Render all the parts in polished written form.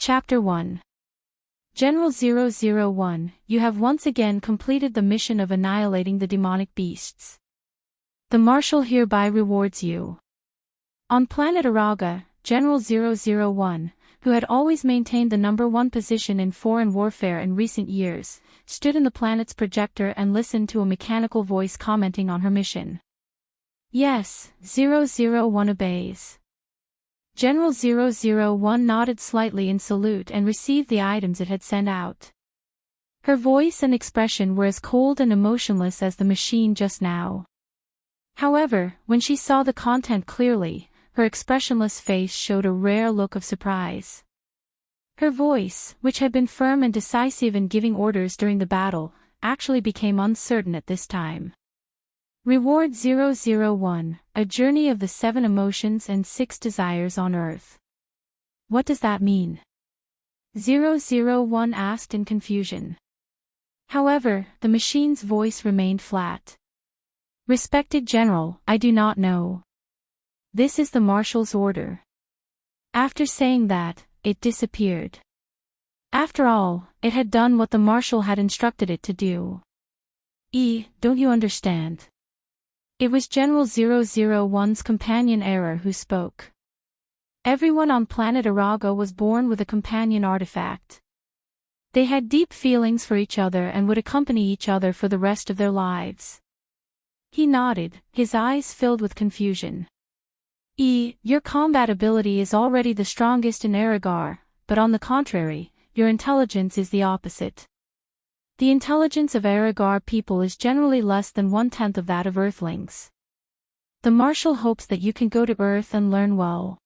Chapter 1. General 001, you have once again completed the mission of annihilating the demonic beasts. The Marshal hereby rewards you. On planet Araga, General 001, who had always maintained the #1 position in foreign warfare in recent years, stood in the planet's projector and listened to a mechanical voice commenting on her mission. Yes, 001 obeys. General 001 nodded slightly in salute and received the items it had sent out. Her voice and expression were as cold and emotionless as the machine just now. However, when she saw the content clearly, her expressionless face showed a rare look of surprise. Her voice, which had been firm and decisive in giving orders during the battle, actually became uncertain at this time. Reward 001, a journey of the 7 emotions and 6 desires on Earth. What does that mean? 001 asked in confusion. However, the machine's voice remained flat. Respected General, I do not know. This is the Marshal's order. After saying that, it disappeared. After all, it had done what the Marshal had instructed it to do. Don't you understand? It was General 001's companion Error who spoke. Everyone on planet Araga was born with a companion artifact. They had deep feelings for each other and would accompany each other for the rest of their lives. He nodded, his eyes filled with confusion. Your combat ability is already the strongest in Aragar, but on the contrary, your intelligence is the opposite. The intelligence of Aragar people is generally less than 1/10 of that of Earthlings. The Marshal hopes that you can go to Earth and learn well.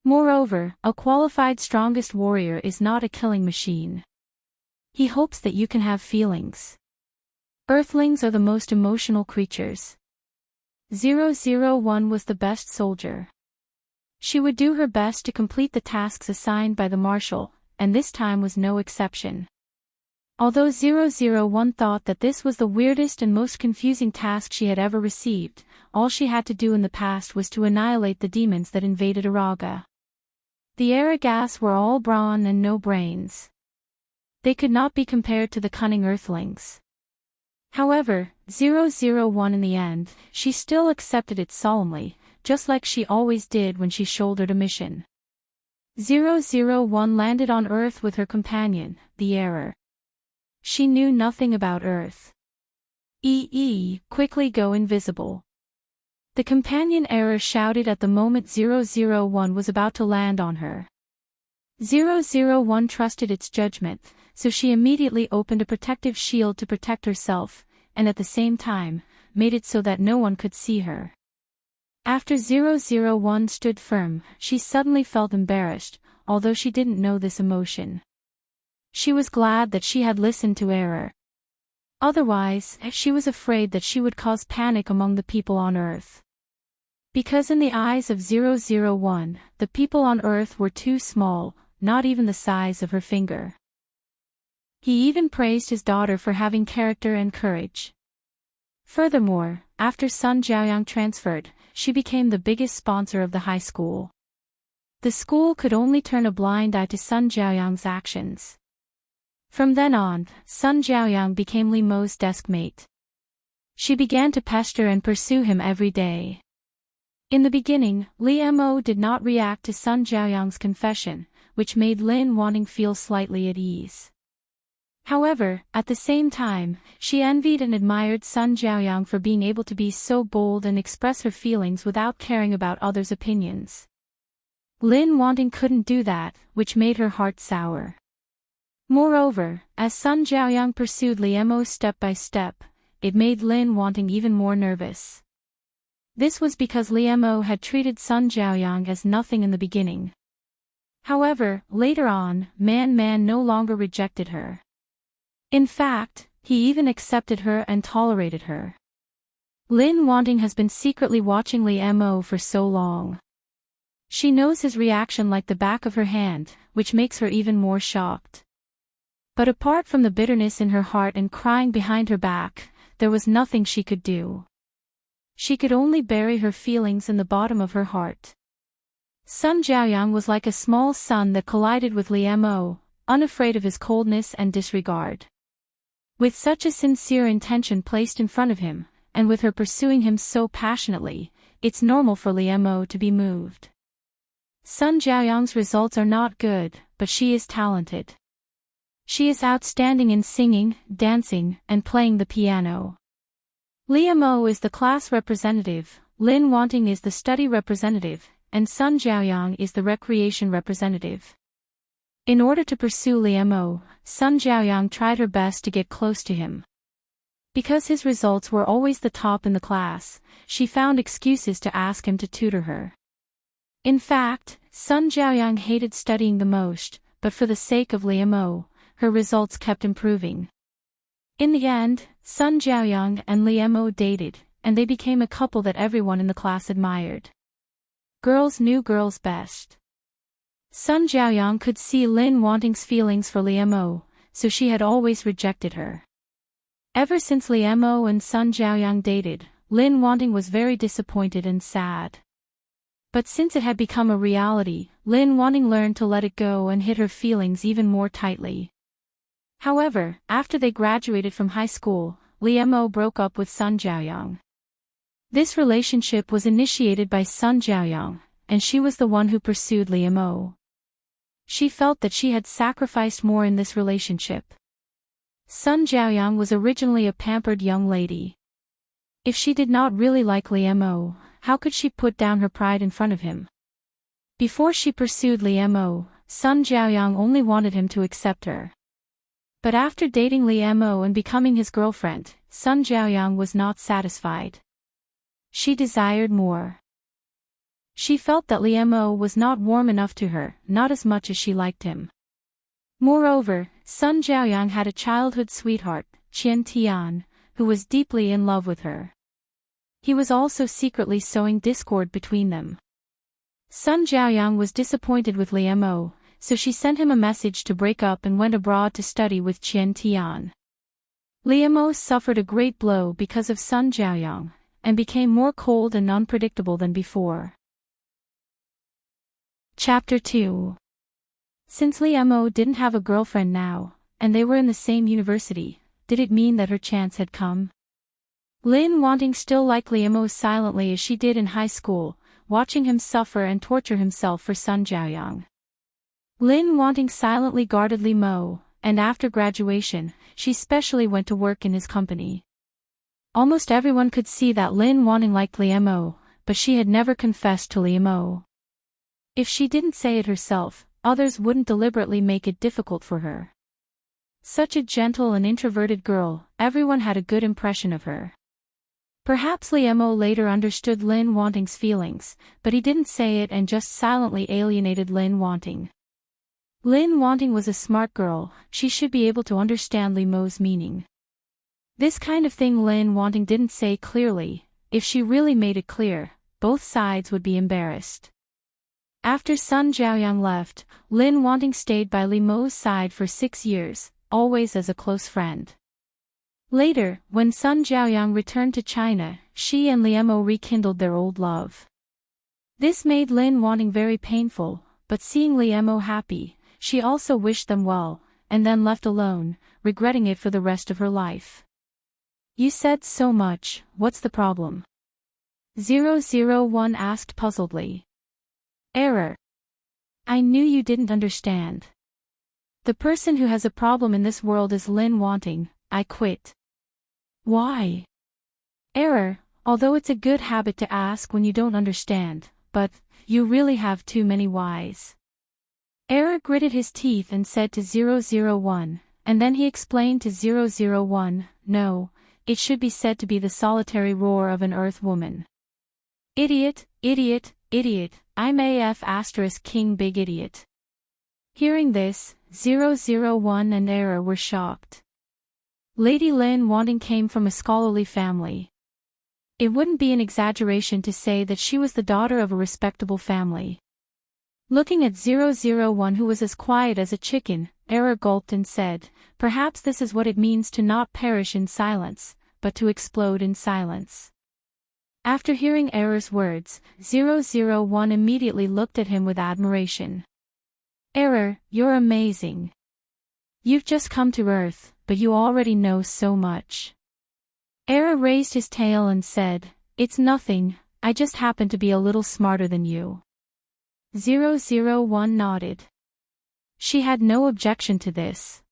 Moreover, a qualified strongest warrior is not a killing machine. He hopes that you can have feelings. Earthlings are the most emotional creatures. 001 was the best soldier. She would do her best to complete the tasks assigned by the Marshal, and this time was no exception. Although 001 thought that this was the weirdest and most confusing task she had ever received, all she had to do in the past was to annihilate the demons that invaded Araga. The Aragas were all brawn and no brains. They could not be compared to the cunning Earthlings. However, 001 in the end, she still accepted it solemnly, just like she always did when she shouldered a mission. 001 landed on Earth with her companion, the Error. She knew nothing about Earth. Quickly go invisible. The companion Error shouted at the moment 001 was about to land on her. 001 trusted its judgment, so she immediately opened a protective shield to protect herself, and at the same time, made it so that no one could see her. After 001 stood firm, she suddenly felt embarrassed, although she didn't know this emotion. She was glad that she had listened to Error. Otherwise, she was afraid that she would cause panic among the people on Earth. Because in the eyes of 001, the people on Earth were too small, not even the size of her finger. He even praised his daughter for having character and courage. Furthermore, after Sun Jiaoyang transferred, she became the biggest sponsor of the high school. The school could only turn a blind eye to Sun Jiaoyang's actions. From then on, Sun Jiaoyang became Li Mo's desk mate. She began to pester and pursue him every day. In the beginning, Li Mo did not react to Sun Jiaoyang's confession, which made Lin Wanting feel slightly at ease. However, at the same time, she envied and admired Sun Jiaoyang for being able to be so bold and express her feelings without caring about others' opinions. Lin Wanting couldn't do that, which made her heart sour. Moreover, as Sun Jiaoyang pursued Li Mo step by step, it made Lin Wanting even more nervous. This was because Li Mo had treated Sun Jiaoyang as nothing in the beginning. However, later on, Man no longer rejected her. In fact, he even accepted her and tolerated her. Lin Wanting has been secretly watching Li Mo for so long. She knows his reaction like the back of her hand, which makes her even more shocked. But apart from the bitterness in her heart and crying behind her back, there was nothing she could do. She could only bury her feelings in the bottom of her heart. Sun Jiaoyang was like a small sun that collided with Liemo, unafraid of his coldness and disregard. With such a sincere intention placed in front of him, and with her pursuing him so passionately, it's normal for Liemo to be moved. Sun Jiaoyang's results are not good, but she is talented. She is outstanding in singing, dancing, and playing the piano. Liemo is the class representative, Lin Wanting is the study representative, and Sun Jiaoyang is the recreation representative. In order to pursue Liemo, Sun Jiaoyang tried her best to get close to him. Because his results were always the top in the class, she found excuses to ask him to tutor her. In fact, Sun Jiaoyang hated studying the most, but for the sake of Liemo, her results kept improving. In the end, Sun Jiaoyang and Liemo dated, and they became a couple that everyone in the class admired. Girls knew girls best. Sun Jiaoyang could see Lin Wanting's feelings for Liemo, so she had always rejected her. Ever since Liemo and Sun Jiaoyang dated, Lin Wanting was very disappointed and sad. But since it had become a reality, Lin Wanting learned to let it go and hid her feelings even more tightly. However, after they graduated from high school, Liemo broke up with Sun Jiaoyang. This relationship was initiated by Sun Jiaoyang, and she was the one who pursued Liemo. She felt that she had sacrificed more in this relationship. Sun Jiaoyang was originally a pampered young lady. If she did not really like Liemo, how could she put down her pride in front of him? Before she pursued Liemo, Sun Jiaoyang only wanted him to accept her. But after dating Liemo and becoming his girlfriend, Sun Jiaoyang was not satisfied. She desired more. She felt that Liemo was not warm enough to her, not as much as she liked him. Moreover, Sun Jiaoyang had a childhood sweetheart, Qian Tian, who was deeply in love with her. He was also secretly sowing discord between them. Sun Jiaoyang was disappointed with Liemo, so she sent him a message to break up and went abroad to study with Qian Tian. Liemo suffered a great blow because of Sun Jiaoyang, and became more cold and unpredictable than before. Chapter 2. Since Liemo didn't have a girlfriend now, and they were in the same university, did it mean that her chance had come? Lin Wanting still liked Liemo silently as she did in high school, watching him suffer and torture himself for Sun Jiaoyang. Lin Wanting silently guarded Liemo, and after graduation, she specially went to work in his company. Almost everyone could see that Lin Wanting liked Liemo, but she had never confessed to Liemo. If she didn't say it herself, others wouldn't deliberately make it difficult for her. Such a gentle and introverted girl, everyone had a good impression of her. Perhaps Liemo later understood Lin Wanting's feelings, but he didn't say it and just silently alienated Lin Wanting. Lin Wanting was a smart girl, she should be able to understand Liemo's meaning. This kind of thing Lin Wanting didn't say clearly. If she really made it clear, both sides would be embarrassed. After Sun Jiaoyang left, Lin Wanting stayed by Liemo's side for 6 years, always as a close friend. Later, when Sun Jiaoyang returned to China, she and Liemo rekindled their old love. This made Lin Wanting very painful, but seeing Liemo happy, she also wished them well, and then left alone, regretting it for the rest of her life. You said so much, what's the problem? 001 asked puzzledly. Error. I knew you didn't understand. The person who has a problem in this world is Lin Wanting, I quit. Why? Error, although it's a good habit to ask when you don't understand, but, you really have too many whys. Error gritted his teeth and said to 001, and then he explained to 001, no, it should be said to be the solitary roar of an earth woman. Idiot, idiot, idiot, I'm AF * king big idiot. Hearing this, 001 and Error were shocked. Lady Lin Wanting came from a scholarly family. It wouldn't be an exaggeration to say that she was the daughter of a respectable family. Looking at 001 who was as quiet as a chicken, Error gulped and said, perhaps this is what it means to not perish in silence, but to explode in silence. After hearing Error's words, 001 immediately looked at him with admiration. Error, you're amazing. You've just come to Earth, but you already know so much. Error raised his tail and said, It's nothing, I just happen to be a little smarter than you. 001 nodded. She had no objection to this.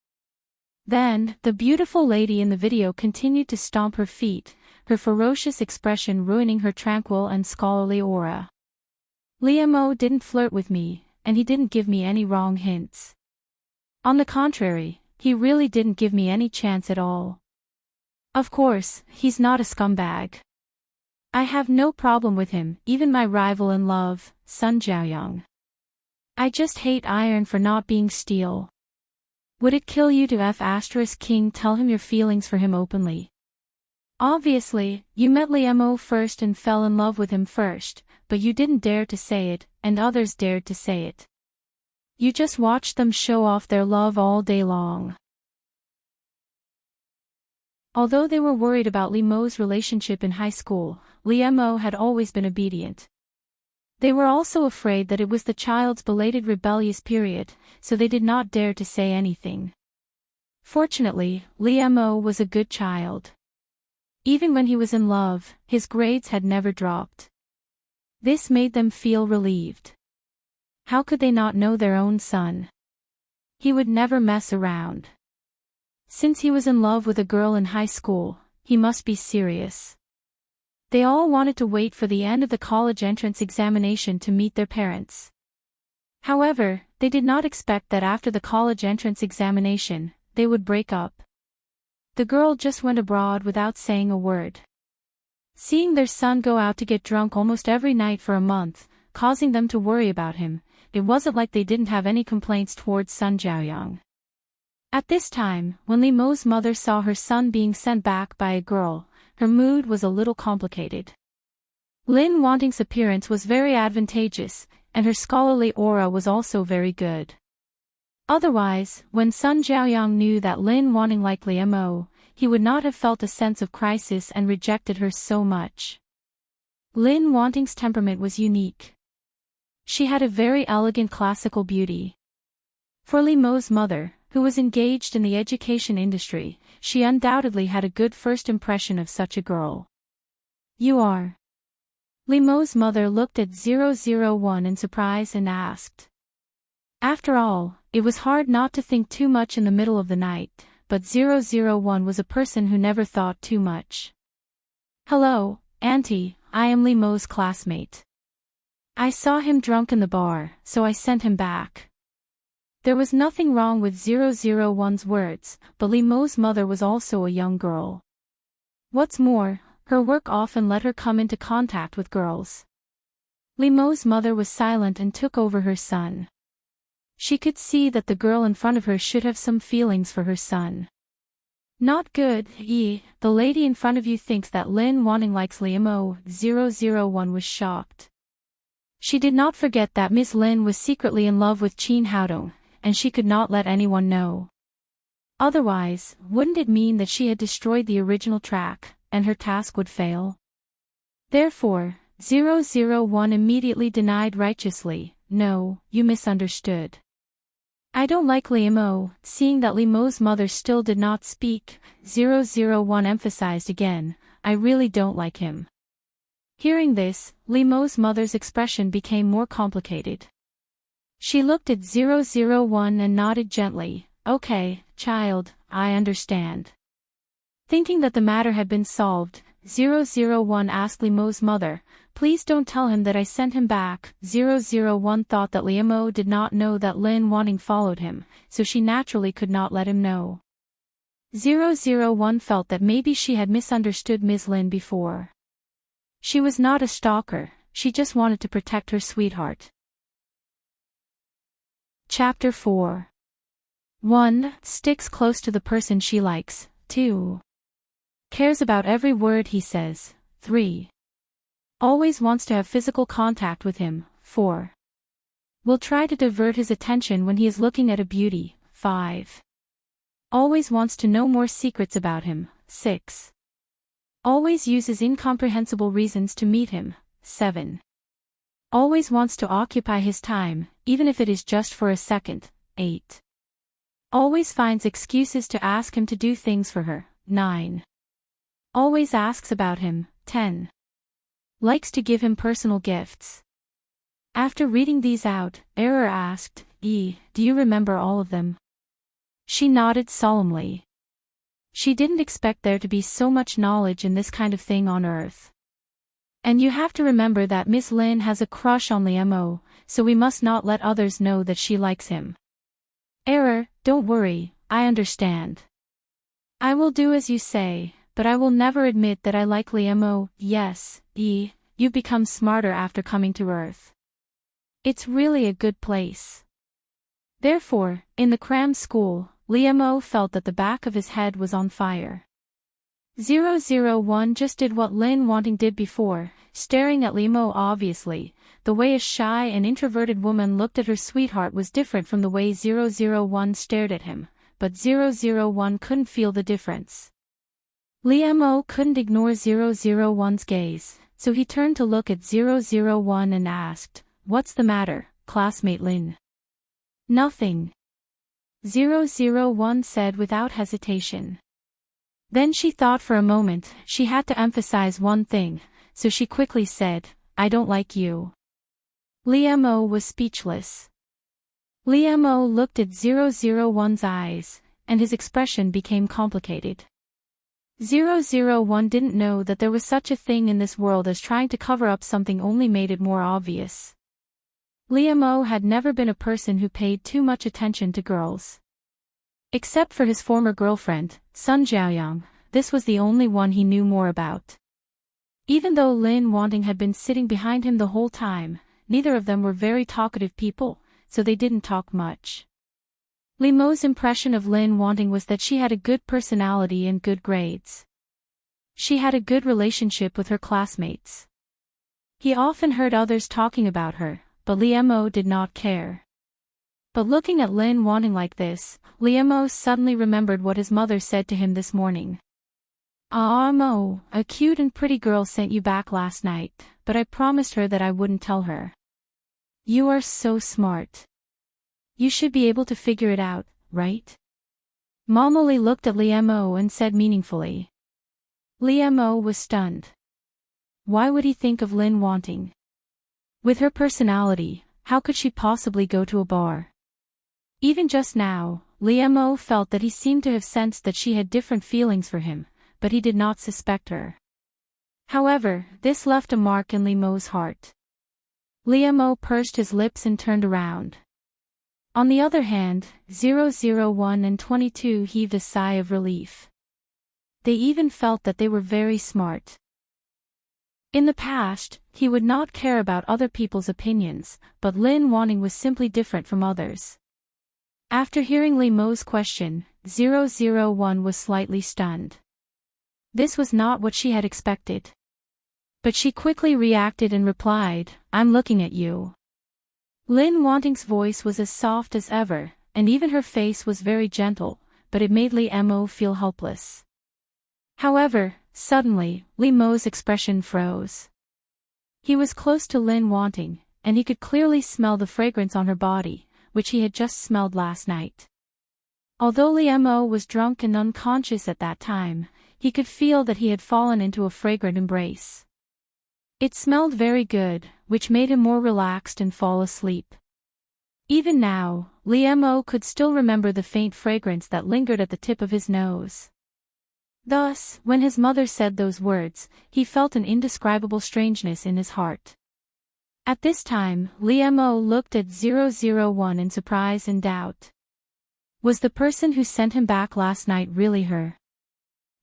Then, the beautiful lady in the video continued to stomp her feet, her ferocious expression ruining her tranquil and scholarly aura. Liam didn't flirt with me, and he didn't give me any wrong hints. On the contrary, he really didn't give me any chance at all. Of course, he's not a scumbag. I have no problem with him, even my rival in love, Sun Jiaoyang. I just hate iron for not being steel. Would it kill you to F*King tell him your feelings for him openly? Obviously, you met Liam first and fell in love with him first, but you didn't dare to say it, and others dared to say it. You just watched them show off their love all day long. Although they were worried about Liam's relationship in high school, Liam had always been obedient. They were also afraid that it was the child's belated rebellious period, so they did not dare to say anything. Fortunately, Liam was a good child. Even when he was in love, his grades had never dropped. This made them feel relieved. How could they not know their own son? He would never mess around. Since he was in love with a girl in high school, he must be serious. They all wanted to wait for the end of the college entrance examination to meet their parents. However, they did not expect that after the college entrance examination, they would break up. The girl just went abroad without saying a word. Seeing their son go out to get drunk almost every night for a month, causing them to worry about him, it wasn't like they didn't have any complaints towards Sun Jiaoyang. At this time, when Liam's mother saw her son being sent back by a girl, her mood was a little complicated. Lin Wanting's appearance was very advantageous, and her scholarly aura was also very good. Otherwise, when Sun Jiaoyang knew that Lin Wanting liked Liam, he would not have felt a sense of crisis and rejected her so much. Lin Wanting's temperament was unique. She had a very elegant classical beauty. For Liam's mother, who was engaged in the education industry, she undoubtedly had a good first impression of such a girl. You are. Liam's mother looked at 001 in surprise and asked. After all, it was hard not to think too much in the middle of the night, but 001 was a person who never thought too much. Hello, Auntie, I am Liam's classmate. I saw him drunk in the bar, so I sent him back. There was nothing wrong with 001's words, but Liam's mother was also a young girl. What's more, her work often let her come into contact with girls. Liam's mother was silent and took over her son. She could see that the girl in front of her should have some feelings for her son. Not good, the lady in front of you thinks that Lin Wanting likes Liam. 001 was shocked. She did not forget that Miss Lin was secretly in love with Qin Haodong, and she could not let anyone know. Otherwise, wouldn't it mean that she had destroyed the original track, and her task would fail? Therefore, 001 immediately denied righteously, no, you misunderstood. I don't like Liam. Seeing that Liam's mother still did not speak, 001 emphasized again, I really don't like him. Hearing this, Liam's mother's expression became more complicated. She looked at 001 and nodded gently, okay, child, I understand. Thinking that the matter had been solved, 001 asked Liam's mother, please don't tell him that I sent him back. 001 thought that Liam did not know that Lin Wanting followed him, so she naturally could not let him know. 001 felt that maybe she had misunderstood Ms. Lin before. She was not a stalker, she just wanted to protect her sweetheart. Chapter 4. 1. Sticks close to the person she likes. 2. Cares about every word he says. 3. Always wants to have physical contact with him. 4. Will try to divert his attention when he is looking at a beauty. 5. Always wants to know more secrets about him. 6. Always uses incomprehensible reasons to meet him. 7. Always wants to occupy his time, even if it is just for a second. 8. Always finds excuses to ask him to do things for her. 9. Always asks about him. 10. Likes to give him personal gifts. After reading these out, Error asked, do you remember all of them? She nodded solemnly. She didn't expect there to be so much knowledge in this kind of thing on Earth. And you have to remember that Miss Lin has a crush on Liam-o, so we must not let others know that she likes him. Error, don't worry, I understand. I will do as you say, but I will never admit that I like Liam-o. Yes, you've become smarter after coming to Earth. It's really a good place. Therefore, in the cram school, Liam-o felt that the back of his head was on fire. 001 just did what Lin Wanting did before, staring at Liam-o obviously. The way a shy and introverted woman looked at her sweetheart was different from the way 001 stared at him, but 001 couldn't feel the difference. Liam-o couldn't ignore 001's gaze, so he turned to look at 001 and asked, "What's the matter, classmate Lin?" "Nothing," 001 said without hesitation. Then she thought for a moment. She had to emphasize one thing, so she quickly said, "I don't like you." Liam-o was speechless. Liam-o looked at 001's eyes, and his expression became complicated. 001 didn't know that there was such a thing in this world as trying to cover up something only made it more obvious. Liam-o had never been a person who paid too much attention to girls. Except for his former girlfriend, Sun Xiaoyang, this was the only one he knew more about. Even though Lin Wanting had been sitting behind him the whole time, neither of them were very talkative people, so they didn't talk much. Liam-o's impression of Lin Wanting was that she had a good personality and good grades. She had a good relationship with her classmates. He often heard others talking about her, but Liam-o did not care. But looking at Lin Wanting like this, Liam-o suddenly remembered what his mother said to him this morning. "Mo, a cute and pretty girl sent you back last night, but I promised her that I wouldn't tell her. You are so smart. You should be able to figure it out, right?" Momoli looked at Liam-o and said meaningfully. Liam-o was stunned. Why would he think of Lin Wanting? With her personality, how could she possibly go to a bar? Even just now, Liam-o felt that he seemed to have sensed that she had different feelings for him, but he did not suspect her. However, this left a mark in Liam-o's heart. Liam-o pursed his lips and turned around. On the other hand, 001 and 22 heaved a sigh of relief. They even felt that they were very smart. In the past, he would not care about other people's opinions, but Lin Wanting was simply different from others. After hearing Liam-o's question, 001 was slightly stunned. This was not what she had expected. But she quickly reacted and replied, "I'm looking at you." Lin Wanting's voice was as soft as ever, and even her face was very gentle, but it made Liam-o feel helpless. However, suddenly, Liam-o's expression froze. He was close to Lin Wanting, and he could clearly smell the fragrance on her body, which he had just smelled last night. Although Liam-o was drunk and unconscious at that time, he could feel that he had fallen into a fragrant embrace. It smelled very good, which made him more relaxed and fall asleep. Even now, Liam-o could still remember the faint fragrance that lingered at the tip of his nose. Thus, when his mother said those words, he felt an indescribable strangeness in his heart. At this time, Liam-o looked at 001 in surprise and doubt. Was the person who sent him back last night really her?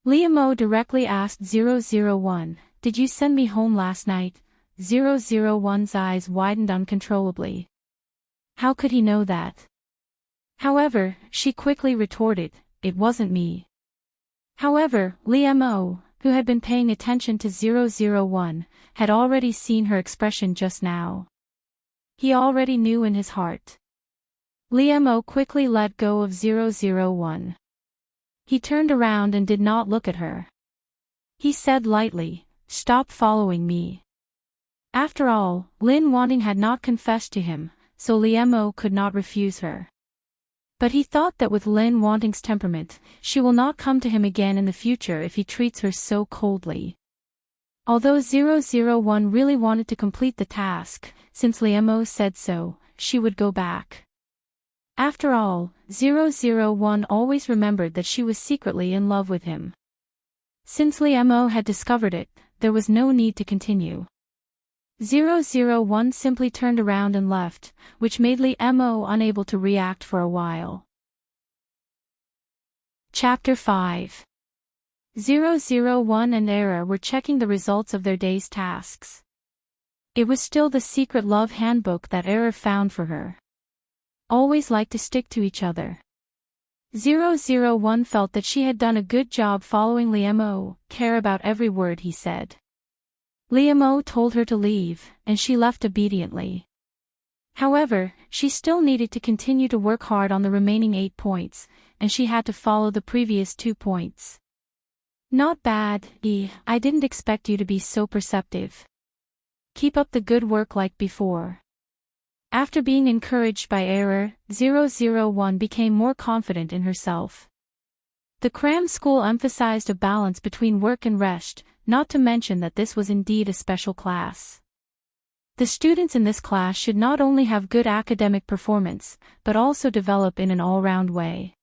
Liam-o directly asked 001, "Did you send me home last night?" 001's eyes widened uncontrollably. How could he know that? However, she quickly retorted, "It wasn't me." However, Liam-o, who had been paying attention to 001, had already seen her expression just now. He already knew in his heart. Liam-o quickly let go of 001. He turned around and did not look at her. He said lightly, "Stop following me." After all, Lin Wanting had not confessed to him, so Liemo could not refuse her. But he thought that with Lin Wanting's temperament, she will not come to him again in the future if he treats her so coldly. Although 001 really wanted to complete the task, since Liemo said so, she would go back. After all, 001 always remembered that she was secretly in love with him. Since Liemo had discovered it, there was no need to continue. 001 simply turned around and left, which made Liemo unable to react for a while. Chapter 5. 001 and Era were checking the results of their day's tasks. It was still the secret love handbook that Era found for her. Always like to stick to each other. 001 felt that she had done a good job following Liemo, care about every word he said. Liemo told her to leave, and she left obediently. However, she still needed to continue to work hard on the remaining 8 points, and she had to follow the previous 2 points. Not bad, I didn't expect you to be so perceptive. Keep up the good work like before. After being encouraged by Error, 001 became more confident in herself. The cram school emphasized a balance between work and rest, not to mention that this was indeed a special class. The students in this class should not only have good academic performance, but also develop in an all-round way.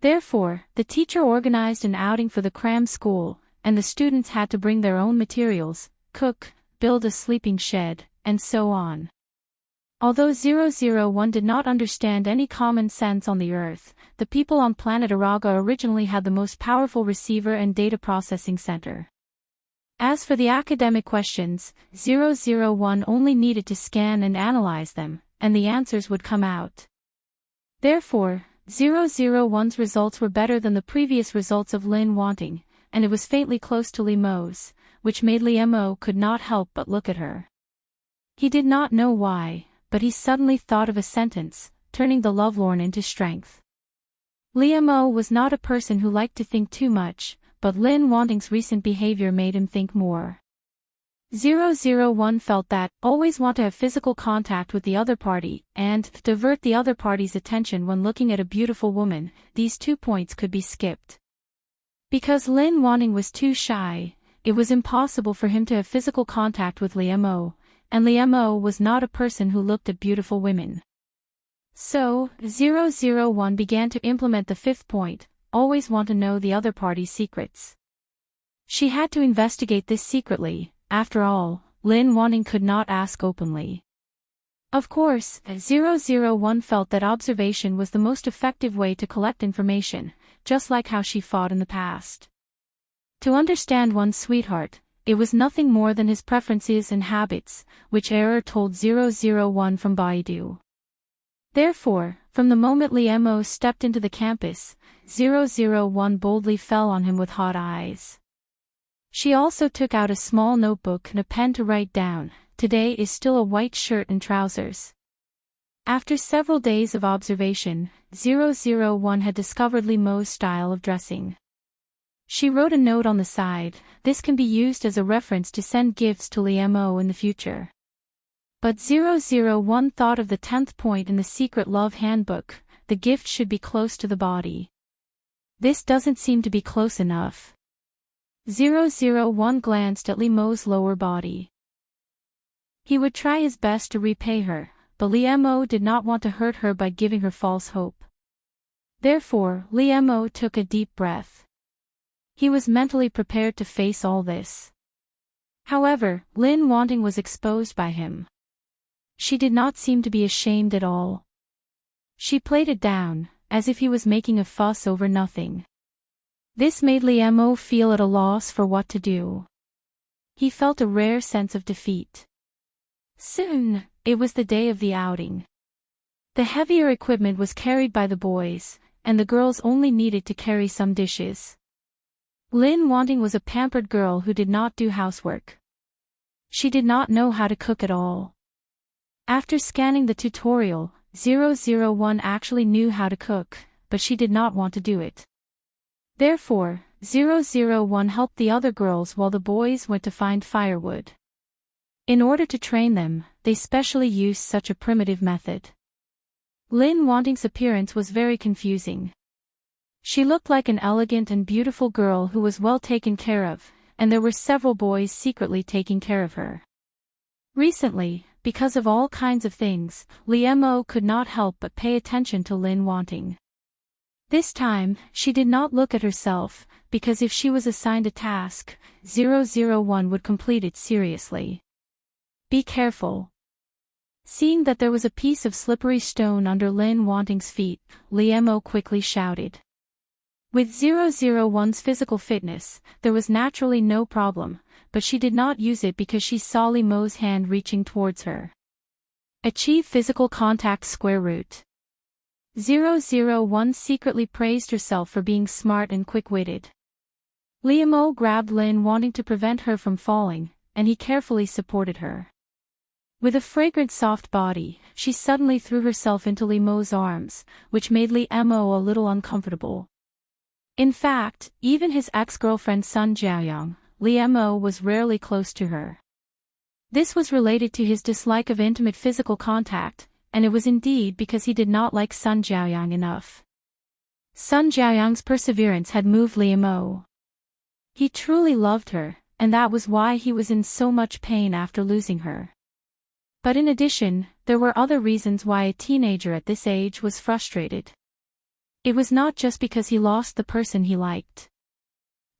Therefore, the teacher organized an outing for the cram school, and the students had to bring their own materials, cook, build a sleeping shed, and so on. Although 001 did not understand any common sense on the Earth, the people on planet Araga originally had the most powerful receiver and data processing center. As for the academic questions, 001 only needed to scan and analyze them, and the answers would come out. Therefore, 001's results were better than the previous results of Lin Wanting, and it was faintly close to Liemo's, which made Liemo could not help but look at her. He did not know why, but he suddenly thought of a sentence, turning the lovelorn into strength. Liemo was not a person who liked to think too much, but Lin Wanting's recent behavior made him think more. 001 felt that, always want to have physical contact with the other party, and divert the other party's attention when looking at a beautiful woman, these 2 points could be skipped. Because Lin Wanting was too shy, it was impossible for him to have physical contact with Liemo, and Liemo was not a person who looked at beautiful women. So, 001 began to implement the 5th point, always want to know the other party's secrets. She had to investigate this secretly, after all, Lin Wanting could not ask openly. Of course, 001 felt that observation was the most effective way to collect information, just like how she fought in the past. To understand one's sweetheart, it was nothing more than his preferences and habits, which Error told 001 from Baidu. Therefore, from the moment Liemo stepped into the campus, 001 boldly fell on him with hot eyes. She also took out a small notebook and a pen to write down, "Today is still a white shirt and trousers." After several days of observation, 001 had discovered Liemo's style of dressing. She wrote a note on the side, this can be used as a reference to send gifts to Liemo in the future. But 001 thought of the 10th point in the secret love handbook, the gift should be close to the body. This doesn't seem to be close enough. 001 glanced at Liemo's lower body. He would try his best to repay her, but Liemo did not want to hurt her by giving her false hope. Therefore, Liemo took a deep breath. He was mentally prepared to face all this. However, Lin Wanting was exposed by him. She did not seem to be ashamed at all. She played it down, as if he was making a fuss over nothing. This made Liemo feel at a loss for what to do. He felt a rare sense of defeat. Soon, it was the day of the outing. The heavier equipment was carried by the boys, and the girls only needed to carry some dishes. Lin Wanting was a pampered girl who did not do housework. She did not know how to cook at all. After scanning the tutorial, 001 actually knew how to cook, but she did not want to do it. Therefore, 001 helped the other girls while the boys went to find firewood. In order to train them, they specially used such a primitive method. Lin Wanting's appearance was very confusing. She looked like an elegant and beautiful girl who was well taken care of, and there were several boys secretly taking care of her. Recently, because of all kinds of things, Mo could not help but pay attention to Lin Wanting. This time, she did not look at herself, because if she was assigned a task, 001 would complete it seriously. Be careful. Seeing that there was a piece of slippery stone under Lin Wanting's feet, Mo quickly shouted. With 001's physical fitness, there was naturally no problem, but she did not use it because she saw Mo's hand reaching towards her. Achieve physical contact square root. 001 secretly praised herself for being smart and quick-witted. Mo grabbed Lin Wanting to prevent her from falling, and he carefully supported her. With a fragrant soft body, she suddenly threw herself into Mo's arms, which made Mo a little uncomfortable. In fact, even his ex-girlfriend Sun Jiaoyang, Mo was rarely close to her. This was related to his dislike of intimate physical contact, and it was indeed because he did not like Sun Jiaoyang enough. Sun Jiaoyang's perseverance had moved Mo. He truly loved her, and that was why he was in so much pain after losing her. But in addition, there were other reasons why a teenager at this age was frustrated. It was not just because he lost the person he liked.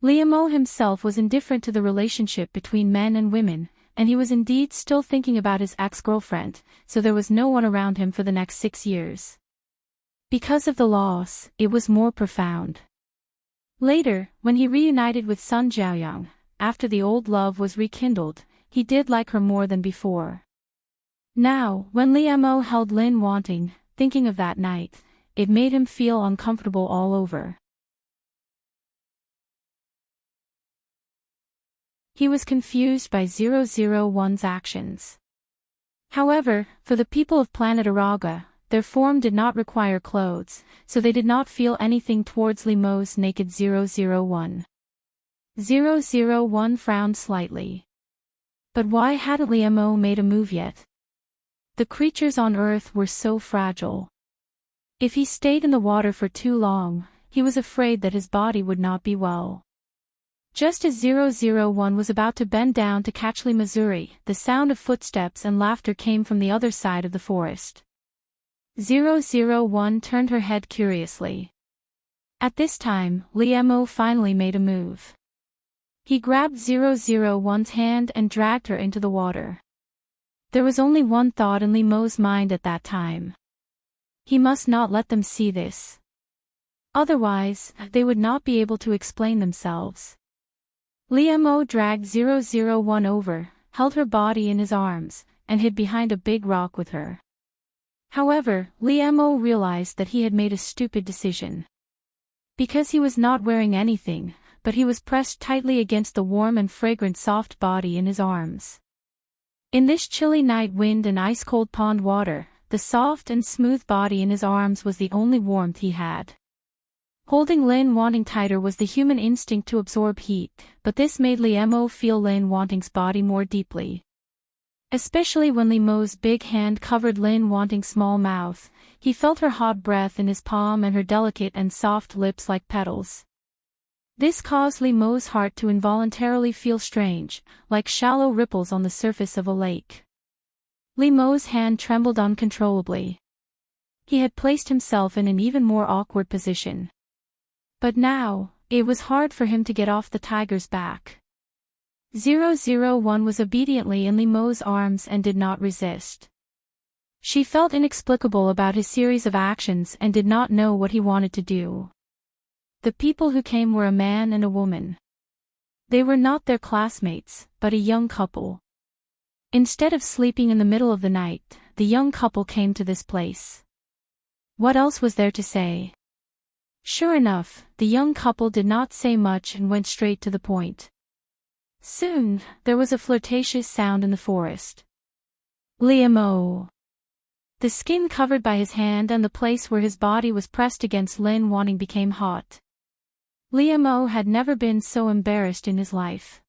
Mo himself was indifferent to the relationship between men and women, and he was indeed still thinking about his ex-girlfriend, so there was no one around him for the next 6 years. Because of the loss, it was more profound. Later, when he reunited with Sun Jiaoyang, after the old love was rekindled, he did like her more than before. Now, when Mo held Lin Wanting, thinking of that night, it made him feel uncomfortable all over. He was confused by 001's actions. However, for the people of planet Araga, their form did not require clothes, so they did not feel anything towards Mo's naked 001. 001 frowned slightly. But why hadn't Mo made a move yet? The creatures on Earth were so fragile. If he stayed in the water for too long, he was afraid that his body would not be well. Just as 001 was about to bend down to catch Missouri, the sound of footsteps and laughter came from the other side of the forest. 001 turned her head curiously. At this time, Mo finally made a move. He grabbed 001's hand and dragged her into the water. There was only one thought in Mo's mind at that time. He must not let them see this. Otherwise, they would not be able to explain themselves. Mo dragged 001 over, held her body in his arms, and hid behind a big rock with her. However, Mo realized that he had made a stupid decision. Because he was not wearing anything, but he was pressed tightly against the warm and fragrant soft body in his arms. In this chilly night wind and ice-cold pond water, the soft and smooth body in his arms was the only warmth he had. Holding Lin Wanting tighter was the human instinct to absorb heat, but this made Mo feel Lin Wanting's body more deeply. Especially when Mo's big hand covered Lin Wanting's small mouth, he felt her hot breath in his palm and her delicate and soft lips like petals. This caused Mo's heart to involuntarily feel strange, like shallow ripples on the surface of a lake. Mo's hand trembled uncontrollably. He had placed himself in an even more awkward position. But now, it was hard for him to get off the tiger's back. 001 was obediently in Mo's arms and did not resist. She felt inexplicable about his series of actions and did not know what he wanted to do. The people who came were a man and a woman. They were not their classmates, but a young couple. Instead of sleeping in the middle of the night, the young couple came to this place. What else was there to say? Sure enough, the young couple did not say much and went straight to the point. Soon, there was a flirtatious sound in the forest. Mo. The skin covered by his hand and the place where his body was pressed against Lin Wanting became hot. Liam had never been so embarrassed in his life.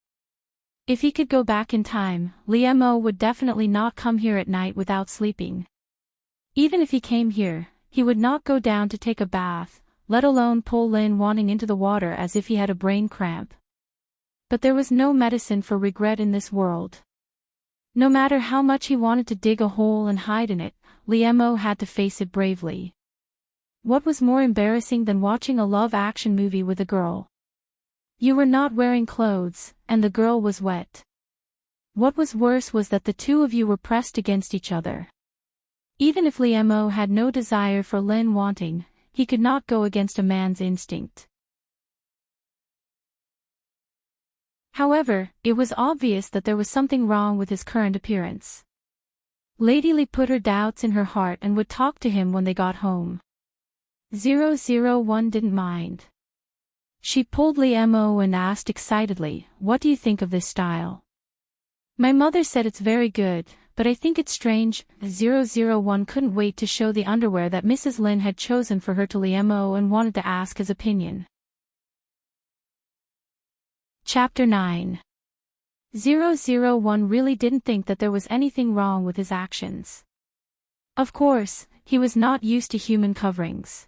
If he could go back in time, Liam would definitely not come here at night without sleeping. Even if he came here, he would not go down to take a bath, let alone pull Lin Wanting into the water as if he had a brain cramp. But there was no medicine for regret in this world. No matter how much he wanted to dig a hole and hide in it, Liam had to face it bravely. What was more embarrassing than watching a love action movie with a girl? You were not wearing clothes, and the girl was wet. What was worse was that the two of you were pressed against each other. Even if Liam had no desire for Lin Wanting, he could not go against a man's instinct. However, it was obvious that there was something wrong with his current appearance. Lady Li put her doubts in her heart and would talk to him when they got home. 001 didn't mind. She pulled Liam and asked excitedly, "What do you think of this style?" "My mother said it's very good, but I think it's strange." 001 couldn't wait to show the underwear that Mrs. Lin had chosen for her to Liam and wanted to ask his opinion. Chapter 9. 001 really didn't think that there was anything wrong with his actions. Of course, he was not used to human coverings.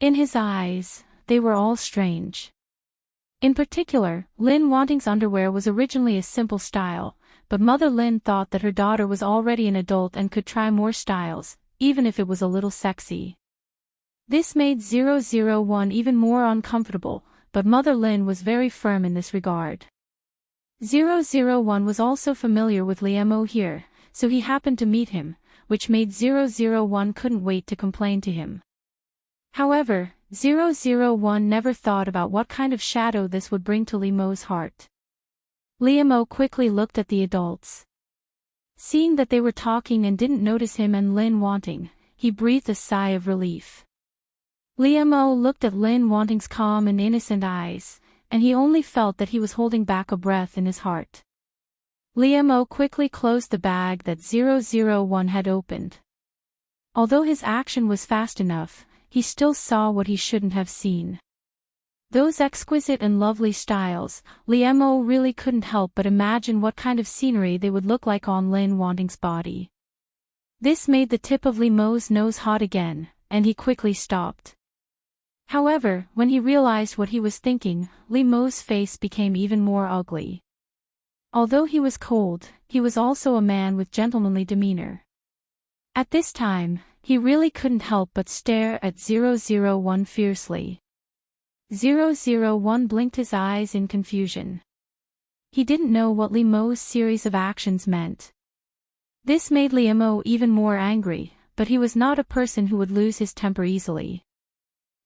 In his eyes, they were all strange. In particular, Lin Wanting's underwear was originally a simple style, but Mother Lin thought that her daughter was already an adult and could try more styles, even if it was a little sexy. This made 001 even more uncomfortable, but Mother Lin was very firm in this regard. 001 was also familiar with Liam here, so he happened to meet him, which made 001 couldn't wait to complain to him. However, 001 never thought about what kind of shadow this would bring to Liam's heart. Liam quickly looked at the adults. Seeing that they were talking and didn't notice him and Lin Wanting, he breathed a sigh of relief. Liam looked at Lin Wanting's calm and innocent eyes, and he only felt that he was holding back a breath in his heart. Liam quickly closed the bag that 001 had opened. Although his action was fast enough, he still saw what he shouldn't have seen. Those exquisite and lovely styles, Liam really couldn't help but imagine what kind of scenery they would look like on Lin Wanting's body. This made the tip of Liam's nose hot again, and he quickly stopped. However, when he realized what he was thinking, Liam's face became even more ugly. Although he was cold, he was also a man with gentlemanly demeanor. At this time, he really couldn't help but stare at 001 fiercely. 001 blinked his eyes in confusion. He didn't know what Liam's series of actions meant. This made Liam even more angry, but he was not a person who would lose his temper easily.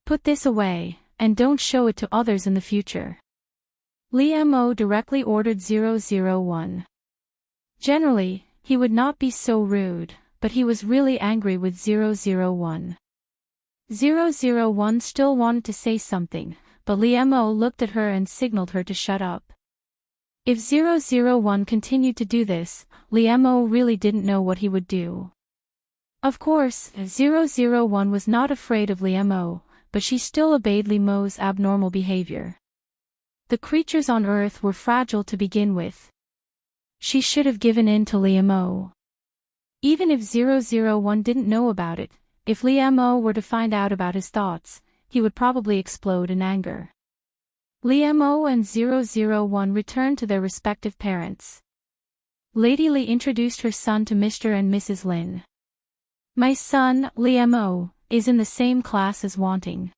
"Put this away, and don't show it to others in the future," Liam directly ordered 001. Generally, he would not be so rude, but he was really angry with 001. 001 still wanted to say something, but Liam looked at her and signaled her to shut up. If 001 continued to do this, Liam really didn't know what he would do. Of course, 001 was not afraid of Liam, but she still obeyed Liam's abnormal behavior. The creatures on Earth were fragile to begin with. She should have given in to Liam. Even if 001 didn't know about it, if Liam were to find out about his thoughts, he would probably explode in anger. Liam and 001 returned to their respective parents. Lady Li introduced her son to Mr. and Mrs. Lin. "My son, Liam, is in the same class as Wanting.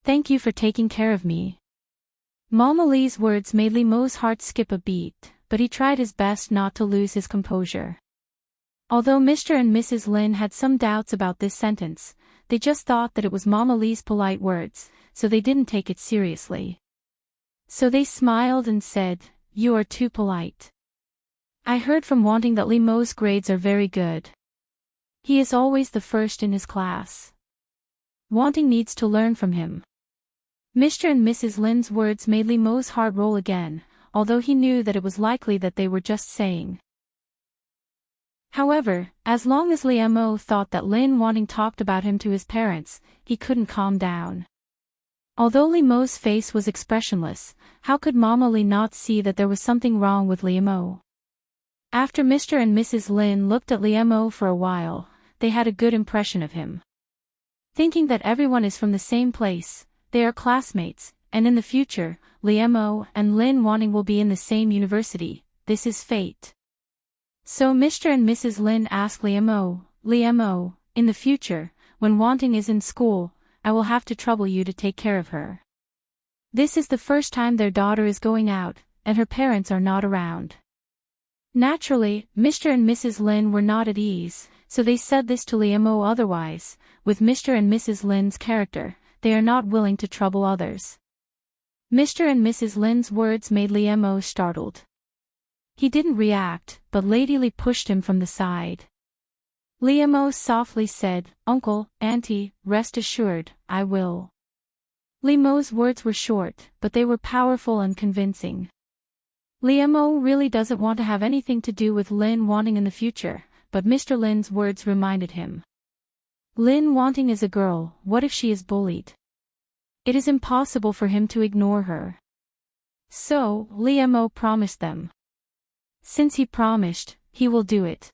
Thank you for taking care of me." Mama Li's words made Liam's heart skip a beat, but he tried his best not to lose his composure. Although Mr. and Mrs. Lin had some doubts about this sentence, they just thought that it was Mama Li's polite words, so they didn't take it seriously. So they smiled and said, "You are too polite. I heard from Wanting that Liam's grades are very good. He is always the first in his class. Wanting needs to learn from him." Mr. and Mrs. Lin's words made Liam's heart roll again, although he knew that it was likely that they were just saying. However, as long as Liam thought that Lin Wanting talked about him to his parents, he couldn't calm down. Although Limo's face was expressionless, how could Mama Lee not see that there was something wrong with Limo? After Mr. and Mrs. Lin looked at Limo for a while, they had a good impression of him. Thinking that everyone is from the same place, they are classmates, and in the future, Limo and Lin Wanting will be in the same university, this is fate. So Mr. and Mrs. Lin asked Limo, in the future, when Wanting is in school, I will have to trouble you to take care of her. This is the first time their daughter is going out, and her parents are not around. Naturally, Mr. and Mrs. Lin were not at ease, so they said this to Limo. Otherwise, with Mr. and Mrs. Lin's character, they are not willing to trouble others. Mr. and Mrs. Lin's words made Limo startled. He didn't react, but Lady Lee pushed him from the side. Limo softly said, Uncle, Auntie, rest assured, I will. Limo's words were short, but they were powerful and convincing. Limo really doesn't want to have anything to do with Lin Wanting in the future, but Mr. Lin's words reminded him. Lin Wanting is a girl, what if she is bullied? It is impossible for him to ignore her. So, Limo promised them. Since he promised, he will do it.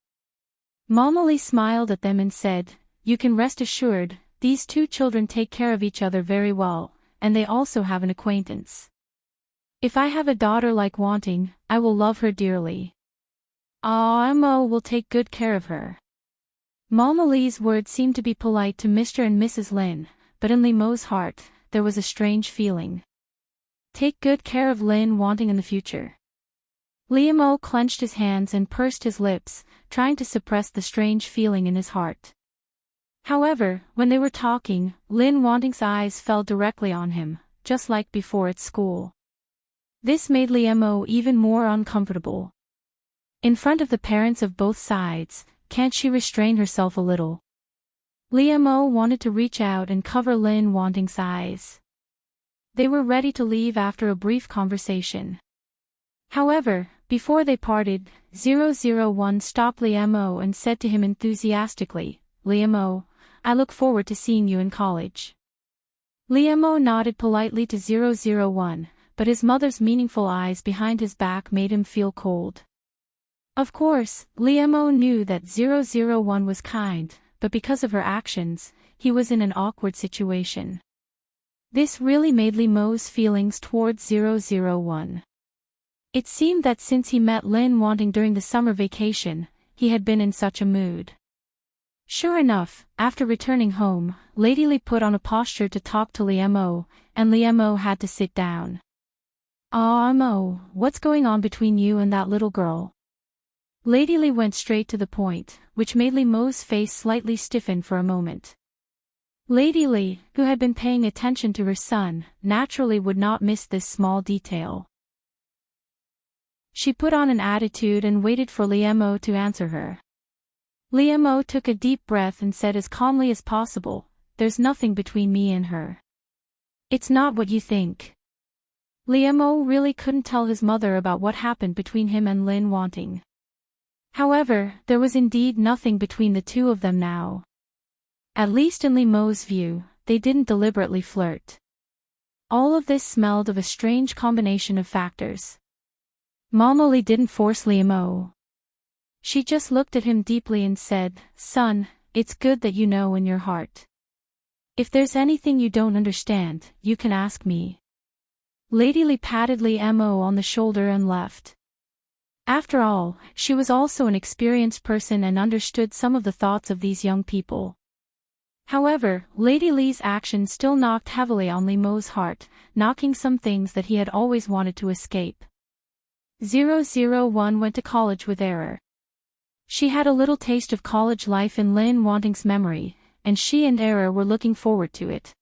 Mama Lee smiled at them and said, You can rest assured, these two children take care of each other very well, and they also have an acquaintance. If I have a daughter like Wanting, I will love her dearly. Mo will take good care of her. Mama Lee's words seemed to be polite to Mr. and Mrs. Lin, but in Limo's heart, there was a strange feeling. Take good care of Lin Wanting in the future. Limo clenched his hands and pursed his lips, trying to suppress the strange feeling in his heart. However, when they were talking, Lin Wanting's eyes fell directly on him, just like before at school. This made Limo even more uncomfortable. In front of the parents of both sides, can't she restrain herself a little? Limo wanted to reach out and cover Lin Wanting's eyes. They were ready to leave after a brief conversation. However, before they parted, 001 stopped Limo and said to him enthusiastically, Limo, I look forward to seeing you in college. Limo nodded politely to 001, but his mother's meaningful eyes behind his back made him feel cold. Of course, Limo knew that 001 was kind, but because of her actions, he was in an awkward situation. This really made Limo's feelings towards 001. It seemed that since he met Lin Wanting during the summer vacation, he had been in such a mood. Sure enough, after returning home, Lady Lee put on a posture to talk to Limo, and Limo had to sit down. Mo, what's going on between you and that little girl? Lady Lee went straight to the point, which made Limo's face slightly stiffen for a moment. Lady Lee, who had been paying attention to her son, naturally would not miss this small detail. She put on an attitude and waited for Limo to answer her. Limo took a deep breath and said as calmly as possible, There's nothing between me and her. It's not what you think. Limo really couldn't tell his mother about what happened between him and Lin Wanting. However, there was indeed nothing between the two of them now. At least in Limo's view, they didn't deliberately flirt. All of this smelled of a strange combination of factors. Mama Lee didn't force Limo. She just looked at him deeply and said, Son, it's good that you know in your heart. If there's anything you don't understand, you can ask me. Lady Lee patted Limo on the shoulder and left. After all, she was also an experienced person and understood some of the thoughts of these young people. However, Lady Lee's action still knocked heavily on Limo's heart, knocking some things that he had always wanted to escape. 001 went to college with Error. She had a little taste of college life in Lin Wanting's memory, and she and Error were looking forward to it.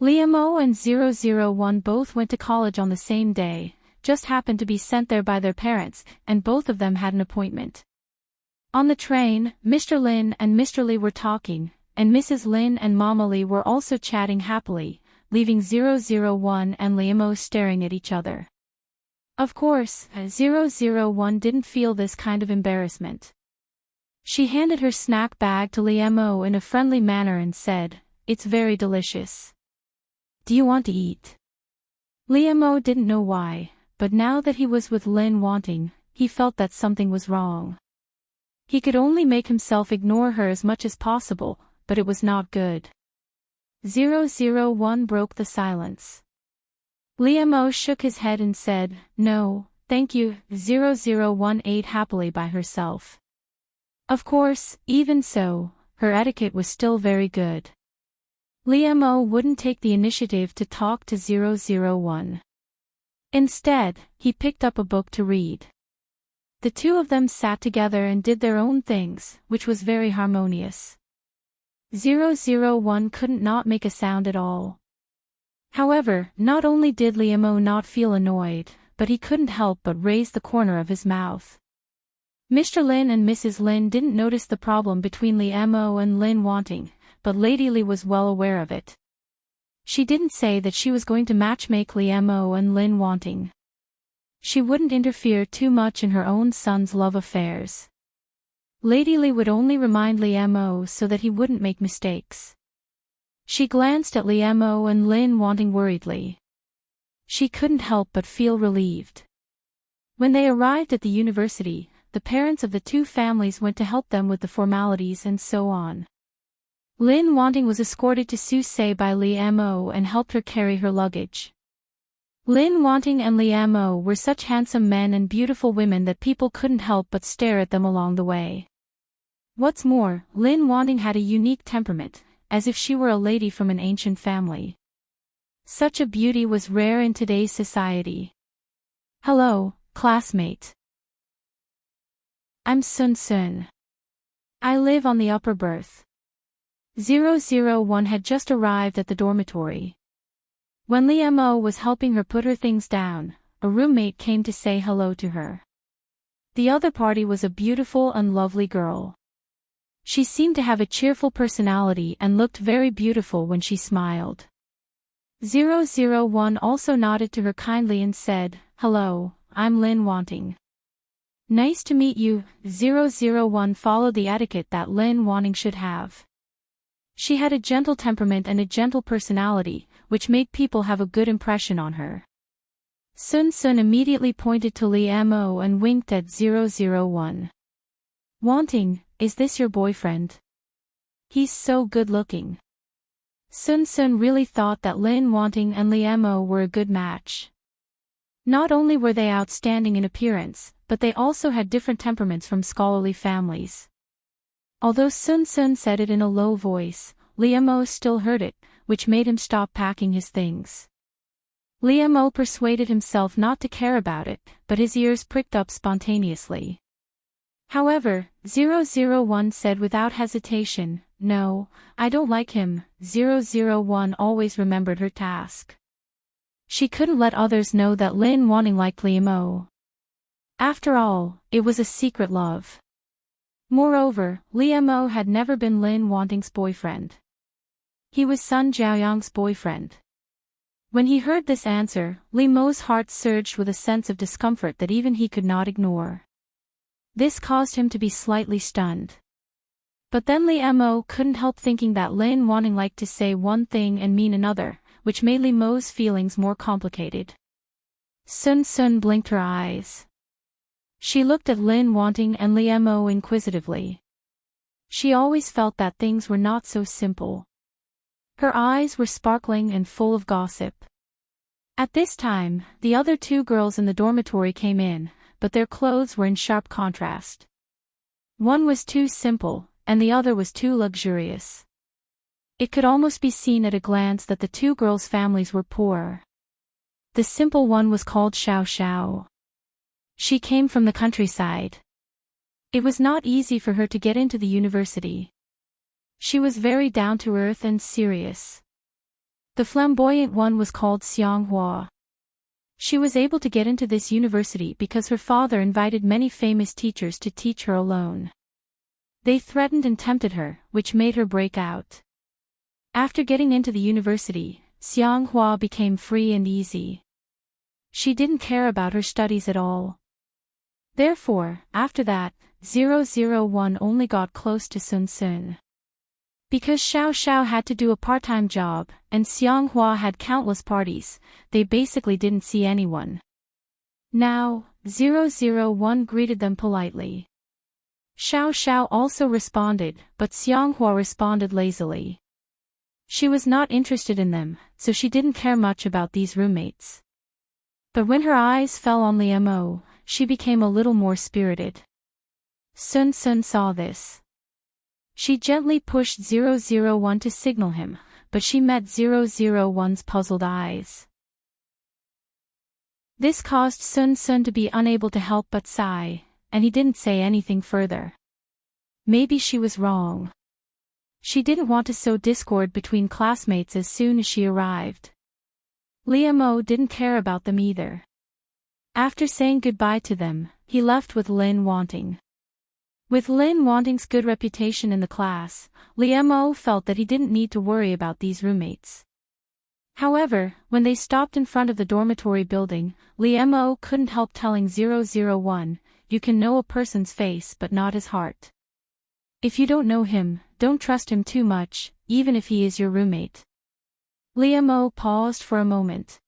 Limo and 001 both went to college on the same day, just happened to be sent there by their parents, and both of them had an appointment. On the train, Mr. Lin and Mr. Lee were talking, and Mrs. Lin and Mama Lee were also chatting happily, leaving 001 and Limo staring at each other. Of course, 001 didn't feel this kind of embarrassment. She handed her snack bag to Limo in a friendly manner and said, It's very delicious. do you want to eat? Liam didn't know why, but now that he was with Lin Wanting, he felt that something was wrong. He could only make himself ignore her as much as possible, but it was not good. 001 broke the silence. Liam shook his head and said, "No, thank you." 001 ate happily by herself. Of course, even so, her etiquette was still very good. Liam wouldn't take the initiative to talk to 001. Instead, he picked up a book to read. The two of them sat together and did their own things, which was very harmonious. 001 couldn't not make a sound at all. However, not only did Liam not feel annoyed, but he couldn't help but raise the corner of his mouth. Mr. Lin and Mrs. Lin didn't notice the problem between Liam and Lin Wanting, but Lady Li was well aware of it. She didn't say that she was going to matchmake Liam and Lin Wanting. She wouldn't interfere too much in her own son's love affairs. Lady Li would only remind Liam so that he wouldn't make mistakes. She glanced at Liam and Lin Wanting worriedly. She couldn't help but feel relieved. When they arrived at the university, the parents of the two families went to help them with the formalities and so on. Lin Wanting was escorted to Susei by Liam and helped her carry her luggage. Lin Wanting and Liam were such handsome men and beautiful women that people couldn't help but stare at them along the way. What's more, Lin Wanting had a unique temperament, as if she were a lady from an ancient family. Such a beauty was rare in today's society. "Hello, classmate. I'm Sun Sun. I live on the upper berth." 001 had just arrived at the dormitory. When Liam was helping her put her things down, a roommate came to say hello to her. The other party was a beautiful and lovely girl. She seemed to have a cheerful personality and looked very beautiful when she smiled. 001 also nodded to her kindly and said, "Hello, I'm Lin Wanting." "Nice to meet you." 001 followed the etiquette that Lin Wanting should have. She had a gentle temperament and a gentle personality, which made people have a good impression on her. Sun Sun immediately pointed to Liam and winked at 001. "Wanting, is this your boyfriend? He's so good-looking." Sun Sun really thought that Lin Wanting and Liam were a good match. Not only were they outstanding in appearance, but they also had different temperaments from scholarly families. Although Sun Sun said it in a low voice, Liam still heard it, which made him stop packing his things. Liam persuaded himself not to care about it, but his ears pricked up spontaneously. However, 001 said without hesitation, "No, I don't like him." 001 always remembered her task. She couldn't let others know that Lin Wanting liked Liam. After all, it was a secret love. Moreover, Liam had never been Lin Wanting's boyfriend. He was Sun Jiaoyang's boyfriend. When he heard this answer, Liam's heart surged with a sense of discomfort that even he could not ignore. This caused him to be slightly stunned. But then Liam couldn't help thinking that Lin Wanting liked to say one thing and mean another, which made Liam's feelings more complicated. Sun Sun blinked her eyes. She looked at Lin Wanting and Liam inquisitively. She always felt that things were not so simple. Her eyes were sparkling and full of gossip. At this time, the other two girls in the dormitory came in, but their clothes were in sharp contrast. One was too simple, and the other was too luxurious. It could almost be seen at a glance that the two girls' families were poor. The simple one was called Xiao Xiao. She came from the countryside. It was not easy for her to get into the university. She was very down-to-earth and serious. The flamboyant one was called Xianghua. She was able to get into this university because her father invited many famous teachers to teach her alone. They threatened and tempted her, which made her break out. After getting into the university, Xianghua became free and easy. She didn't care about her studies at all. Therefore, after that, 001 only got close to Sun Sun. Because Xiao Xiao had to do a part-time job, and Xiang Hua had countless parties, they basically didn't see anyone. Now, 001 greeted them politely. Xiao Xiao also responded, but Xiang Hua responded lazily. She was not interested in them, so she didn't care much about these roommates. But when her eyes fell on Liu Mo, she became a little more spirited. Sun Sun saw this. She gently pushed 001 to signal him, but she met 001's puzzled eyes. This caused Sun Sun to be unable to help but sigh, and he didn't say anything further. Maybe she was wrong. She didn't want to sow discord between classmates as soon as she arrived. Liu Mo didn't care about them either. After saying goodbye to them, he left with Lin Wanting. With Lin Wanting's good reputation in the class, Liu Mo felt that he didn't need to worry about these roommates. However, when they stopped in front of the dormitory building, Liu Mo couldn't help telling 001, "You can know a person's face but not his heart. If you don't know him, don't trust him too much, even if he is your roommate." Liu Mo paused for a moment.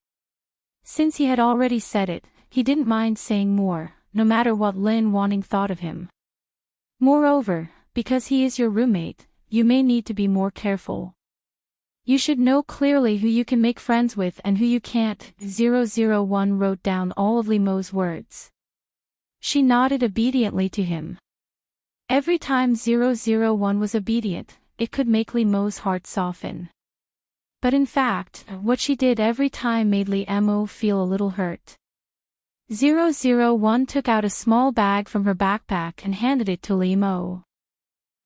Since he had already said it, he didn't mind saying more, no matter what Lin Wanting thought of him. Moreover, because he is your roommate, you may need to be more careful. You should know clearly who you can make friends with and who you can't. 001 wrote down all of Li Mo's words. She nodded obediently to him. Every time 001 was obedient, it could make Li Mo's heart soften. But in fact, what she did every time made Li Mo feel a little hurt. 001 took out a small bag from her backpack and handed it to Li Mo.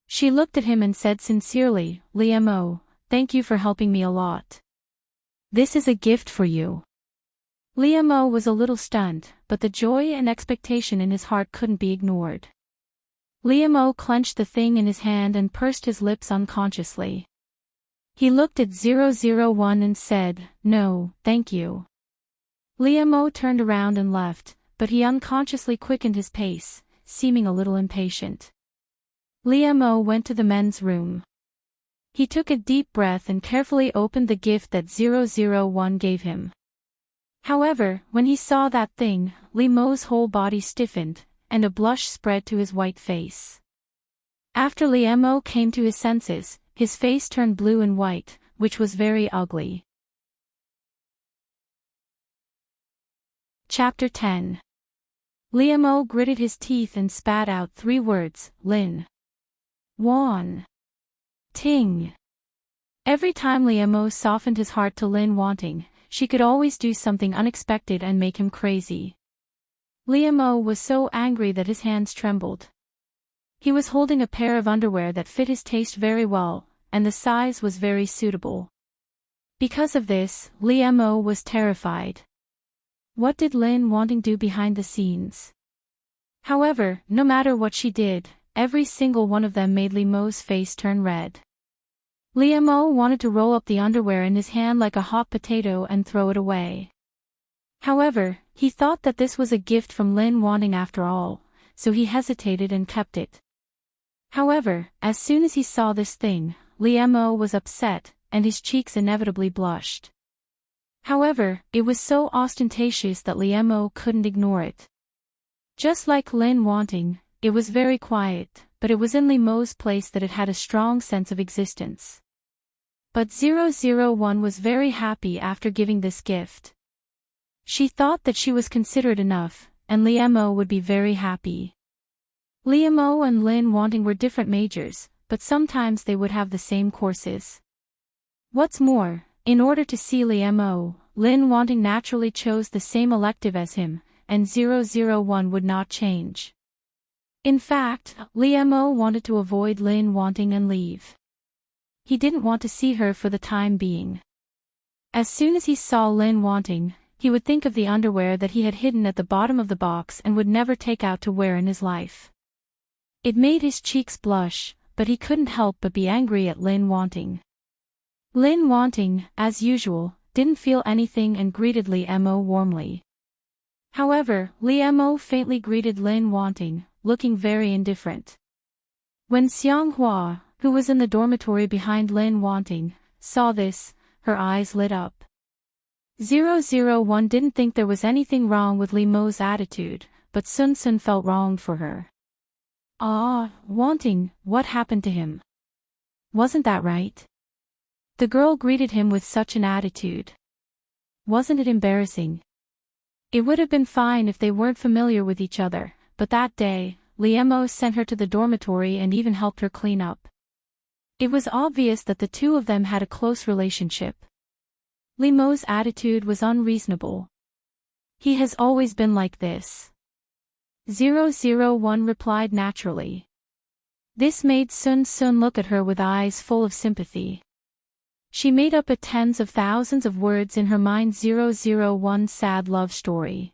She looked at him and said sincerely, "Li Mo, thank you for helping me a lot. This is a gift for you." Li Mo was a little stunned, but the joy and expectation in his heart couldn't be ignored. Li Mo clenched the thing in his hand and pursed his lips unconsciously. He looked at 001 and said, "No, thank you." Liu Mo turned around and left, but he unconsciously quickened his pace, seeming a little impatient. Liu Mo went to the men's room. He took a deep breath and carefully opened the gift that 001 gave him. However, when he saw that thing, Liu Mo's whole body stiffened, and a blush spread to his white face. After Liu Mo came to his senses, his face turned blue and white, which was very ugly. Chapter 10. Liu Mo gritted his teeth and spat out 3 words, Lin Wan Ting. Every time Liu Mo softened his heart to Lin Wanting, she could always do something unexpected and make him crazy. Liu Mo was so angry that his hands trembled. He was holding a pair of underwear that fit his taste very well, and the size was very suitable. Because of this, Liu Mo was terrified. What did Lin Wanting do behind the scenes? However, no matter what she did, every single one of them made Liu Mo's face turn red. Liu Mo wanted to roll up the underwear in his hand like a hot potato and throw it away. However, he thought that this was a gift from Lin Wanting after all, so he hesitated and kept it. However, as soon as he saw this thing, Liu Mo was upset, and his cheeks inevitably blushed. However, it was so ostentatious that Liu Mo couldn't ignore it. Just like Lin Wanting, it was very quiet, but it was in Liu Mo's place that it had a strong sense of existence. But 001 was very happy after giving this gift. She thought that she was considerate enough, and Liu Mo would be very happy. Liu Mo and Lin Wanting were different majors, but sometimes they would have the same courses. What's more, in order to see Liu Mo, Lin Wanting naturally chose the same elective as him, and 001 would not change. In fact, Liu Mo wanted to avoid Lin Wanting and leave. He didn't want to see her for the time being. As soon as he saw Lin Wanting, he would think of the underwear that he had hidden at the bottom of the box and would never take out to wear in his life. It made his cheeks blush, but he couldn't help but be angry at Lin Wanting. Lin Wanting, as usual, didn't feel anything and greeted Liu Mo warmly. However, Liu Mo faintly greeted Lin Wanting, looking very indifferent. When Xiang Hua, who was in the dormitory behind Lin Wanting, saw this. Her eyes lit up. 001 didn't think there was anything wrong with Li Mo's attitude, but Sun Sun felt wronged for her. Wanting, what happened to him? Wasn't that right? The girl greeted him with such an attitude. Wasn't it embarrassing? It would have been fine if they weren't familiar with each other, but that day, Li Mo sent her to the dormitory and even helped her clean up. It was obvious that the two of them had a close relationship. Li Mo's attitude was unreasonable. He has always been like this. 001 replied naturally. This made Sun Sun look at her with eyes full of sympathy. She made up a tens of thousands of words in her mind. 001's sad love story.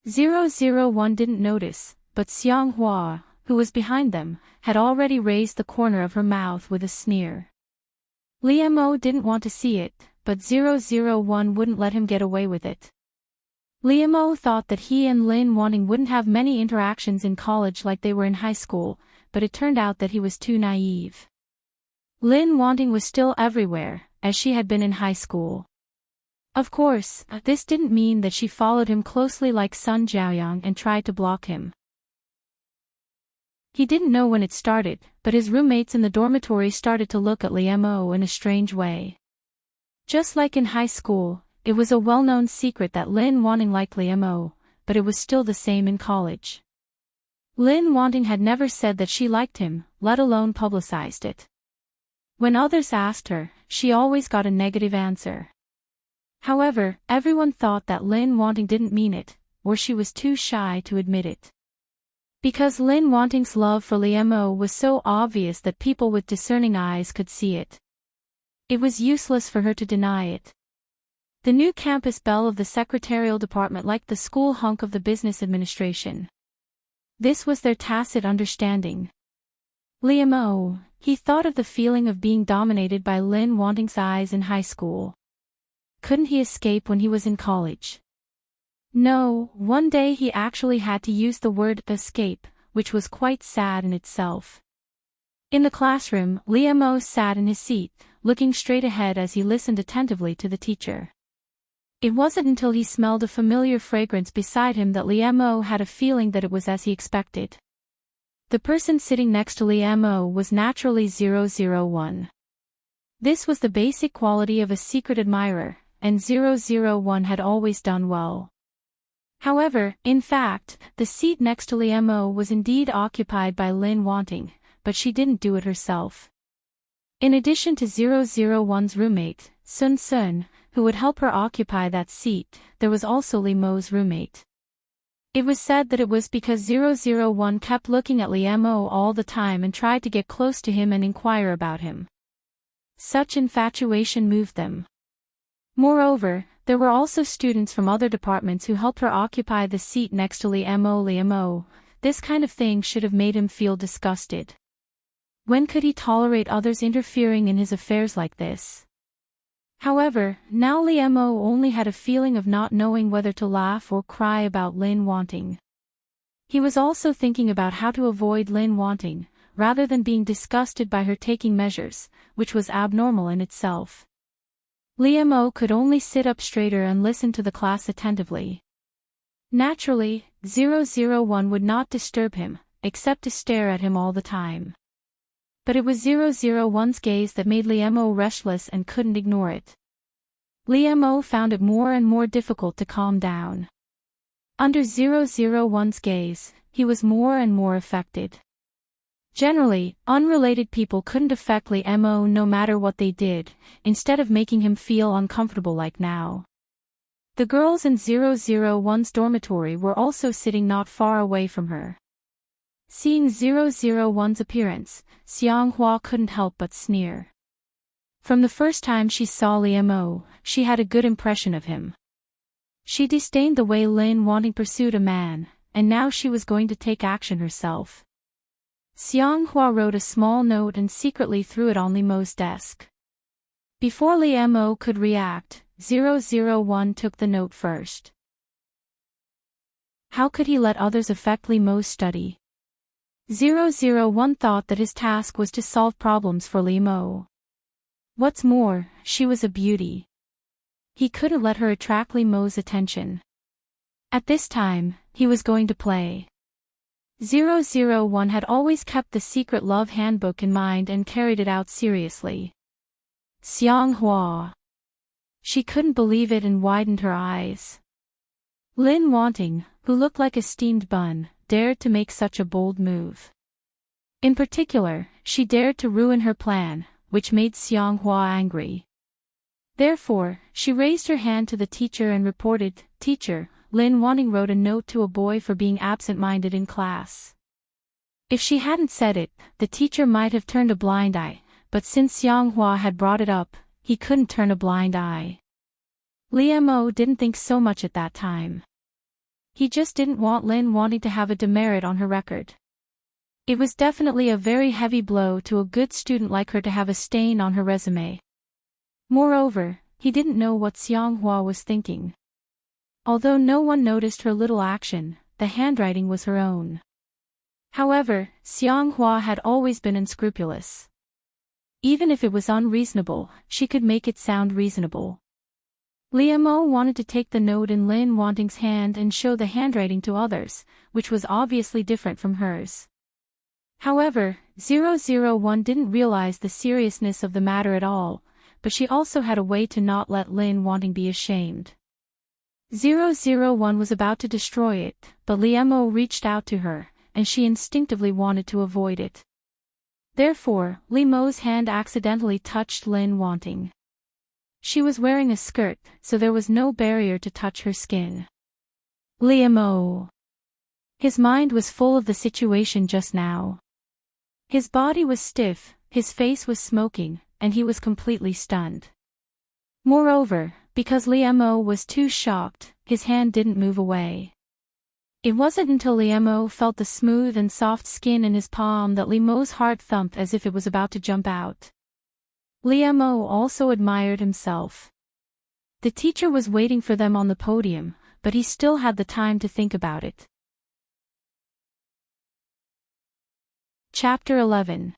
001 didn't notice, but Xiang Hua, who was behind them, had already raised the corner of her mouth with a sneer. Li Mo didn't want to see it, but 001 wouldn't let him get away with it. Li Mo thought that he and Lin Wanting wouldn't have many interactions in college like they were in high school, but it turned out that he was too naive. Lin Wanting was still everywhere, as she had been in high school. Of course, this didn't mean that she followed him closely like Sun Jiaoyang and tried to block him. He didn't know when it started, but his roommates in the dormitory started to look at Li Mo in a strange way. Just like in high school, it was a well-known secret that Lin Wanting liked Li Mo, but it was still the same in college. Lin Wanting had never said that she liked him, let alone publicized it. When others asked her, she always got a negative answer. However, everyone thought that Lin Wanting didn't mean it, or she was too shy to admit it. Because Lin Wanting's love for Li Mo was so obvious that people with discerning eyes could see it. It was useless for her to deny it. The new campus belle of the secretarial department liked the school hunk of the business administration. This was their tacit understanding. Li Mo, he thought of the feeling of being dominated by Lin Wanting's eyes in high school. Couldn't he escape when he was in college? No, one day he actually had to use the word escape, which was quite sad in itself. In the classroom, Li Mo sat in his seat, looking straight ahead as he listened attentively to the teacher. It wasn't until he smelled a familiar fragrance beside him that Li Mo had a feeling that it was as he expected. The person sitting next to Li Mo was naturally 001. This was the basic quality of a secret admirer, and 001 had always done well. However, in fact, the seat next to Li Mo was indeed occupied by Lin Wanting, but she didn't do it herself. In addition to 001's roommate, Sun Sun, who would help her occupy that seat, there was also Li Mo's roommate. It was said that it was because 001 kept looking at Li Mo all the time and tried to get close to him and inquire about him. Such infatuation moved them. Moreover, there were also students from other departments who helped her occupy the seat next to Li Mo. This kind of thing should have made him feel disgusted. When could he tolerate others interfering in his affairs like this? However, now Li Mo only had a feeling of not knowing whether to laugh or cry about Lin Wanting. He was also thinking about how to avoid Lin Wanting, rather than being disgusted by her taking measures, which was abnormal in itself. Li Mo could only sit up straighter and listen to the class attentively. Naturally, 001 would not disturb him, except to stare at him all the time. But it was 001's gaze that made Li Mo restless and couldn't ignore it. Li Mo found it more and more difficult to calm down. Under 001's gaze, he was more and more affected. Generally, unrelated people couldn't affect Li Mo no matter what they did, instead of making him feel uncomfortable like now. The girls in 001's dormitory were also sitting not far away from her. Seeing 001's appearance, Xiang Hua couldn't help but sneer. From the first time she saw Li Mo, she had a good impression of him. She disdained the way Lin Wanting pursued a man, and now she was going to take action herself. Xiang Hua wrote a small note and secretly threw it on Li Mo's desk. Before Li Mo could react, 001 took the note first. How could he let others affect Li Mo's study? 001 thought that his task was to solve problems for Limo. What's more, she was a beauty. He couldn't let her attract Limo's attention. At this time, he was going to play. 001 had always kept the secret love handbook in mind and carried it out seriously. Xianghua. She couldn't believe it and widened her eyes. Lin Wanting, who looked like a steamed bun, dared to make such a bold move. In particular, she dared to ruin her plan, which made Xianghua angry. Therefore, she raised her hand to the teacher and reported, "Teacher, Lin Wanting wrote a note to a boy for being absent-minded in class." If she hadn't said it, the teacher might have turned a blind eye, but since Xianghua had brought it up, he couldn't turn a blind eye. Limo didn't think so much at that time. He just didn't want Lin Wanting to have a demerit on her record. It was definitely a very heavy blow to a good student like her to have a stain on her resume. Moreover, he didn't know what Xianghua was thinking. Although no one noticed her little action, the handwriting was her own. However, Xianghua had always been unscrupulous. Even if it was unreasonable, she could make it sound reasonable. Limo wanted to take the note in Lin Wanting's hand and show the handwriting to others, which was obviously different from hers. However, 001 didn't realize the seriousness of the matter at all, but she also had a way to not let Lin Wanting be ashamed. 001 was about to destroy it, but Limo reached out to her, and she instinctively wanted to avoid it. Therefore, Limo's hand accidentally touched Lin Wanting. She was wearing a skirt, so there was no barrier to touch her skin. Limo. His mind was full of the situation just now. His body was stiff, his face was smoking, and he was completely stunned. Moreover, because Limo was too shocked, his hand didn't move away. It wasn't until Limo felt the smooth and soft skin in his palm that Limo's heart thumped as if it was about to jump out. Limo also admired himself. The teacher was waiting for them on the podium, but he still had the time to think about it. Chapter 11.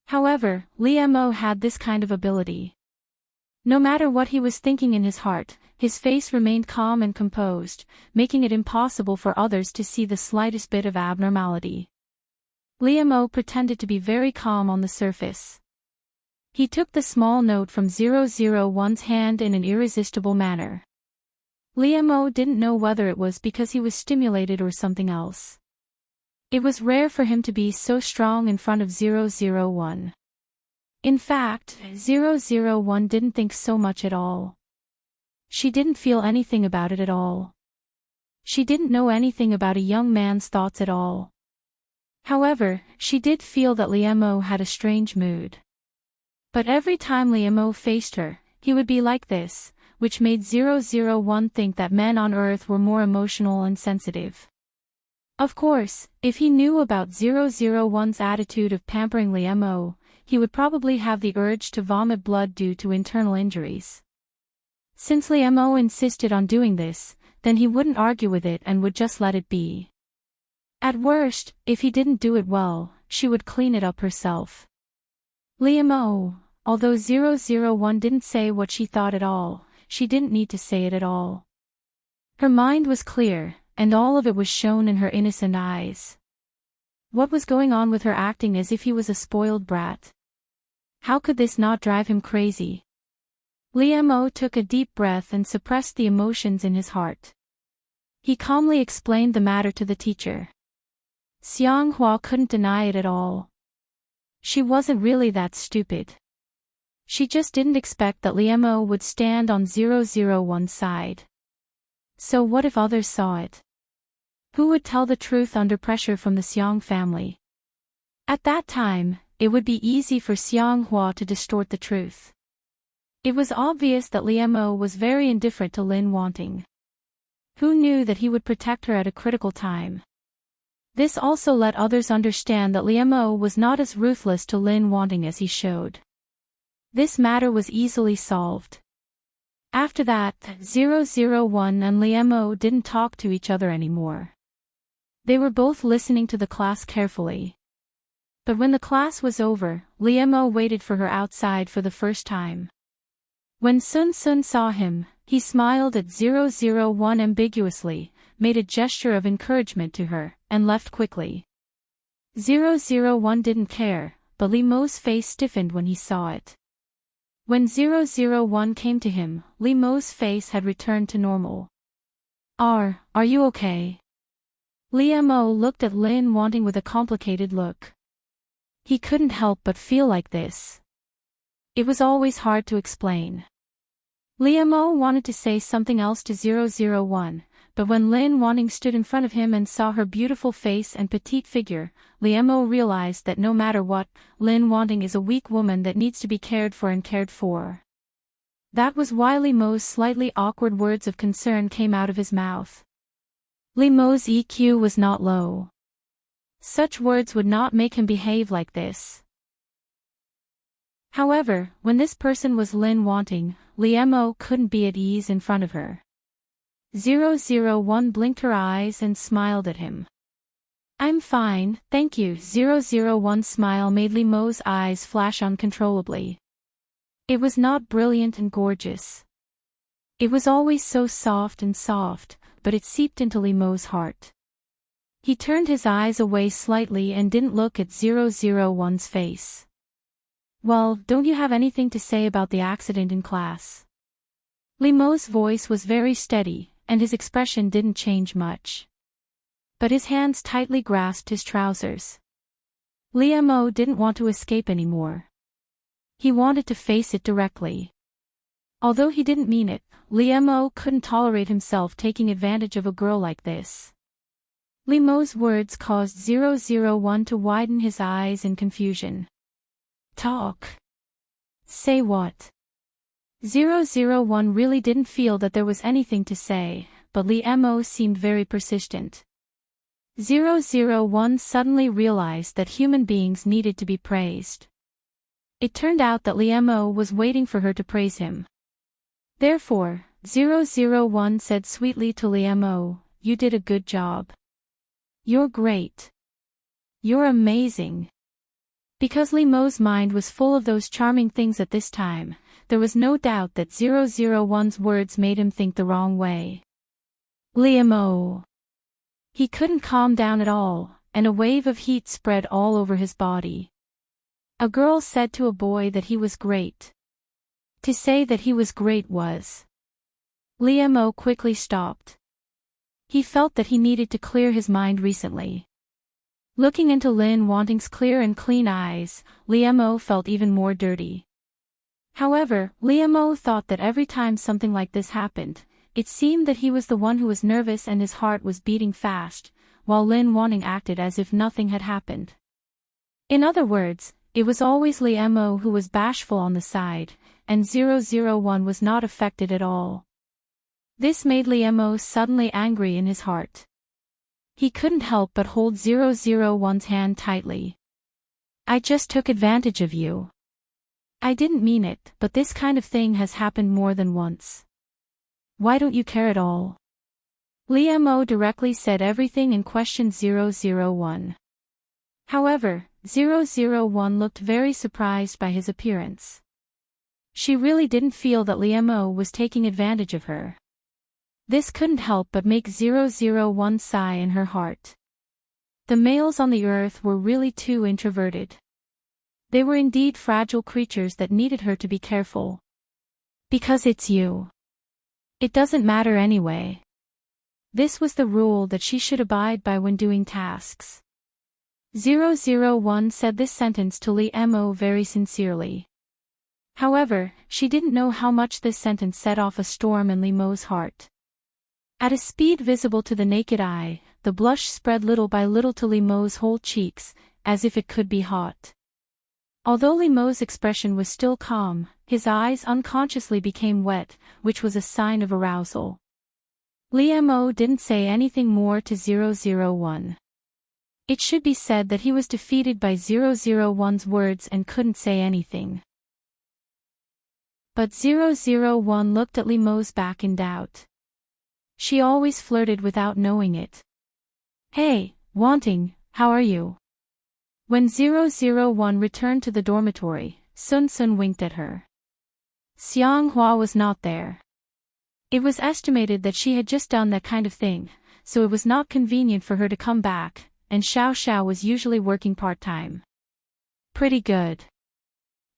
However, Limo had this kind of ability. No matter what he was thinking in his heart, his face remained calm and composed, making it impossible for others to see the slightest bit of abnormality. Limo pretended to be very calm on the surface. He took the small note from 001's hand in an irresistible manner. Limo didn't know whether it was because he was stimulated or something else. It was rare for him to be so strong in front of 001. In fact, 001 didn't think so much at all. She didn't feel anything about it at all. She didn't know anything about a young man's thoughts at all. However, she did feel that Limo had a strange mood. But every time Limo faced her, he would be like this, which made 001 think that men on Earth were more emotional and sensitive. Of course, if he knew about 001's attitude of pampering Limo, he would probably have the urge to vomit blood due to internal injuries. Since Limo insisted on doing this, then he wouldn't argue with it and would just let it be. At worst, if he didn't do it well, she would clean it up herself. Limo, although 001 didn't say what she thought at all, she didn't need to say it at all. Her mind was clear, and all of it was shown in her innocent eyes. What was going on with her acting as if he was a spoiled brat? How could this not drive him crazy? Limo took a deep breath and suppressed the emotions in his heart. He calmly explained the matter to the teacher. Xianghua couldn't deny it at all. She wasn't really that stupid. She just didn't expect that Limo would stand on 001's side. So what if others saw it? Who would tell the truth under pressure from the Xiang family? At that time, it would be easy for Xianghua to distort the truth. It was obvious that Limo was very indifferent to Lin Wanting. Who knew that he would protect her at a critical time? This also let others understand that Limo was not as ruthless to Lin Wanting as he showed. This matter was easily solved. After that, 001 and Limo didn't talk to each other anymore. They were both listening to the class carefully. But when the class was over, Liemo waited for her outside for the first time. When Sun Sun saw him, he smiled at 001 ambiguously, made a gesture of encouragement to her, and left quickly. 001 didn't care, but Liemo's face stiffened when he saw it. When 001 came to him, Liemo's face had returned to normal. Are you okay? Liemo looked at Lin Wanting with a complicated look. He couldn't help but feel like this. It was always hard to explain. Liemo wanted to say something else to 001, but when Lin Wanting stood in front of him and saw her beautiful face and petite figure, Liemo realized that no matter what, Lin Wanting is a weak woman that needs to be cared for and cared for. That was why Liemo's slightly awkward words of concern came out of his mouth. Liemo's EQ was not low. Such words would not make him behave like this. However, when this person was Lin Wanting, Liemo couldn't be at ease in front of her. 001 blinked her eyes and smiled at him. I'm fine, thank you. 001's smile made Liemo's eyes flash uncontrollably. It was not brilliant and gorgeous. It was always so soft, but it seeped into Liemo's heart. He turned his eyes away slightly and didn't look at 001's face. Well, don't you have anything to say about the accident in class? Liemo's voice was very steady, and his expression didn't change much. But his hands tightly grasped his trousers. Liemo didn't want to escape anymore. He wanted to face it directly. Although he didn't mean it, Liemo couldn't tolerate himself taking advantage of a girl like this. Liemo's words caused 001 to widen his eyes in confusion. Talk. Say what? 001 really didn't feel that there was anything to say, but Liemo seemed very persistent. 001 suddenly realized that human beings needed to be praised. It turned out that Liemo was waiting for her to praise him. Therefore, 001 said sweetly to Liemo, "You did a good job. You're great. You're amazing." Because Liemo's mind was full of those charming things at this time, there was no doubt that 001's words made him think the wrong way. Liemo. He couldn't calm down at all, and a wave of heat spread all over his body. A girl said to a boy that he was great. To say that he was great was. Liemo quickly stopped. He felt that he needed to clear his mind recently. Looking into Lin Wanting's clear and clean eyes, Liemo felt even more dirty. However, Liemo thought that every time something like this happened, it seemed that he was the one who was nervous and his heart was beating fast, while Lin Wanting acted as if nothing had happened. In other words, it was always Liemo who was bashful on the side, and 001 was not affected at all. This made Liemo suddenly angry in his heart. He couldn't help but hold 001's hand tightly. I just took advantage of you. I didn't mean it, but this kind of thing has happened more than once. Why don't you care at all? Liemo directly said everything and questioned 001. However, 001 looked very surprised by his appearance. She really didn't feel that Liemo was taking advantage of her. This couldn't help but make 001 sigh in her heart. The males on the earth were really too introverted. They were indeed fragile creatures that needed her to be careful. Because it's you. It doesn't matter anyway. This was the rule that she should abide by when doing tasks. 001 said this sentence to Liemo very sincerely. However, she didn't know how much this sentence set off a storm in Liemo's heart. At a speed visible to the naked eye, the blush spread little by little to Liemo's whole cheeks, as if it could be hot. Although Liemo's expression was still calm, his eyes unconsciously became wet, which was a sign of arousal. Liemo didn't say anything more to 001. It should be said that he was defeated by 001's words and couldn't say anything. But 001 looked at Liemo's back in doubt. She always flirted without knowing it. Hey, Wanting, how are you? When 001 returned to the dormitory, Sun Sun winked at her. Xiang Hua was not there. It was estimated that she had just done that kind of thing, so it was not convenient for her to come back, and Xiao Xiao was usually working part-time. Pretty good.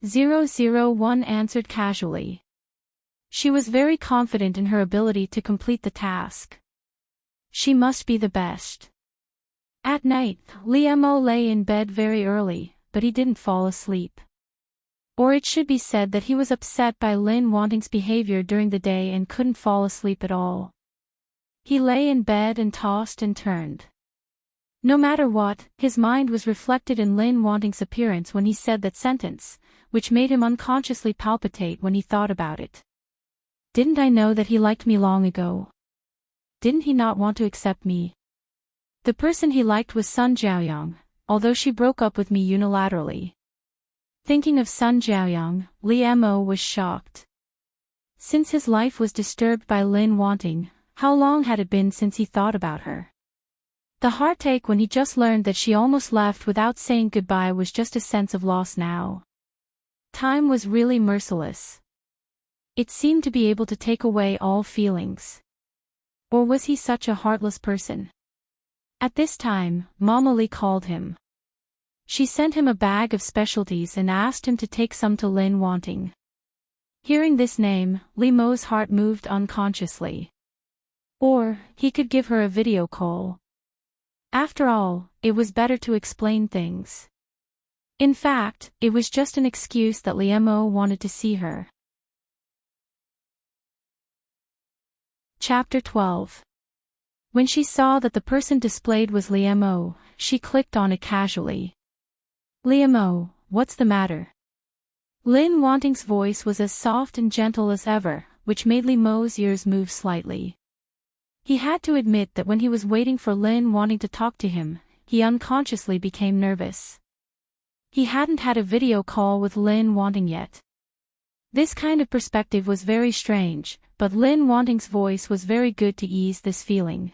001 answered casually. She was very confident in her ability to complete the task. She must be the best. At night, Liemo lay in bed very early, but he didn't fall asleep. Or it should be said that he was upset by Lin Wanting's behavior during the day and couldn't fall asleep at all. He lay in bed and tossed and turned. No matter what, his mind was reflected in Lin Wanting's appearance when he said that sentence, which made him unconsciously palpitate when he thought about it. Didn't I know that he liked me long ago? Didn't he not want to accept me? The person he liked was Sun Jiaoyang, although she broke up with me unilaterally. Thinking of Sun Jiaoyang, Liemo was shocked. Since his life was disturbed by Lin Wanting, how long had it been since he thought about her? The heartache when he just learned that she almost left without saying goodbye was just a sense of loss now. Time was really merciless. It seemed to be able to take away all feelings. Or was he such a heartless person? At this time, Mama Li called him. She sent him a bag of specialties and asked him to take some to Lin Wanting. Hearing this name, Li Mo's heart moved unconsciously. Or, he could give her a video call. After all, it was better to explain things. In fact, it was just an excuse that Liemo wanted to see her. Chapter 12. When she saw that the person displayed was Liemo, she clicked on it casually. Liemo, what's the matter? Lin Wanting's voice was as soft and gentle as ever, which made Liemo's ears move slightly. He had to admit that when he was waiting for Lin Wanting to talk to him, he unconsciously became nervous. He hadn't had a video call with Lin Wanting yet. This kind of perspective was very strange, but Lin Wanting's voice was very good to ease this feeling.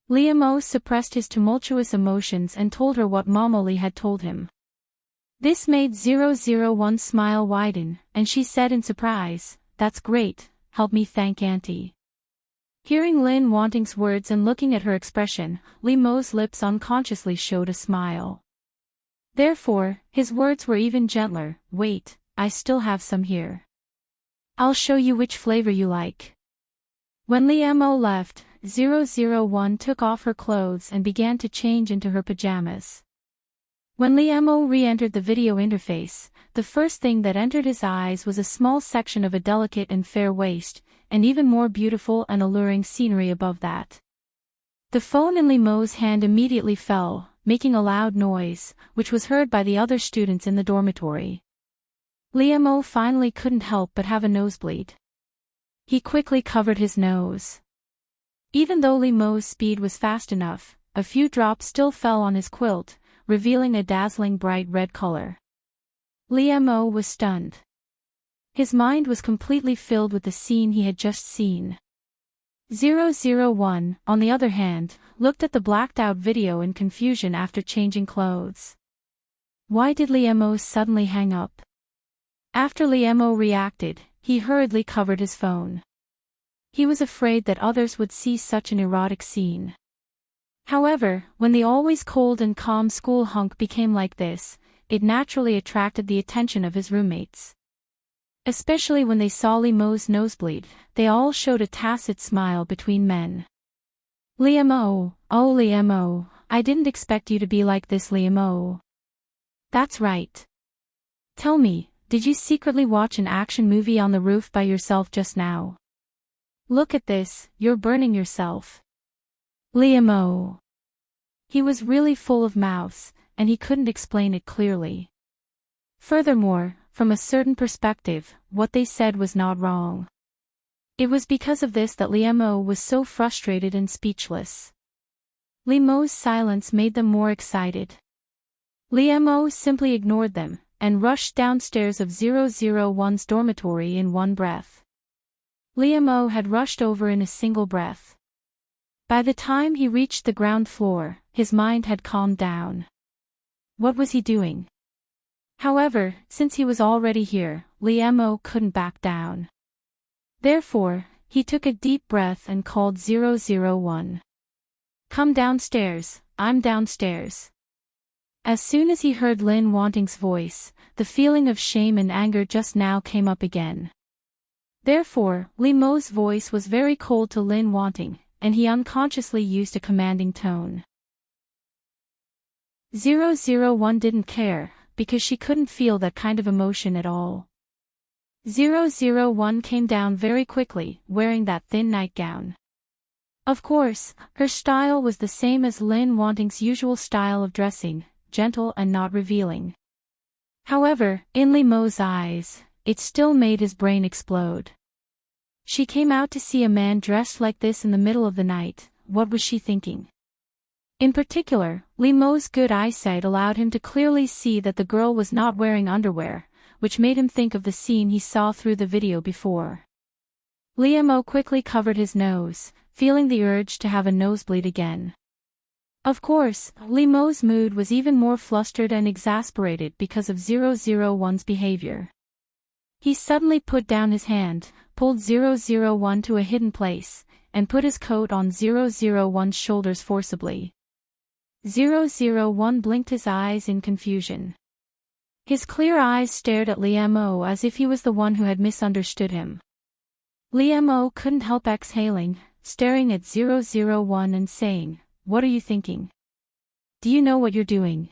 Liemo suppressed his tumultuous emotions and told her what Mama Li had told him. This made 001's smile widen, and she said in surprise, "That's great, help me thank Auntie." Hearing Lin Wanting's words and looking at her expression, Liemo's lips unconsciously showed a smile. Therefore, his words were even gentler. "Wait, I still have some here. I'll show you which flavor you like." When Liemo left, 001 took off her clothes and began to change into her pajamas. When Liemo re-entered the video interface, the first thing that entered his eyes was a small section of a delicate and fair waist, and even more beautiful and alluring scenery above that. The phone in Liemo's hand immediately fell, making a loud noise, which was heard by the other students in the dormitory. Liemo finally couldn't help but have a nosebleed. He quickly covered his nose. Even though Liemo's speed was fast enough, a few drops still fell on his quilt, revealing a dazzling bright red color. Liemo was stunned. His mind was completely filled with the scene he had just seen. 001, on the other hand, looked at the blacked-out video in confusion after changing clothes. Why did Liemo suddenly hang up? After Liemo reacted, he hurriedly covered his phone. He was afraid that others would see such an erotic scene. However, when the always cold and calm school hunk became like this, it naturally attracted the attention of his roommates. Especially when they saw Liemo's nosebleed, they all showed a tacit smile between men. "Liemo, oh Liemo, I didn't expect you to be like this, Liemo." "That's right. Tell me, did you secretly watch an action movie on the roof by yourself just now? Look at this, you're burning yourself." Liemo. He was really full of mouths, and he couldn't explain it clearly. Furthermore, from a certain perspective, what they said was not wrong. It was because of this that Liemo was so frustrated and speechless. Liemo's silence made them more excited. Liemo simply ignored them, and rushed downstairs of 001's dormitory in one breath. Liemo had rushed over in a single breath. By the time he reached the ground floor, his mind had calmed down. What was he doing? However, since he was already here, Liemo couldn't back down. Therefore, he took a deep breath and called 001. Come downstairs, I'm downstairs. As soon as he heard Lin Wanting's voice, the feeling of shame and anger just now came up again. Therefore, Limeau's voice was very cold to Lin Wanting, and he unconsciously used a commanding tone. 001 didn't care, because she couldn't feel that kind of emotion at all. 001 came down very quickly, wearing that thin nightgown. Of course, her style was the same as Lin Wanting's usual style of dressing, gentle and not revealing. However, in Limeau's eyes, it still made his brain explode. She came out to see a man dressed like this in the middle of the night. What was she thinking? In particular, Limeau's good eyesight allowed him to clearly see that the girl was not wearing underwear, which made him think of the scene he saw through the video before. Liemo quickly covered his nose, feeling the urge to have a nosebleed again. Of course, Limeau's mood was even more flustered and exasperated because of 001's behavior. He suddenly put down his hand, pulled 001 to a hidden place, and put his coat on 001's shoulders forcibly. 001 blinked his eyes in confusion. His clear eyes stared at Liemo as if he was the one who had misunderstood him. Liemo couldn't help exhaling, staring at 001 and saying, "What are you thinking? Do you know what you're doing?"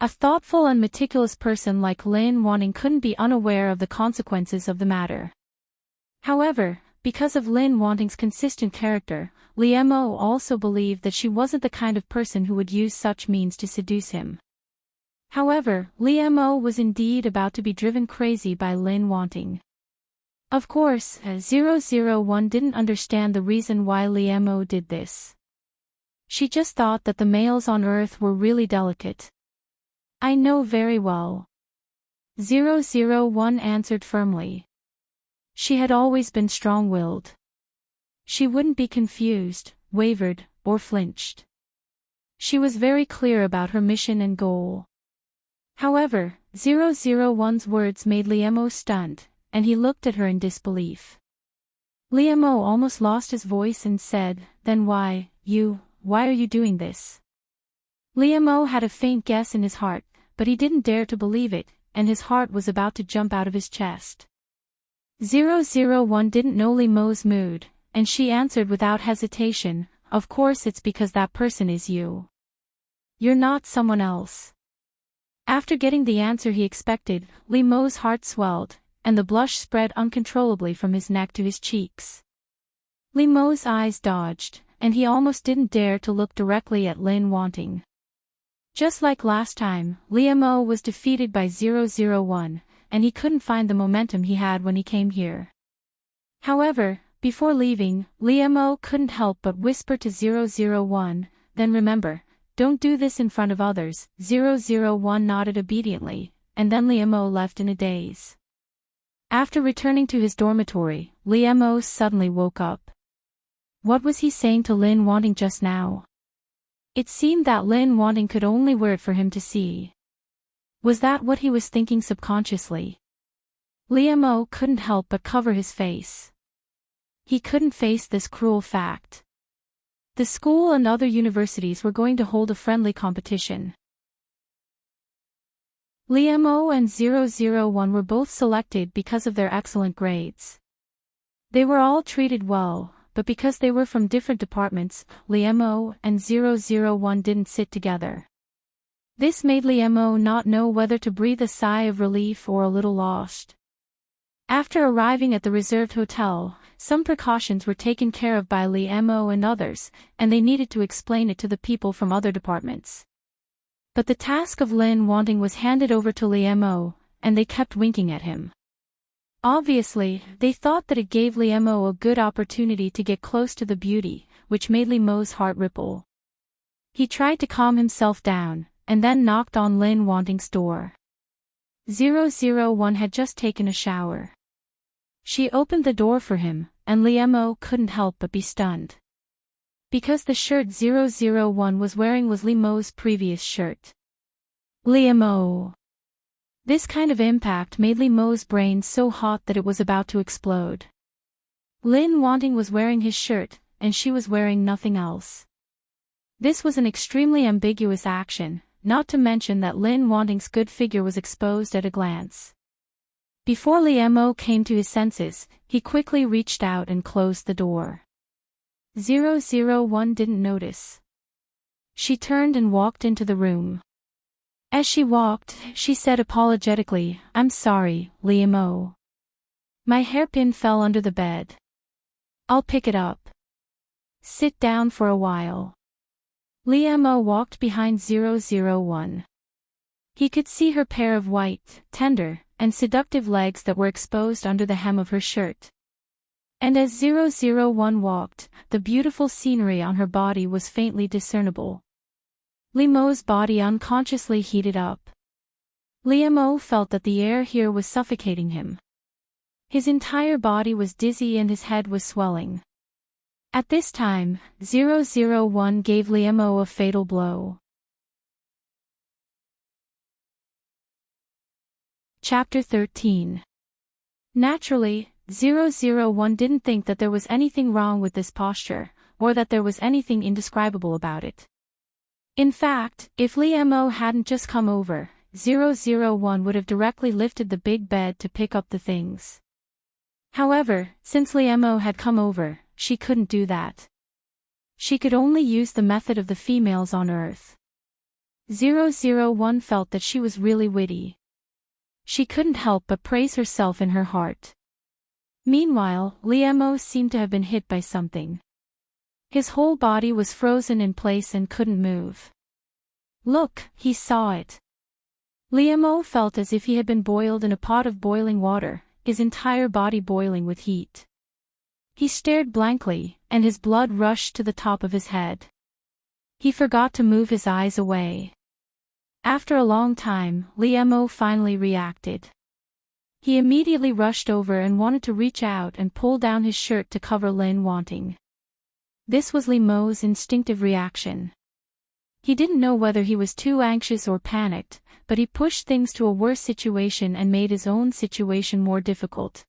A thoughtful and meticulous person like Lin Wanting couldn't be unaware of the consequences of the matter. However, because of Lin Wanting's consistent character, Liemo also believed that she wasn't the kind of person who would use such means to seduce him. However, Liemo was indeed about to be driven crazy by Lin Wanting. Of course, 001 didn't understand the reason why Liemo did this. She just thought that the males on Earth were really delicate. "I know very well," 001 answered firmly. She had always been strong-willed. She wouldn't be confused, wavered, or flinched. She was very clear about her mission and goal. However, 001's words made Liemo stunned, and he looked at her in disbelief. Liemo almost lost his voice and said, "Then why are you doing this?" Liemo had a faint guess in his heart, but he didn't dare to believe it, and his heart was about to jump out of his chest. 001 didn't know Liemo's mood, and she answered without hesitation, "Of course it's because that person is you. You're not someone else." After getting the answer he expected, Liemo's heart swelled, and the blush spread uncontrollably from his neck to his cheeks. Liemo's eyes dodged, and he almost didn't dare to look directly at Lin Wanting. Just like last time, Liemo was defeated by 001, and he couldn't find the momentum he had when he came here. However, before leaving, Liemo couldn't help but whisper to 001, "Then remember, don't do this in front of others." 001 nodded obediently, and then Liemo left in a daze. After returning to his dormitory, Liemo suddenly woke up. What was he saying to Lin Wanting just now? It seemed that Lin Wanting could only wear it for him to see. Was that what he was thinking subconsciously? Liemo couldn't help but cover his face. He couldn't face this cruel fact. The school and other universities were going to hold a friendly competition. Liemo and 001 were both selected because of their excellent grades. They were all treated well, but because they were from different departments, Liemo and 001 didn't sit together. This made Liemo not know whether to breathe a sigh of relief or a little lost. After arriving at the reserved hotel, some precautions were taken care of by Liemo and others, and they needed to explain it to the people from other departments. But the task of Lin Wanting was handed over to Liemo, and they kept winking at him. Obviously, they thought that it gave Liemo a good opportunity to get close to the beauty, which made Liemo's heart ripple. He tried to calm himself down, and then knocked on Lin Wanting's door. 001 had just taken a shower. She opened the door for him, and Liemo couldn't help but be stunned. because the shirt 001 was wearing was Limo's previous shirt. Limo. This kind of impact made Limo's brain so hot that it was about to explode. Lin Wanting was wearing his shirt, and she was wearing nothing else. This was an extremely ambiguous action, not to mention that Lin Wanting's good figure was exposed at a glance. Before Limo came to his senses, he quickly reached out and closed the door. 001 didn't notice. She turned and walked into the room. As she walked, she said apologetically, "I'm sorry, Limo. My hairpin fell under the bed. I'll pick it up. Sit down for a while." Limo walked behind 001. He could see her pair of white, tender, and seductive legs that were exposed under the hem of her shirt. And as 001 walked, the beautiful scenery on her body was faintly discernible. Limo's body unconsciously heated up. Limo felt that the air here was suffocating him. His entire body was dizzy and his head was swelling. At this time, 001 gave Limo a fatal blow. Chapter 13. Naturally, 001 didn't think that there was anything wrong with this posture, or that there was anything indescribable about it. In fact, if Limo hadn't just come over, 001 would have directly lifted the big bed to pick up the things. However, since Limo had come over, she couldn't do that. She could only use the method of the females on Earth. 001 felt that she was really witty. She couldn't help but praise herself in her heart. Meanwhile, Limo seemed to have been hit by something. His whole body was frozen in place and couldn't move. Look, he saw it. Limo felt as if he had been boiled in a pot of boiling water, his entire body boiling with heat. He stared blankly, and his blood rushed to the top of his head. He forgot to move his eyes away. After a long time, Limo finally reacted. He immediately rushed over and wanted to reach out and pull down his shirt to cover Lin Wanting. This was Limo's instinctive reaction. He didn't know whether he was too anxious or panicked, but he pushed things to a worse situation and made his own situation more difficult.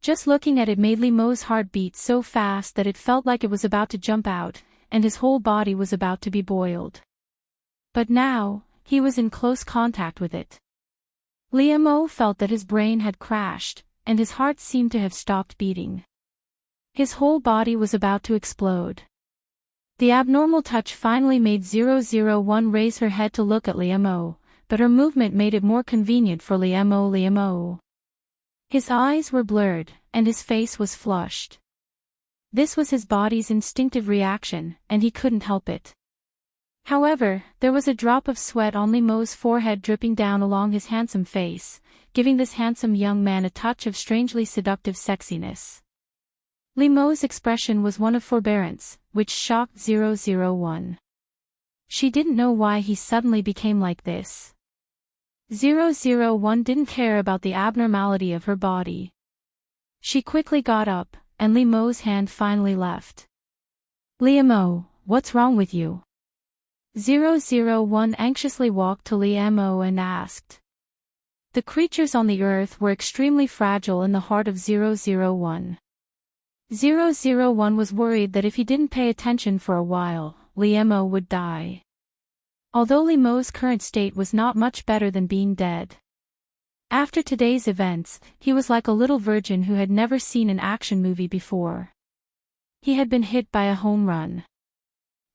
Just looking at it made Limo's heart beat so fast that it felt like it was about to jump out, and his whole body was about to be boiled. But now, he was in close contact with it. Limo felt that his brain had crashed, and his heart seemed to have stopped beating. His whole body was about to explode. The abnormal touch finally made 001 raise her head to look at Limo, but her movement made it more convenient for Limo. His eyes were blurred, and his face was flushed. This was his body's instinctive reaction, and he couldn't help it. However, there was a drop of sweat on Limo's forehead dripping down along his handsome face, giving this handsome young man a touch of strangely seductive sexiness. Limo's expression was one of forbearance, which shocked 001. She didn't know why he suddenly became like this. 001 didn't care about the abnormality of her body. She quickly got up, and Limo's hand finally left. "Limo, what's wrong with you?" 001 anxiously walked to Limo and asked. The creatures on the earth were extremely fragile in the heart of 001. 001 was worried that if he didn't pay attention for a while, Limo would die. Although Limo's current state was not much better than being dead. After today's events, he was like a little virgin who had never seen an action movie before. He had been hit by a home run.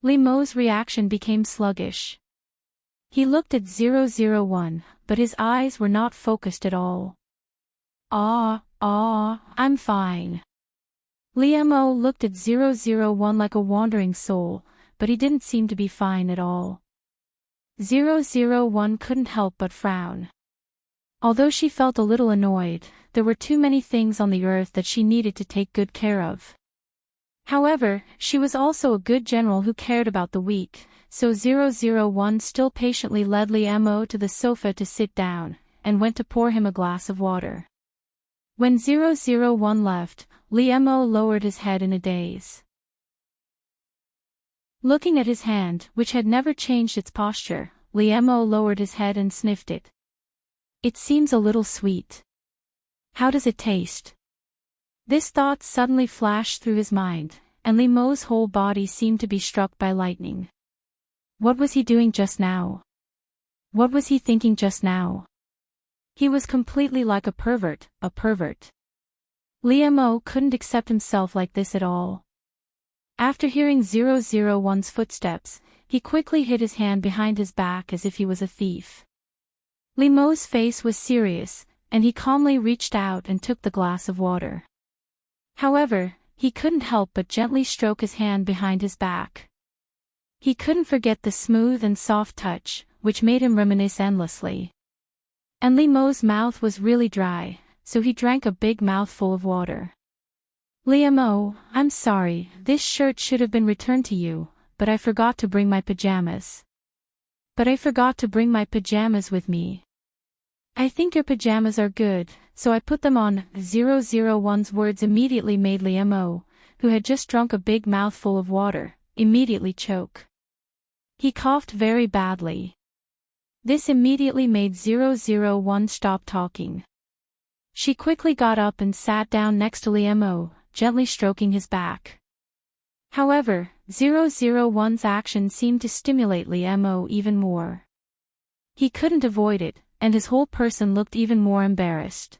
Limo's reaction became sluggish. He looked at 001, but his eyes were not focused at all. I'm fine." Limo looked at 001 like a wandering soul, but he didn't seem to be fine at all. 001 couldn't help but frown. Although she felt a little annoyed, there were too many things on the earth that she needed to take good care of. However, she was also a good general who cared about the weak, so 001 still patiently led Limo to the sofa to sit down, and went to pour him a glass of water. When 001 left, Limo lowered his head in a daze. Looking at his hand, which had never changed its posture, Liemo lowered his head and sniffed it. It seems a little sweet. How does it taste? This thought suddenly flashed through his mind, and Liemo's whole body seemed to be struck by lightning. What was he doing just now? What was he thinking just now? He was completely like a pervert, Liemo couldn't accept himself like this at all. After hearing 001's footsteps, he quickly hid his hand behind his back as if he was a thief. Liemo's face was serious, and he calmly reached out and took the glass of water. However, he couldn't help but gently stroke his hand behind his back. He couldn't forget the smooth and soft touch, which made him reminisce endlessly. And Liemo's mouth was really dry, so he drank a big mouthful of water. Liemo, I'm sorry, this shirt should have been returned to you, but I forgot to bring my pajamas. With me. I think your pajamas are good, so I put them on. 001's words immediately made Liemo, who had just drunk a big mouthful of water, immediately choke. He coughed very badly. This immediately made 001 stop talking. She quickly got up and sat down next to Liemo, gently stroking his back. However, 001's action seemed to stimulate Liemo even more. He couldn't avoid it, and his whole person looked even more embarrassed.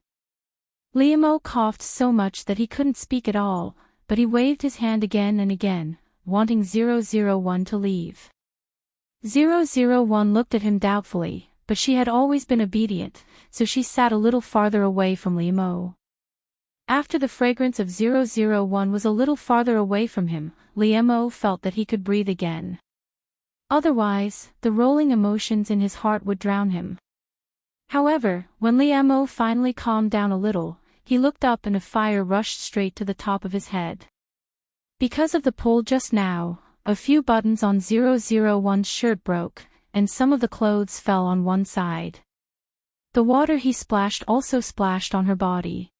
Liemo coughed so much that he couldn't speak at all, but he waved his hand again and again, wanting 001 to leave. 001 looked at him doubtfully, but she had always been obedient, so she sat a little farther away from Liemo. After the fragrance of 001 was a little farther away from him, Liemo felt that he could breathe again. Otherwise, the rolling emotions in his heart would drown him. However, when Liemo finally calmed down a little, he looked up and a fire rushed straight to the top of his head. Because of the pull just now, a few buttons on 001's shirt broke, and some of the clothes fell on one side. The water he splashed also splashed on her body.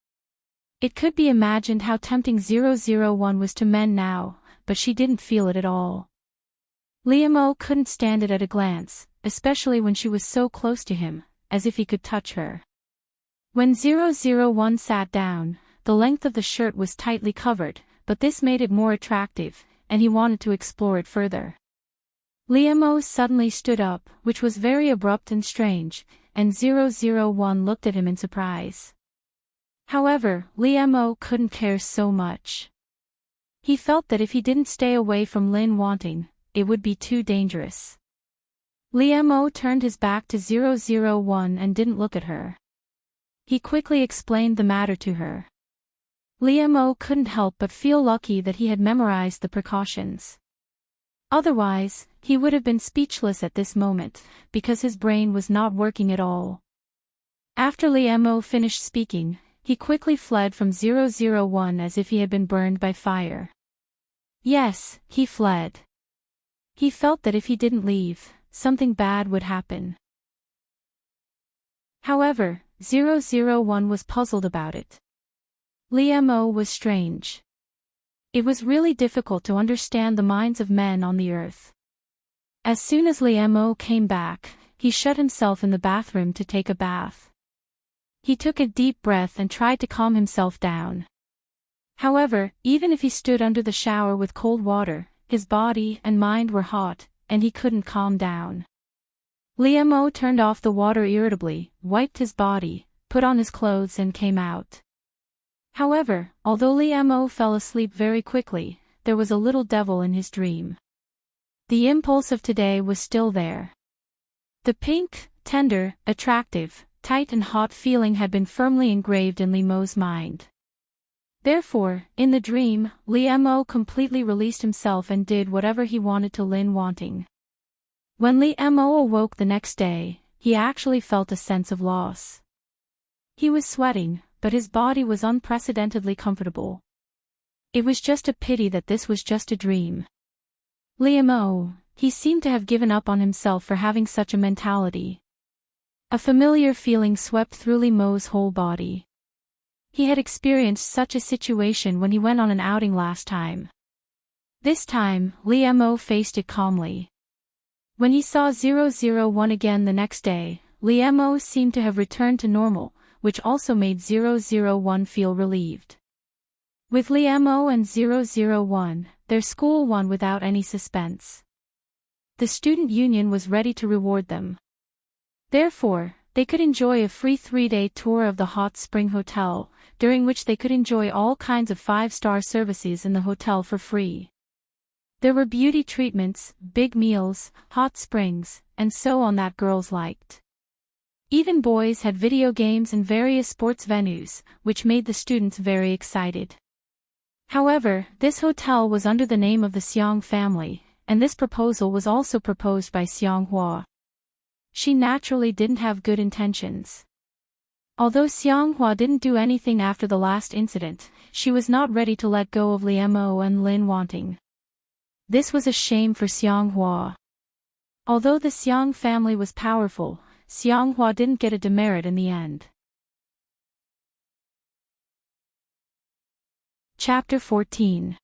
It could be imagined how tempting 001 was to men now, but she didn't feel it at all. Liemo couldn't stand it at a glance, especially when she was so close to him, as if he could touch her. When 001 sat down, the length of the shirt was tightly covered, but this made it more attractive, and he wanted to explore it further. Liemo suddenly stood up, which was very abrupt and strange, and 001 looked at him in surprise. However, Liemo couldn't care so much. He felt that if he didn't stay away from Lin Wanting, it would be too dangerous. Liemo turned his back to 001 and didn't look at her. He quickly explained the matter to her. Liemo couldn't help but feel lucky that he had memorized the precautions. Otherwise, he would have been speechless at this moment, because his brain was not working at all. After Liemo finished speaking, he quickly fled from 001 as if he had been burned by fire. Yes, he fled. He felt that if he didn't leave, something bad would happen. However, 001 was puzzled about it. Liemo was strange. It was really difficult to understand the minds of men on the earth. As soon as Liemo came back, he shut himself in the bathroom to take a bath. He took a deep breath and tried to calm himself down. However, even if he stood under the shower with cold water, his body and mind were hot, and he couldn't calm down. Liemo turned off the water irritably, wiped his body, put on his clothes and came out. However, although Liemo fell asleep very quickly, there was a little devil in his dream. The impulse of today was still there. The pink, tender, attractive, tight and hot feeling had been firmly engraved in Liemo's mind. Therefore, in the dream, Liemo completely released himself and did whatever he wanted to Lin Wanting. When Liemo awoke the next day, he actually felt a sense of loss. He was sweating, but his body was unprecedentedly comfortable. It was just a pity that this was just a dream. Liemo, he seemed to have given up on himself for having such a mentality. A familiar feeling swept through Liemo's whole body. He had experienced such a situation when he went on an outing last time. This time, Liemo faced it calmly. When he saw 001 again the next day, Liemo seemed to have returned to normal, which also made 001 feel relieved. With Liemo and 001, their school won without any suspense. The student union was ready to reward them. Therefore, they could enjoy a free 3-day tour of the hot spring hotel, during which they could enjoy all kinds of 5-star services in the hotel for free. There were beauty treatments, big meals, hot springs, and so on that girls liked. Even boys had video games and various sports venues, which made the students very excited. However, this hotel was under the name of the Xiong family, and this proposal was also proposed by Xianghua. She naturally didn't have good intentions. Although Xianghua didn't do anything after the last incident, she was not ready to let go of Liemo and Lin Wanting. This was a shame for Xianghua. Although the Xiong family was powerful, Xianghua didn't get a demerit in the end. Chapter 14.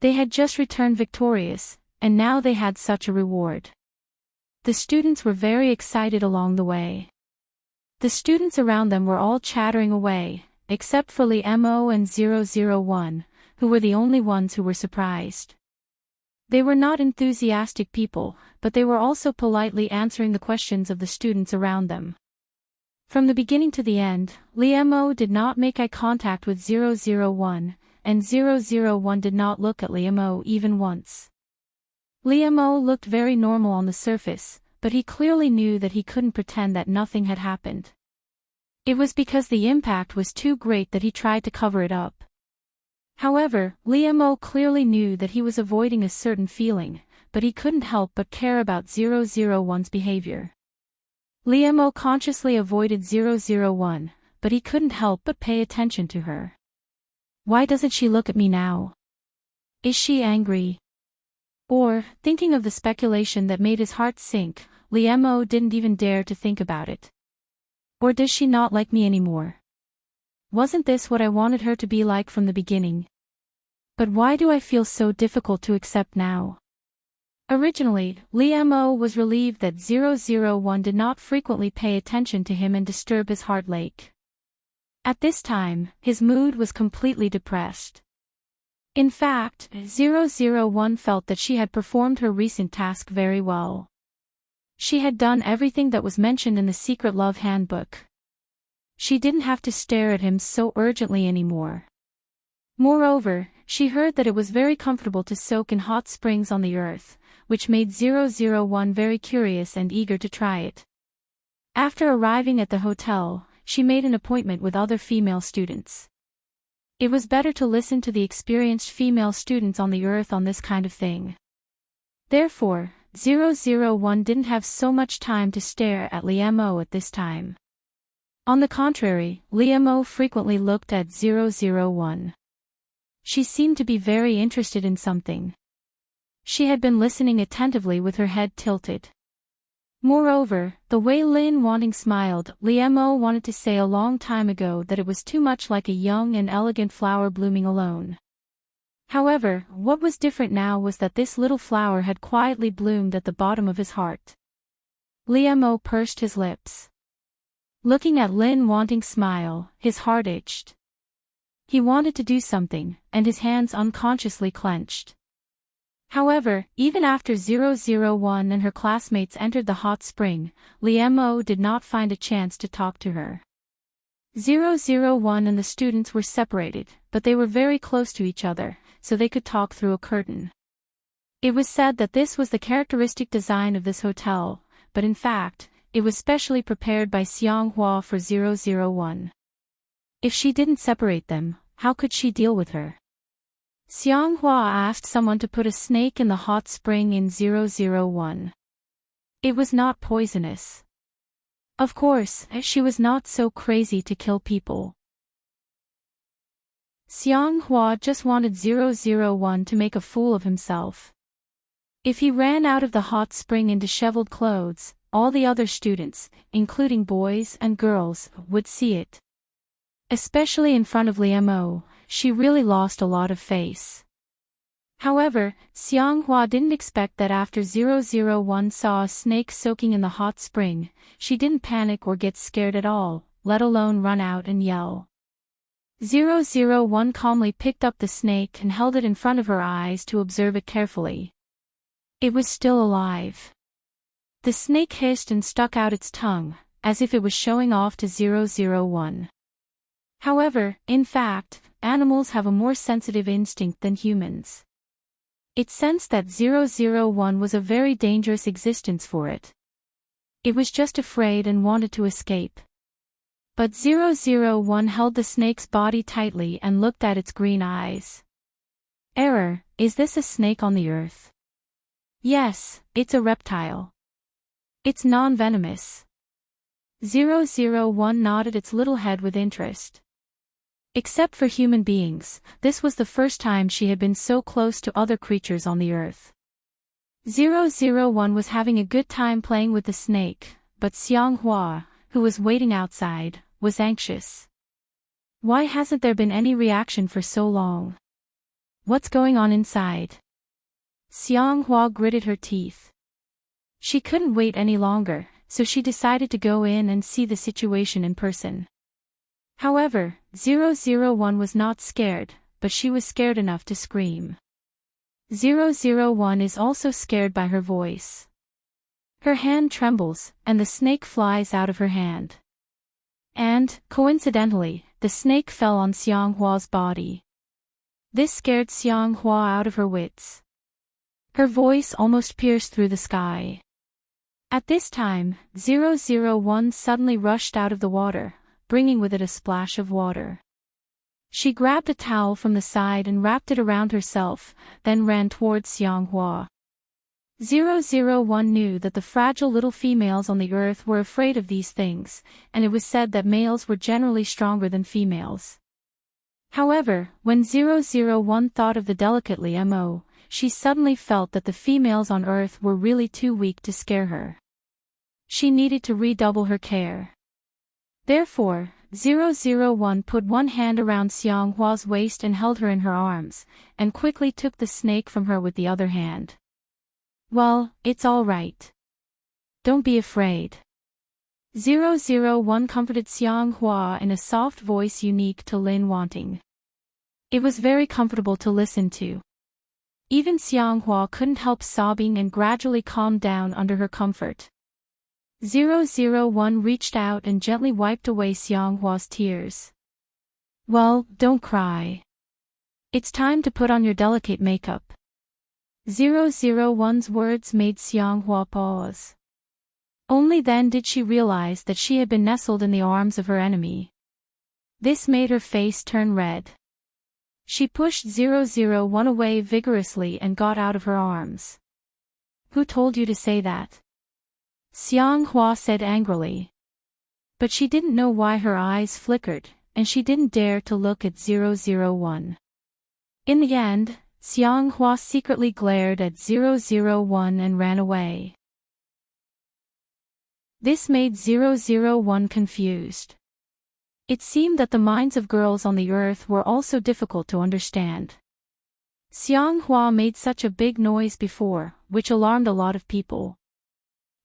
They had just returned victorious, and now they had such a reward. The students were very excited along the way. The students around them were all chattering away, except for Liemo and 001, who were the only ones who were surprised. They were not enthusiastic people, but they were also politely answering the questions of the students around them. From the beginning to the end, Liemo did not make eye contact with 001, and 001 did not look at Liemo even once. Liemo looked very normal on the surface, but he clearly knew that he couldn't pretend that nothing had happened. It was because the impact was too great that he tried to cover it up. However, Liemo clearly knew that he was avoiding a certain feeling, but he couldn't help but care about 001's behavior. Liemo consciously avoided 001, but he couldn't help but pay attention to her. Why doesn't she look at me now? Is she angry? Or, thinking of the speculation that made his heart sink, Liemo didn't even dare to think about it. Or does she not like me anymore? Wasn't this what I wanted her to be like from the beginning? But why do I feel so difficult to accept now? Originally, Liemo was relieved that 001 did not frequently pay attention to him and disturb his heart lake. At this time, his mood was completely depressed. In fact, 001 felt that she had performed her recent task very well. She had done everything that was mentioned in the Secret Love Handbook. She didn't have to stare at him so urgently anymore. Moreover, she heard that it was very comfortable to soak in hot springs on the earth, which made 001 very curious and eager to try it. After arriving at the hotel, she made an appointment with other female students. It was better to listen to the experienced female students on the earth on this kind of thing. Therefore, 001 didn't have so much time to stare at Liemo at this time. On the contrary, Liemo frequently looked at 001. She seemed to be very interested in something. She had been listening attentively with her head tilted. Moreover, the way Lin Wanting smiled, Liemo wanted to say a long time ago that it was too much like a young and elegant flower blooming alone. However, what was different now was that this little flower had quietly bloomed at the bottom of his heart. Liemo pursed his lips. Looking at Lin Wanting's smile, his heart itched. He wanted to do something, and his hands unconsciously clenched. However, even after 001 and her classmates entered the hot spring, Liemo did not find a chance to talk to her. 001 and the students were separated, but they were very close to each other, so they could talk through a curtain. It was said that this was the characteristic design of this hotel, but in fact, it was specially prepared by Xianghua for 001. If she didn't separate them, how could she deal with her? Xianghua asked someone to put a snake in the hot spring in 001. It was not poisonous. Of course, she was not so crazy to kill people. Xianghua just wanted 001 to make a fool of himself. If he ran out of the hot spring in disheveled clothes, all the other students, including boys and girls, would see it. Especially in front of Liemo, she really lost a lot of face. However, Xianghua didn't expect that after 001 saw a snake soaking in the hot spring, she didn't panic or get scared at all, let alone run out and yell. 001 calmly picked up the snake and held it in front of her eyes to observe it carefully. It was still alive. The snake hissed and stuck out its tongue, as if it was showing off to 001. However, in fact, animals have a more sensitive instinct than humans. It sensed that 001 was a very dangerous existence for it. It was just afraid and wanted to escape. But 001 held the snake's body tightly and looked at its green eyes. Error, is this a snake on the earth? Yes, it's a reptile. It's non-venomous. 001 nodded its little head with interest. Except for human beings, this was the first time she had been so close to other creatures on the earth. 001 was having a good time playing with the snake, but Xianghua, who was waiting outside, was anxious. Why hasn't there been any reaction for so long? What's going on inside? Xianghua gritted her teeth. She couldn't wait any longer, so she decided to go in and see the situation in person. However, 001 was not scared, but she was scared enough to scream. 001 is also scared by her voice. Her hand trembles, and the snake flies out of her hand. And, coincidentally, the snake fell on Xianghua's body. This scared Xianghua out of her wits. Her voice almost pierced through the sky. At this time, 001 suddenly rushed out of the water, bringing with it a splash of water. She grabbed a towel from the side and wrapped it around herself, then ran towards Xianghua. 001 knew that the fragile little females on the earth were afraid of these things, and it was said that males were generally stronger than females. However, when 001 thought of the delicate Liemo, she suddenly felt that the females on earth were really too weak to scare her. She needed to redouble her care. Therefore, 001 put one hand around Xianghua's waist and held her in her arms, and quickly took the snake from her with the other hand. Well, it's all right. Don't be afraid. 001 comforted Xianghua in a soft voice unique to Lin Wanting. It was very comfortable to listen to. Even Xianghua couldn't help sobbing and gradually calmed down under her comfort. 001 reached out and gently wiped away Xianghua's tears. Well, don't cry. It's time to put on your delicate makeup. 001's words made Xianghua pause. Only then did she realize that she had been nestled in the arms of her enemy. This made her face turn red. She pushed 001 away vigorously and got out of her arms. Who told you to say that? Xianghua said angrily. But she didn't know why her eyes flickered, and she didn't dare to look at 001. In the end, Xianghua secretly glared at 001 and ran away. This made 001 confused. It seemed that the minds of girls on the earth were also difficult to understand. Xianghua made such a big noise before, which alarmed a lot of people.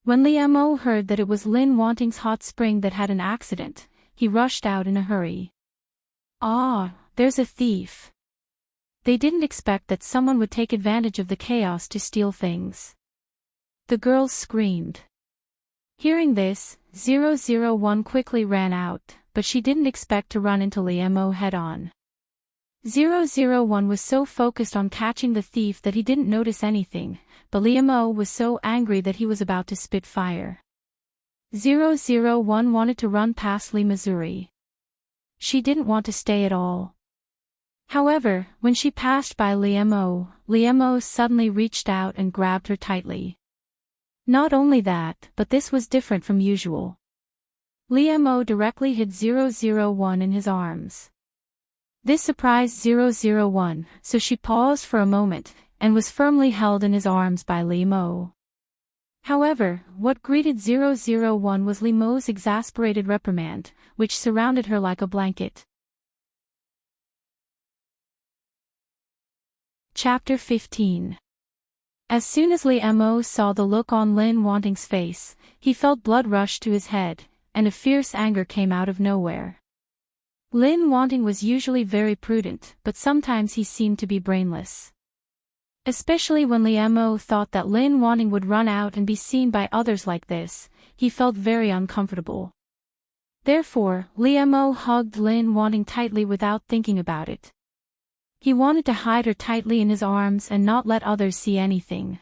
When Liemo heard that it was Lin Wanting's hot spring that had an accident, he rushed out in a hurry. Ah, there's a thief. They didn't expect that someone would take advantage of the chaos to steal things. The girls screamed. Hearing this, 001 quickly ran out, but she didn't expect to run into Liemo head-on. 001 was so focused on catching the thief that he didn't notice anything, but Liemo was so angry that he was about to spit fire. 001 wanted to run past Li Missouri. She didn't want to stay at all. However, when she passed by Liemo suddenly reached out and grabbed her tightly. Not only that, but this was different from usual. Liemo directly hid 001 in his arms. This surprised 001, so she paused for a moment, and was firmly held in his arms by Liemo. However, what greeted 001 was Liemo's exasperated reprimand, which surrounded her like a blanket. Chapter 15. As soon as Mo saw the look on Lin Wanting's face, he felt blood rush to his head, and a fierce anger came out of nowhere. Lin Wanting was usually very prudent, but sometimes he seemed to be brainless. Especially when Mo thought that Lin Wanting would run out and be seen by others like this, he felt very uncomfortable. Therefore, Mo hugged Lin Wanting tightly without thinking about it. He wanted to hide her tightly in his arms and not let others see anything.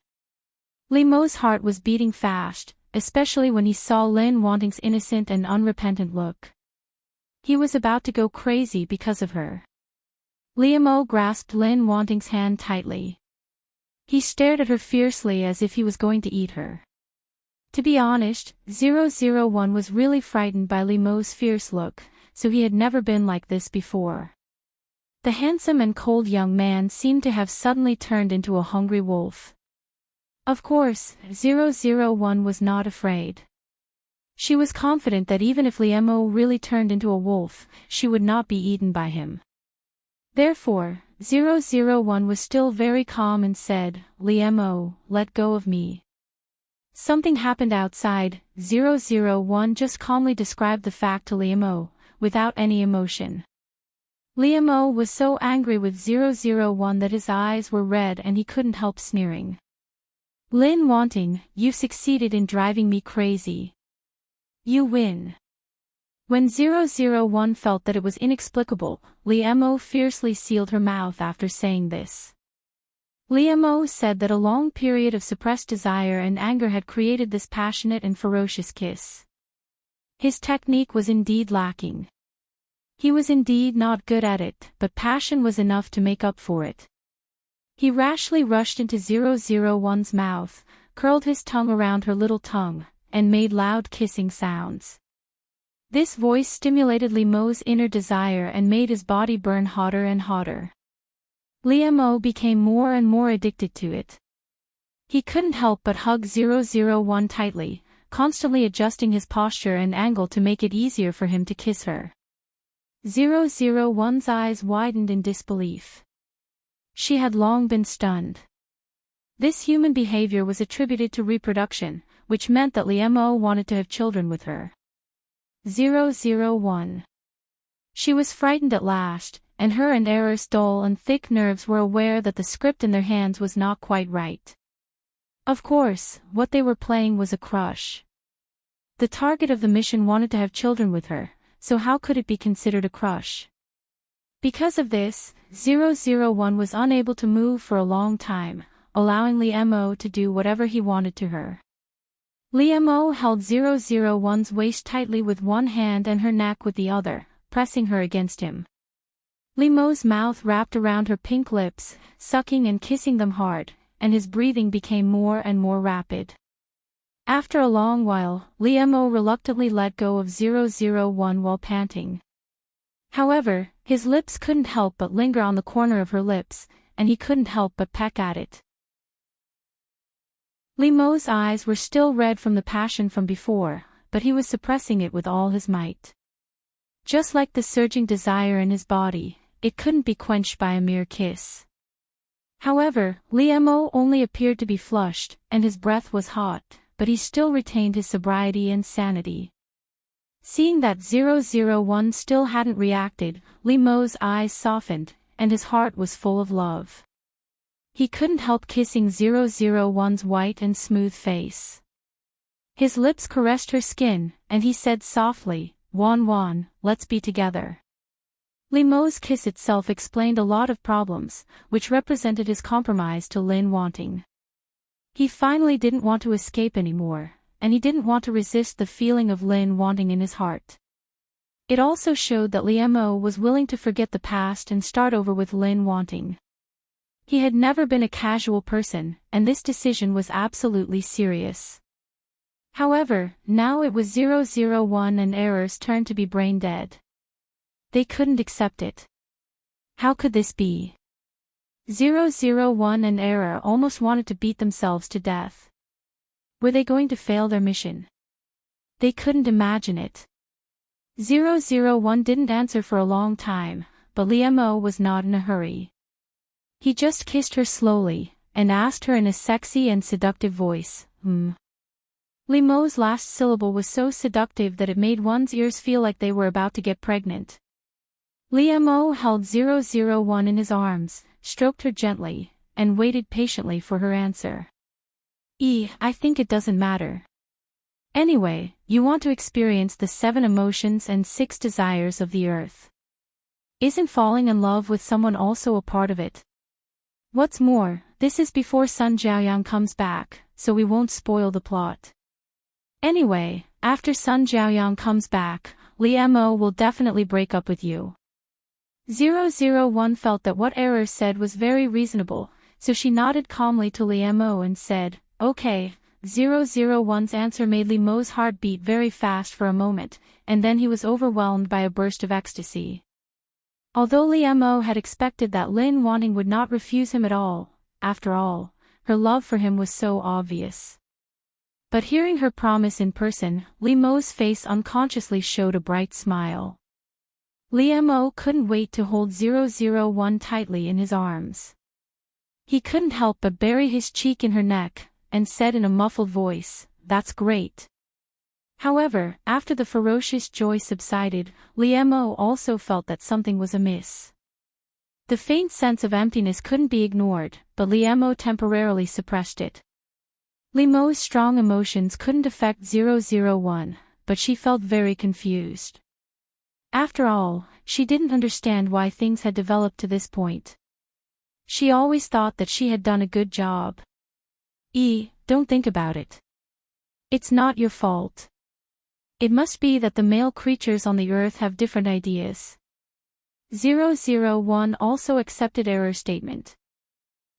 Mo's heart was beating fast, especially when he saw Lin Wanting's innocent and unrepentant look. He was about to go crazy because of her. Mo grasped Lin Wanting's hand tightly. He stared at her fiercely as if he was going to eat her. To be honest, 001 was really frightened by Mo's fierce look, so he had never been like this before. The handsome and cold young man seemed to have suddenly turned into a hungry wolf. Of course, 001 was not afraid. She was confident that even if Mo really turned into a wolf, she would not be eaten by him. Therefore, 001 was still very calm and said, "Mo, let go of me." Something happened outside. 001 just calmly described the fact to Mo, without any emotion. Mo was so angry with 001 that his eyes were red and he couldn't help sneering. "Lin Wanting, you succeeded in driving me crazy. You win." When 001 felt that it was inexplicable, Mo fiercely sealed her mouth after saying this. Mo said that a long period of suppressed desire and anger had created this passionate and ferocious kiss. His technique was indeed lacking. He was indeed not good at it, but passion was enough to make up for it. He rashly rushed into 001's mouth, curled his tongue around her little tongue, and made loud kissing sounds. This voice stimulated Mo's inner desire and made his body burn hotter and hotter. Mo became more and more addicted to it. He couldn't help but hug 001 tightly, constantly adjusting his posture and angle to make it easier for him to kiss her. 001's eyes widened in disbelief. She had long been stunned. This human behavior was attributed to reproduction, which meant that Mo wanted to have children with her. 001. She was frightened at last, and her and Error's dull and thick nerves were aware that the script in their hands was not quite right. Of course, what they were playing was a crush. The target of the mission wanted to have children with her, so how could it be considered a crush? Because of this, 001 was unable to move for a long time, allowing Mo to do whatever he wanted to her. Mo held 001's waist tightly with one hand and her neck with the other, pressing her against him. Mo's mouth wrapped around her pink lips, sucking and kissing them hard, and his breathing became more and more rapid. After a long while, Mo reluctantly let go of 001 while panting. However, his lips couldn't help but linger on the corner of her lips, and he couldn't help but peck at it. Mo's eyes were still red from the passion from before, but he was suppressing it with all his might. Just like the surging desire in his body, it couldn't be quenched by a mere kiss. However, Mo only appeared to be flushed, and his breath was hot, but he still retained his sobriety and sanity. Seeing that 001 still hadn't reacted, Mo's eyes softened, and his heart was full of love. He couldn't help kissing 001's white and smooth face. His lips caressed her skin, and he said softly, "Wan, let's be together." Mo's kiss itself explained a lot of problems, which represented his compromise to Lin Wanting. He finally didn't want to escape anymore, and he didn't want to resist the feeling of Lin Wanting in his heart. It also showed that Mo was willing to forget the past and start over with Lin Wanting. He had never been a casual person, and this decision was absolutely serious. However, now it was 001 and Error's turn to be brain dead. They couldn't accept it. How could this be? 001 and Error almost wanted to beat themselves to death. Were they going to fail their mission? They couldn't imagine it. 001 didn't answer for a long time, but Mo was not in a hurry. He just kissed her slowly, and asked her in a sexy and seductive voice, Limo's last syllable was so seductive that it made one's ears feel like they were about to get pregnant. Limo held 001 in his arms, stroked her gently, and waited patiently for her answer. I think it doesn't matter. Anyway, you want to experience the 7 emotions and 6 desires of the earth. Isn't falling in love with someone also a part of it? What's more, this is before Sun Jiaoyang comes back, so we won't spoil the plot. Anyway, after Sun Jiaoyang comes back, Limo will definitely break up with you. 001 felt that what Error said was very reasonable, so she nodded calmly to Limo and said, okay. 001's answer made Limo's heart beat very fast for a moment, and then he was overwhelmed by a burst of ecstasy. Although Limo had expected that Lin Wanting would not refuse him at all, after all, her love for him was so obvious. But hearing her promise in person, Limo's face unconsciously showed a bright smile. Limo couldn't wait to hold 001 tightly in his arms. He couldn't help but bury his cheek in her neck, and said in a muffled voice, that's great. However, after the ferocious joy subsided, Limo also felt that something was amiss. The faint sense of emptiness couldn't be ignored, but Limo temporarily suppressed it. Limo's strong emotions couldn't affect 001, but she felt very confused. After all, she didn't understand why things had developed to this point. She always thought that she had done a good job. Don't think about it. It's not your fault. It must be that the male creatures on the earth have different ideas. 001 also accepted Error's statement.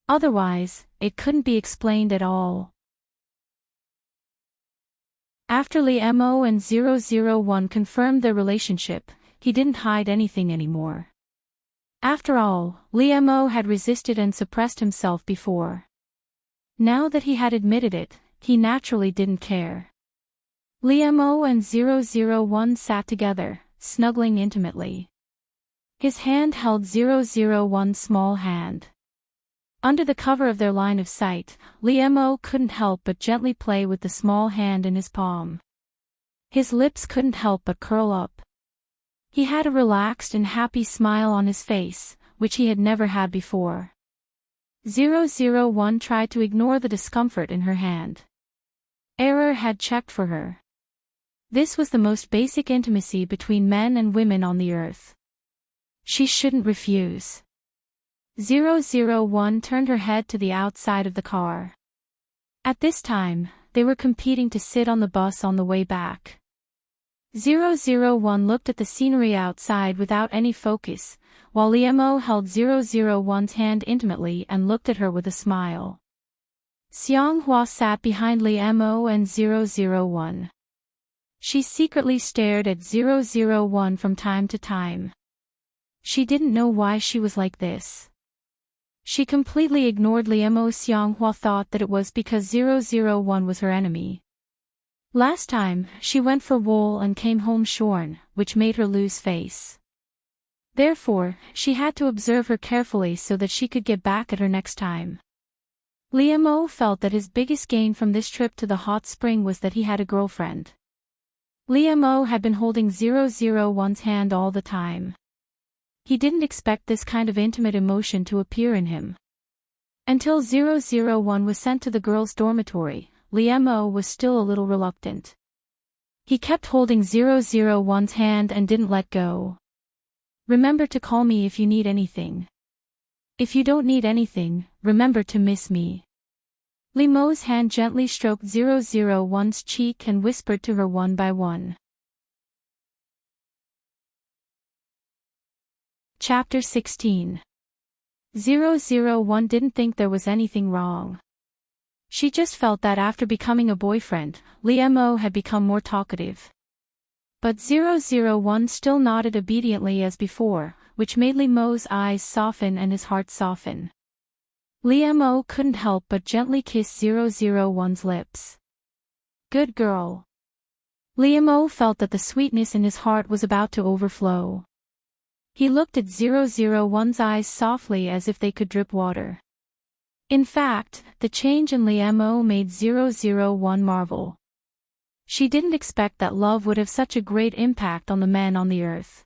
Otherwise, it couldn't be explained at all. After Limo and 001 confirmed their relationship, he didn't hide anything anymore. After all, Limo had resisted and suppressed himself before. Now that he had admitted it, he naturally didn't care. Limo and 001 sat together, snuggling intimately. His hand held 001's small hand. Under the cover of their line of sight, Limo couldn't help but gently play with the small hand in his palm. His lips couldn't help but curl up. He had a relaxed and happy smile on his face, which he had never had before. 001 tried to ignore the discomfort in her hand. Error had checked for her. This was the most basic intimacy between men and women on the earth. She shouldn't refuse. 001 turned her head to the outside of the car. At this time, they were competing to sit on the bus on the way back. 001 looked at the scenery outside without any focus, while Limo held 001's hand intimately and looked at her with a smile. Xianghua sat behind Limo and 001. She secretly stared at 001 from time to time. She didn't know why she was like this. She completely ignored Limo. Xianghua thought that it was because 001 was her enemy. Last time, she went for wool and came home shorn, which made her lose face. Therefore, she had to observe her carefully so that she could get back at her next time. Limo felt that his biggest gain from this trip to the hot spring was that he had a girlfriend. Limo had been holding 001's hand all the time. He didn't expect this kind of intimate emotion to appear in him. Until 001 was sent to the girls' dormitory, Limo was still a little reluctant. He kept holding 001's hand and didn't let go. Remember to call me if you need anything. If you don't need anything, remember to miss me. Limo's hand gently stroked 001's cheek and whispered to her one by one. Chapter 16. 001 didn't think there was anything wrong. She just felt that after becoming a boyfriend, Limo had become more talkative. But 001 still nodded obediently as before, which made Limo's eyes soften and his heart soften. Limo couldn't help but gently kiss 001's lips. Good girl. Limo felt that the sweetness in his heart was about to overflow. He looked at 001's eyes softly as if they could drip water. In fact, the change in Liemo made 001 marvel. She didn't expect that love would have such a great impact on the men on the earth.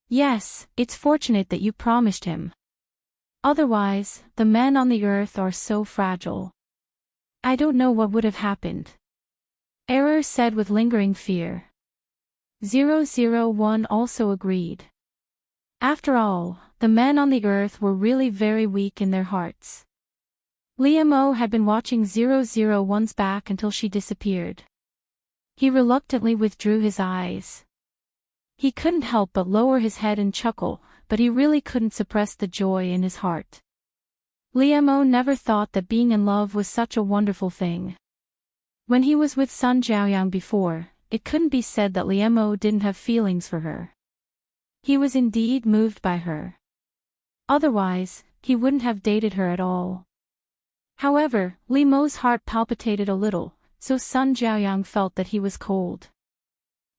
Yes, it's fortunate that you promised him. Otherwise, the men on the earth are so fragile. I don't know what would have happened. Error said with lingering fear. 001 also agreed. After all, the men on the earth were really very weak in their hearts. Liemo had been watching 001's back until she disappeared. He reluctantly withdrew his eyes. He couldn't help but lower his head and chuckle, but he really couldn't suppress the joy in his heart. Liemo never thought that being in love was such a wonderful thing. When he was with Sun Jiaoyang before, it couldn't be said that Liemo didn't have feelings for her. He was indeed moved by her. Otherwise, he wouldn't have dated her at all. However, Liemo's heart palpitated a little, so Sun Jiaoyang felt that he was cold.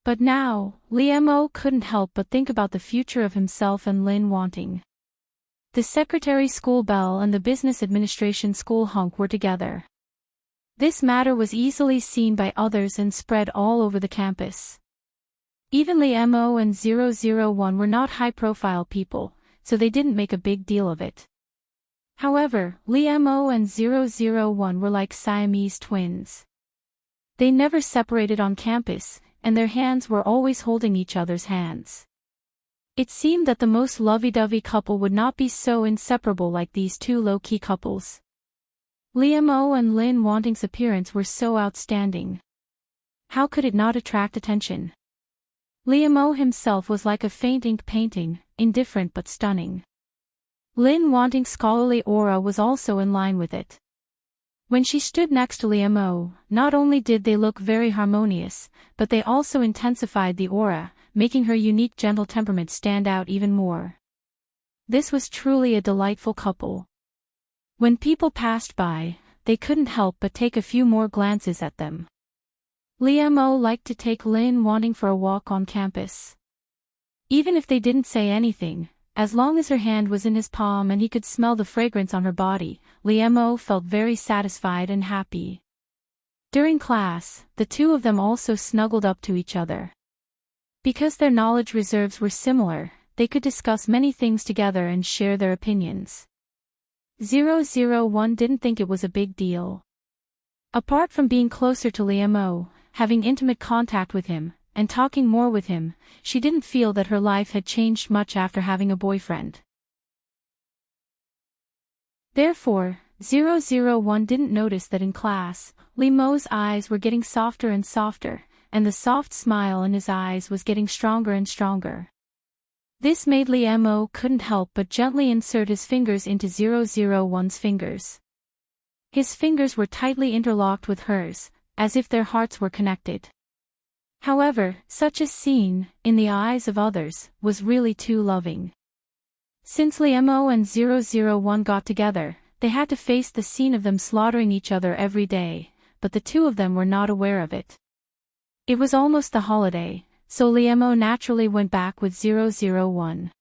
But now, Liemo couldn't help but think about the future of himself and Lin Wanting. The secretary school belle and the business administration school hunk were together. This matter was easily seen by others and spread all over the campus. Even Liemo and 001 were not high-profile people, so they didn't make a big deal of it. However, Liemo and 001 were like Siamese twins. They never separated on campus, and their hands were always holding each other's hands. It seemed that the most lovey-dovey couple would not be so inseparable like these two low-key couples. Liemo and Lin Wanting's appearance were so outstanding. How could it not attract attention? Liemo himself was like a faint ink painting, indifferent but stunning. Lin Wanting's scholarly aura was also in line with it. When she stood next to Liemo, not only did they look very harmonious, but they also intensified the aura, making her unique gentle temperament stand out even more. This was truly a delightful couple. When people passed by, they couldn't help but take a few more glances at them. Liemo liked to take Lin Wanting for a walk on campus. Even if they didn't say anything, as long as her hand was in his palm and he could smell the fragrance on her body, Liemo felt very satisfied and happy. During class, the two of them also snuggled up to each other. Because their knowledge reserves were similar, they could discuss many things together and share their opinions. 001 didn't think it was a big deal. Apart from being closer to Liemo, having intimate contact with him, and talking more with him, she didn't feel that her life had changed much after having a boyfriend. Therefore, 001 didn't notice that in class, Liemo's eyes were getting softer and softer, and the soft smile in his eyes was getting stronger and stronger. This made Liemo couldn't help but gently insert his fingers into 001's fingers. His fingers were tightly interlocked with hers, as if their hearts were connected. However, such a scene, in the eyes of others, was really too loving. Since Liemo and 001 got together, they had to face the scene of them slaughtering each other every day, but the two of them were not aware of it. It was almost the holiday, so Liemo naturally went back with 001.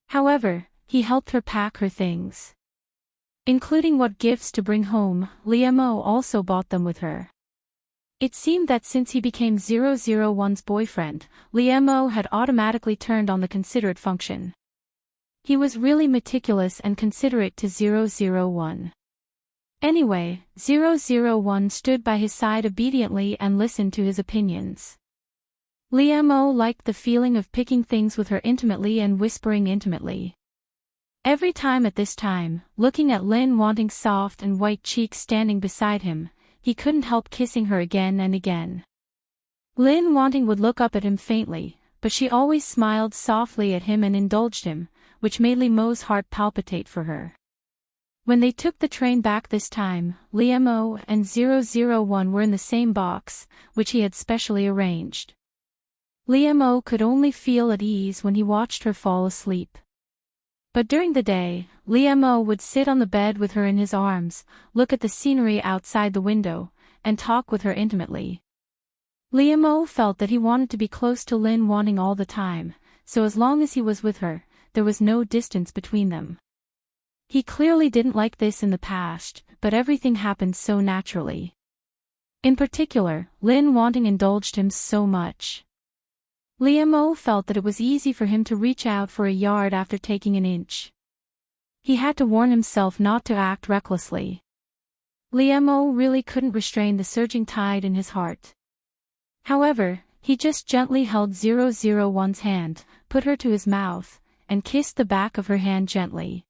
However, he helped her pack her things. Including what gifts to bring home, Liemo also bought them with her. It seemed that since he became 001's boyfriend, Liemo had automatically turned on the considerate function. He was really meticulous and considerate to 001. Anyway, 001 stood by his side obediently and listened to his opinions. Liemo liked the feeling of picking things with her intimately and whispering intimately. Every time at this time, looking at Lin Wanting's soft and white cheeks standing beside him, he couldn't help kissing her again and again. Lin Wanting would look up at him faintly, but she always smiled softly at him and indulged him, which made Liemo's heart palpitate for her. When they took the train back this time, Liemo and 001 were in the same box, which he had specially arranged. Liemo could only feel at ease when he watched her fall asleep. But during the day, Liemo would sit on the bed with her in his arms, look at the scenery outside the window, and talk with her intimately. Liemo felt that he wanted to be close to Lin Wanting all the time, so as long as he was with her, there was no distance between them. He clearly didn't like this in the past, but everything happened so naturally. In particular, Lin wanting indulged him so much. Liam felt that it was easy for him to reach out for a yard after taking an inch. He had to warn himself not to act recklessly. Liam really couldn't restrain the surging tide in his heart. However, he just gently held 001's hand, put her to his mouth, and kissed the back of her hand gently.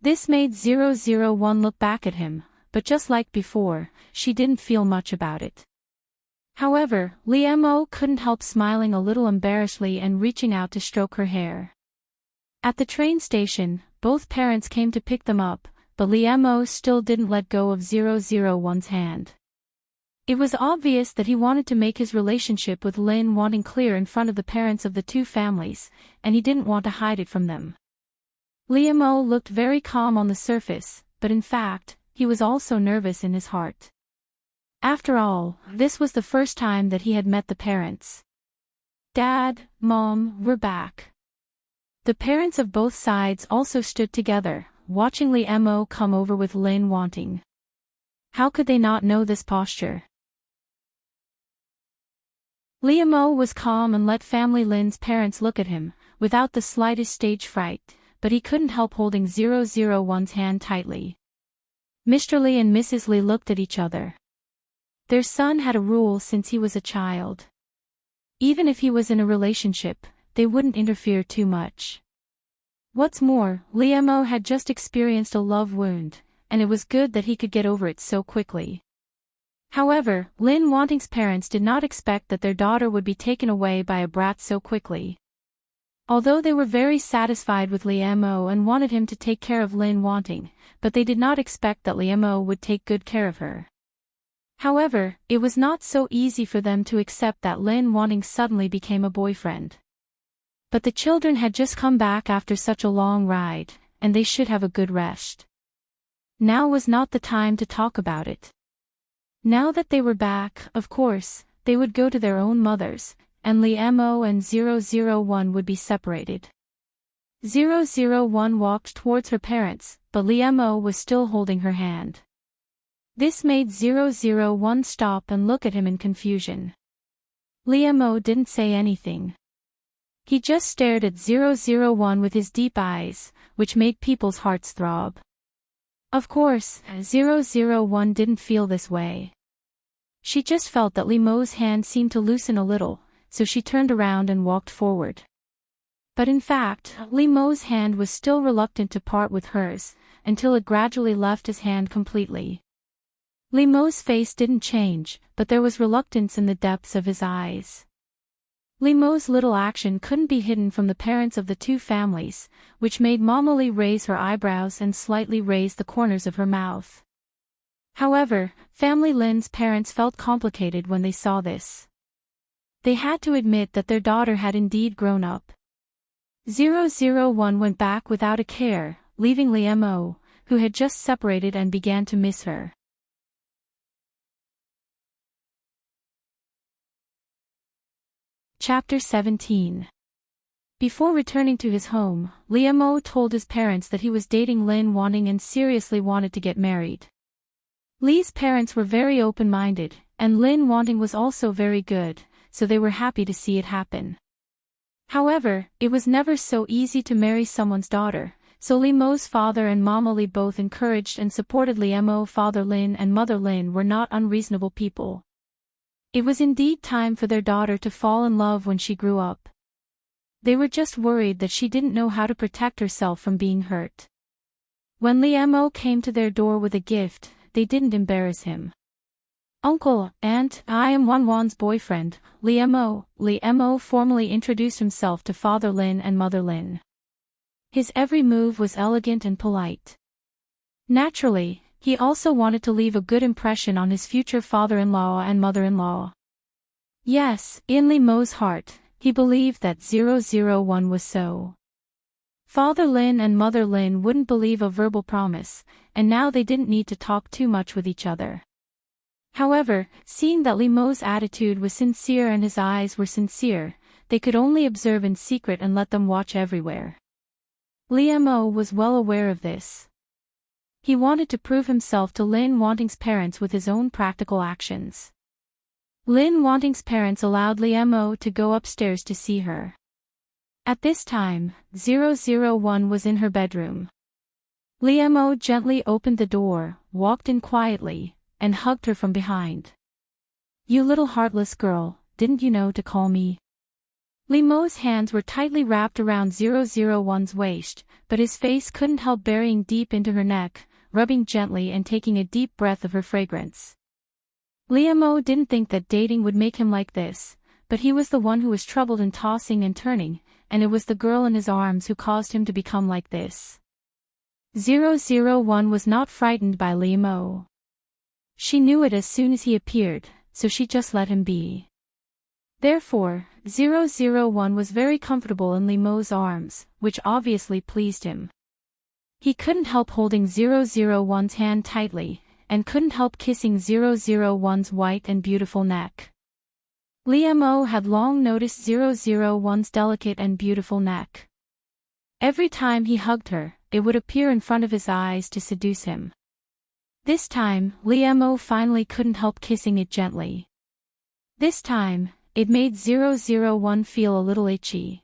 This made 001 look back at him, but just like before, she didn't feel much about it. However, Liam couldn't help smiling a little embarrassedly and reaching out to stroke her hair. At the train station, both parents came to pick them up, but Liam still didn't let go of 001's hand. It was obvious that he wanted to make his relationship with Lin wanting clear in front of the parents of the two families, and he didn't want to hide it from them. Liam looked very calm on the surface, but in fact, he was also nervous in his heart. After all, this was the first time that he had met the parents. "Dad, Mom, we're back." The parents of both sides also stood together, watching Liam come over with Lin wanting. How could they not know this posture? Liam was calm and let family Lin's parents look at him, without the slightest stage fright, but he couldn't help holding 001's hand tightly. Mr. Lee and Mrs. Lee looked at each other. Their son had a rule since he was a child. Even if he was in a relationship, they wouldn't interfere too much. What's more, Liam had just experienced a love wound, and it was good that he could get over it so quickly. However, Lin Wanting's parents did not expect that their daughter would be taken away by a brat so quickly. Although they were very satisfied with Liam and wanted him to take care of Lin Wanting, but they did not expect that Liam would take good care of her. However, it was not so easy for them to accept that Lin Wanting suddenly became a boyfriend. But the children had just come back after such a long ride, and they should have a good rest. Now was not the time to talk about it. Now that they were back, of course, they would go to their own mothers, and Liam and 001 would be separated. 001 walked towards her parents, but Liam was still holding her hand. This made 001 stop and look at him in confusion. Liam didn't say anything. He just stared at 001 with his deep eyes, which made people's hearts throb. Of course, 001 didn't feel this way. She just felt that Liam's hand seemed to loosen a little, so she turned around and walked forward. But in fact, Liam's hand was still reluctant to part with hers, until it gradually left his hand completely. Liam's face didn't change, but there was reluctance in the depths of his eyes. Liam's little action couldn't be hidden from the parents of the two families, which made Mama Lee raise her eyebrows and slightly raise the corners of her mouth. However, family Lin's parents felt complicated when they saw this. They had to admit that their daughter had indeed grown up. 001 went back without a care, leaving Liam, who had just separated and began to miss her. Chapter 17. Before returning to his home, Liam told his parents that he was dating Lin Wanting and seriously wanted to get married. Lee's parents were very open-minded, and Lin Wanting was also very good, so they were happy to see it happen. However, it was never so easy to marry someone's daughter, so Liam's father and Mama Lee both encouraged and supported Liam. Father Lin and Mother Lin were not unreasonable people. It was indeed time for their daughter to fall in love when she grew up. They were just worried that she didn't know how to protect herself from being hurt. When Liam came to their door with a gift, they didn't embarrass him. "Uncle, Aunt, I am Wanwan's boyfriend, Liam." Liam formally introduced himself to Father Lin and Mother Lin. His every move was elegant and polite. Naturally, he also wanted to leave a good impression on his future father-in-law and mother-in-law. Yes, in Liam's heart, he believed that 001 was so. Father Lin and Mother Lin wouldn't believe a verbal promise, and now they didn't need to talk too much with each other. However, seeing that Liam's attitude was sincere and his eyes were sincere, they could only observe in secret and let them watch everywhere. Liam-o was well aware of this. He wanted to prove himself to Lin Wanting's parents with his own practical actions. Lin Wanting's parents allowed Liam-o to go upstairs to see her. At this time, 001 was in her bedroom. Liam-o gently opened the door, walked in quietly, and hugged her from behind. "You little heartless girl, didn't you know to call me?" Liam-o's hands were tightly wrapped around 001's waist, but his face couldn't help burying deep into her neck, rubbing gently and taking a deep breath of her fragrance. Liam-o didn't think that dating would make him like this, but he was the one who was troubled and tossing and turning, and it was the girl in his arms who caused him to become like this. 001 was not frightened by Liam-o. She knew it as soon as he appeared, so she just let him be. Therefore, 001 was very comfortable in Liam-o's arms, which obviously pleased him. He couldn't help holding 001's hand tightly, and couldn't help kissing 001's white and beautiful neck. Liam-o had long noticed 001's delicate and beautiful neck. Every time he hugged her, it would appear in front of his eyes to seduce him. This time, Liam-o finally couldn't help kissing it gently. This time, it made 001 feel a little itchy.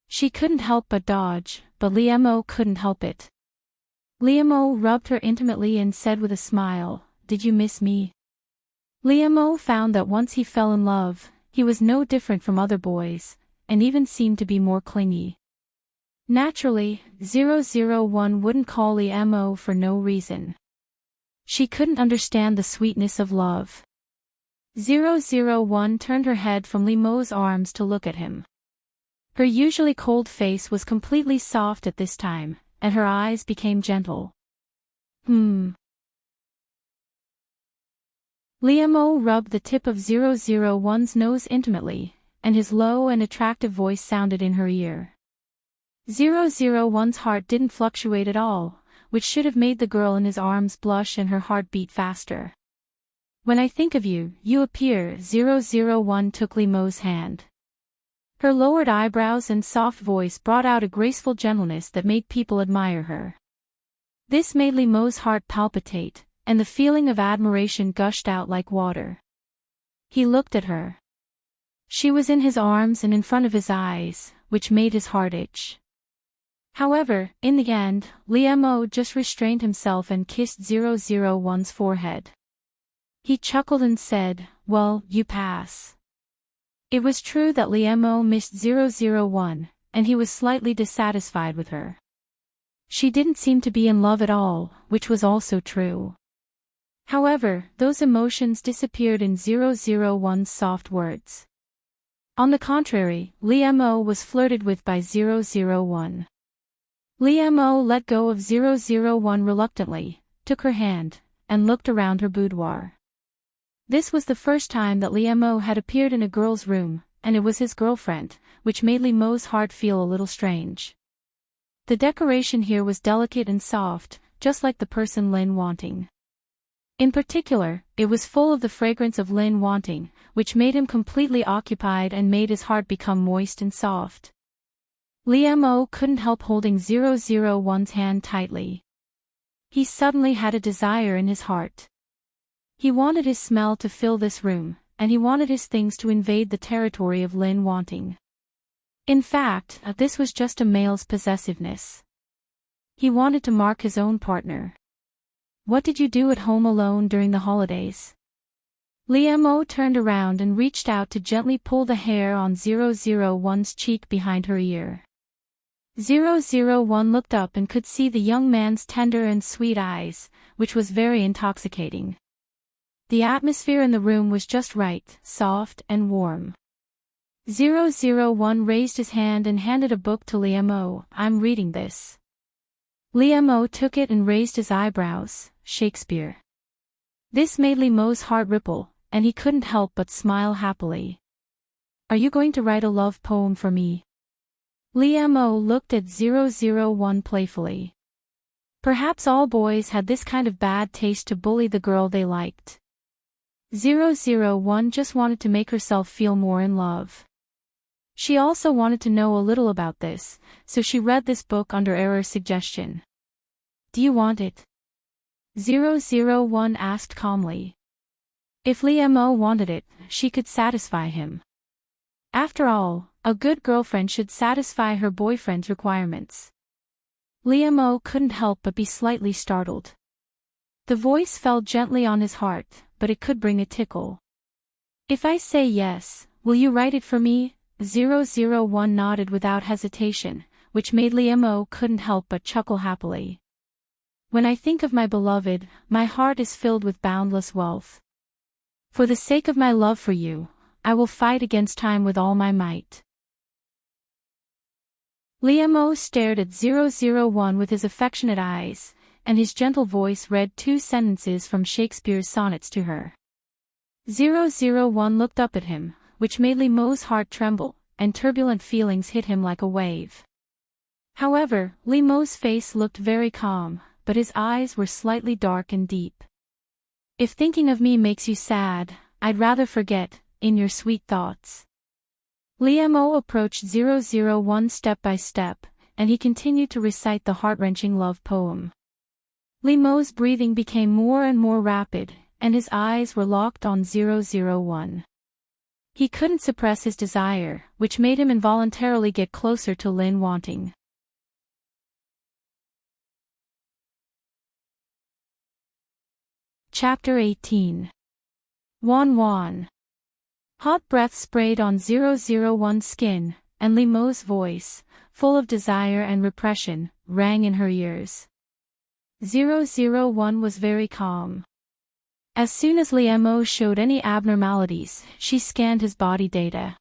She couldn't help but dodge, but Liam-o couldn't help it. Liam-o rubbed her intimately and said with a smile, "Did you miss me?" Liam-o found that once he fell in love, he was no different from other boys, and even seemed to be more clingy. Naturally, 001 wouldn't call Liam-o for no reason. She couldn't understand the sweetness of love. 001 turned her head from Liam-o's arms to look at him. Her usually cold face was completely soft at this time, and her eyes became gentle. Liam-o rubbed the tip of 001's nose intimately, and his low and attractive voice sounded in her ear. 001's heart didn't fluctuate at all, which should have made the girl in his arms blush and her heart beat faster. "When I think of you, you appear." 001 took Liam-o's hand. Her lowered eyebrows and soft voice brought out a graceful gentleness that made people admire her. This made Liam-o's heart palpitate, and the feeling of admiration gushed out like water. He looked at her. She was in his arms and in front of his eyes, which made his heart itch. However, in the end, Liam-o just restrained himself and kissed 001's forehead. He chuckled and said, "Well, you pass." It was true that Liam-o missed 001, and he was slightly dissatisfied with her. She didn't seem to be in love at all, which was also true. However, those emotions disappeared in 001's soft words. On the contrary, Liam-o was flirted with by 001. Liam-o let go of 001 reluctantly, took her hand, and looked around her boudoir. This was the first time that Liam-o had appeared in a girl's room, and it was his girlfriend, which made Liam-o's heart feel a little strange. The decoration here was delicate and soft, just like the person Lin Wanting. In particular, it was full of the fragrance of Lin Wanting, which made him completely occupied and made his heart become moist and soft. Liam-o couldn't help holding 001's hand tightly. He suddenly had a desire in his heart. He wanted his smell to fill this room, and he wanted his things to invade the territory of Lin Wanting. In fact, this was just a male's possessiveness. He wanted to mark his own partner. "What did you do at home alone during the holidays?" Liam-o turned around and reached out to gently pull the hair on 001's cheek behind her ear. 001 looked up and could see the young man's tender and sweet eyes, which was very intoxicating. The atmosphere in the room was just right, soft and warm. 001 raised his hand and handed a book to Liam-o. "I'm reading this." Liam-o took it and raised his eyebrows. "Shakespeare." This made Liam-o's heart ripple, and he couldn't help but smile happily. "Are you going to write a love poem for me?" Liam-o looked at 001 playfully. Perhaps all boys had this kind of bad taste to bully the girl they liked. 001 just wanted to make herself feel more in love. She also wanted to know a little about this, so she read this book under Error's suggestion. "Do you want it?" 001 asked calmly. If Liemo wanted it, she could satisfy him. After all, a good girlfriend should satisfy her boyfriend's requirements. Liemo couldn't help but be slightly startled. The voice fell gently on his heart, but it could bring a tickle. "If I say yes, will you write it for me?" 001 nodded without hesitation, which made Liemo couldn't help but chuckle happily. "When I think of my beloved, my heart is filled with boundless wealth. For the sake of my love for you, I will fight against time with all my might." Liemo stared at 001 with his affectionate eyes, and his gentle voice read 2 sentences from Shakespeare's sonnets to her. 001 looked up at him, which made Liemo's heart tremble, and turbulent feelings hit him like a wave. However, Liemo's face looked very calm, but his eyes were slightly dark and deep. "If thinking of me makes you sad, I'd rather forget, in your sweet thoughts." Liemo approached 001 step by step, and he continued to recite the heart-wrenching love poem. Liemo's breathing became more and more rapid, and his eyes were locked on 001. He couldn't suppress his desire, which made him involuntarily get closer to Lin wanting. Chapter 18. Wan Wan. Hot breath sprayed on 001's skin, and Liemo's voice, full of desire and repression, rang in her ears. 001 was very calm. As soon as Liemo showed any abnormalities, she scanned his body data.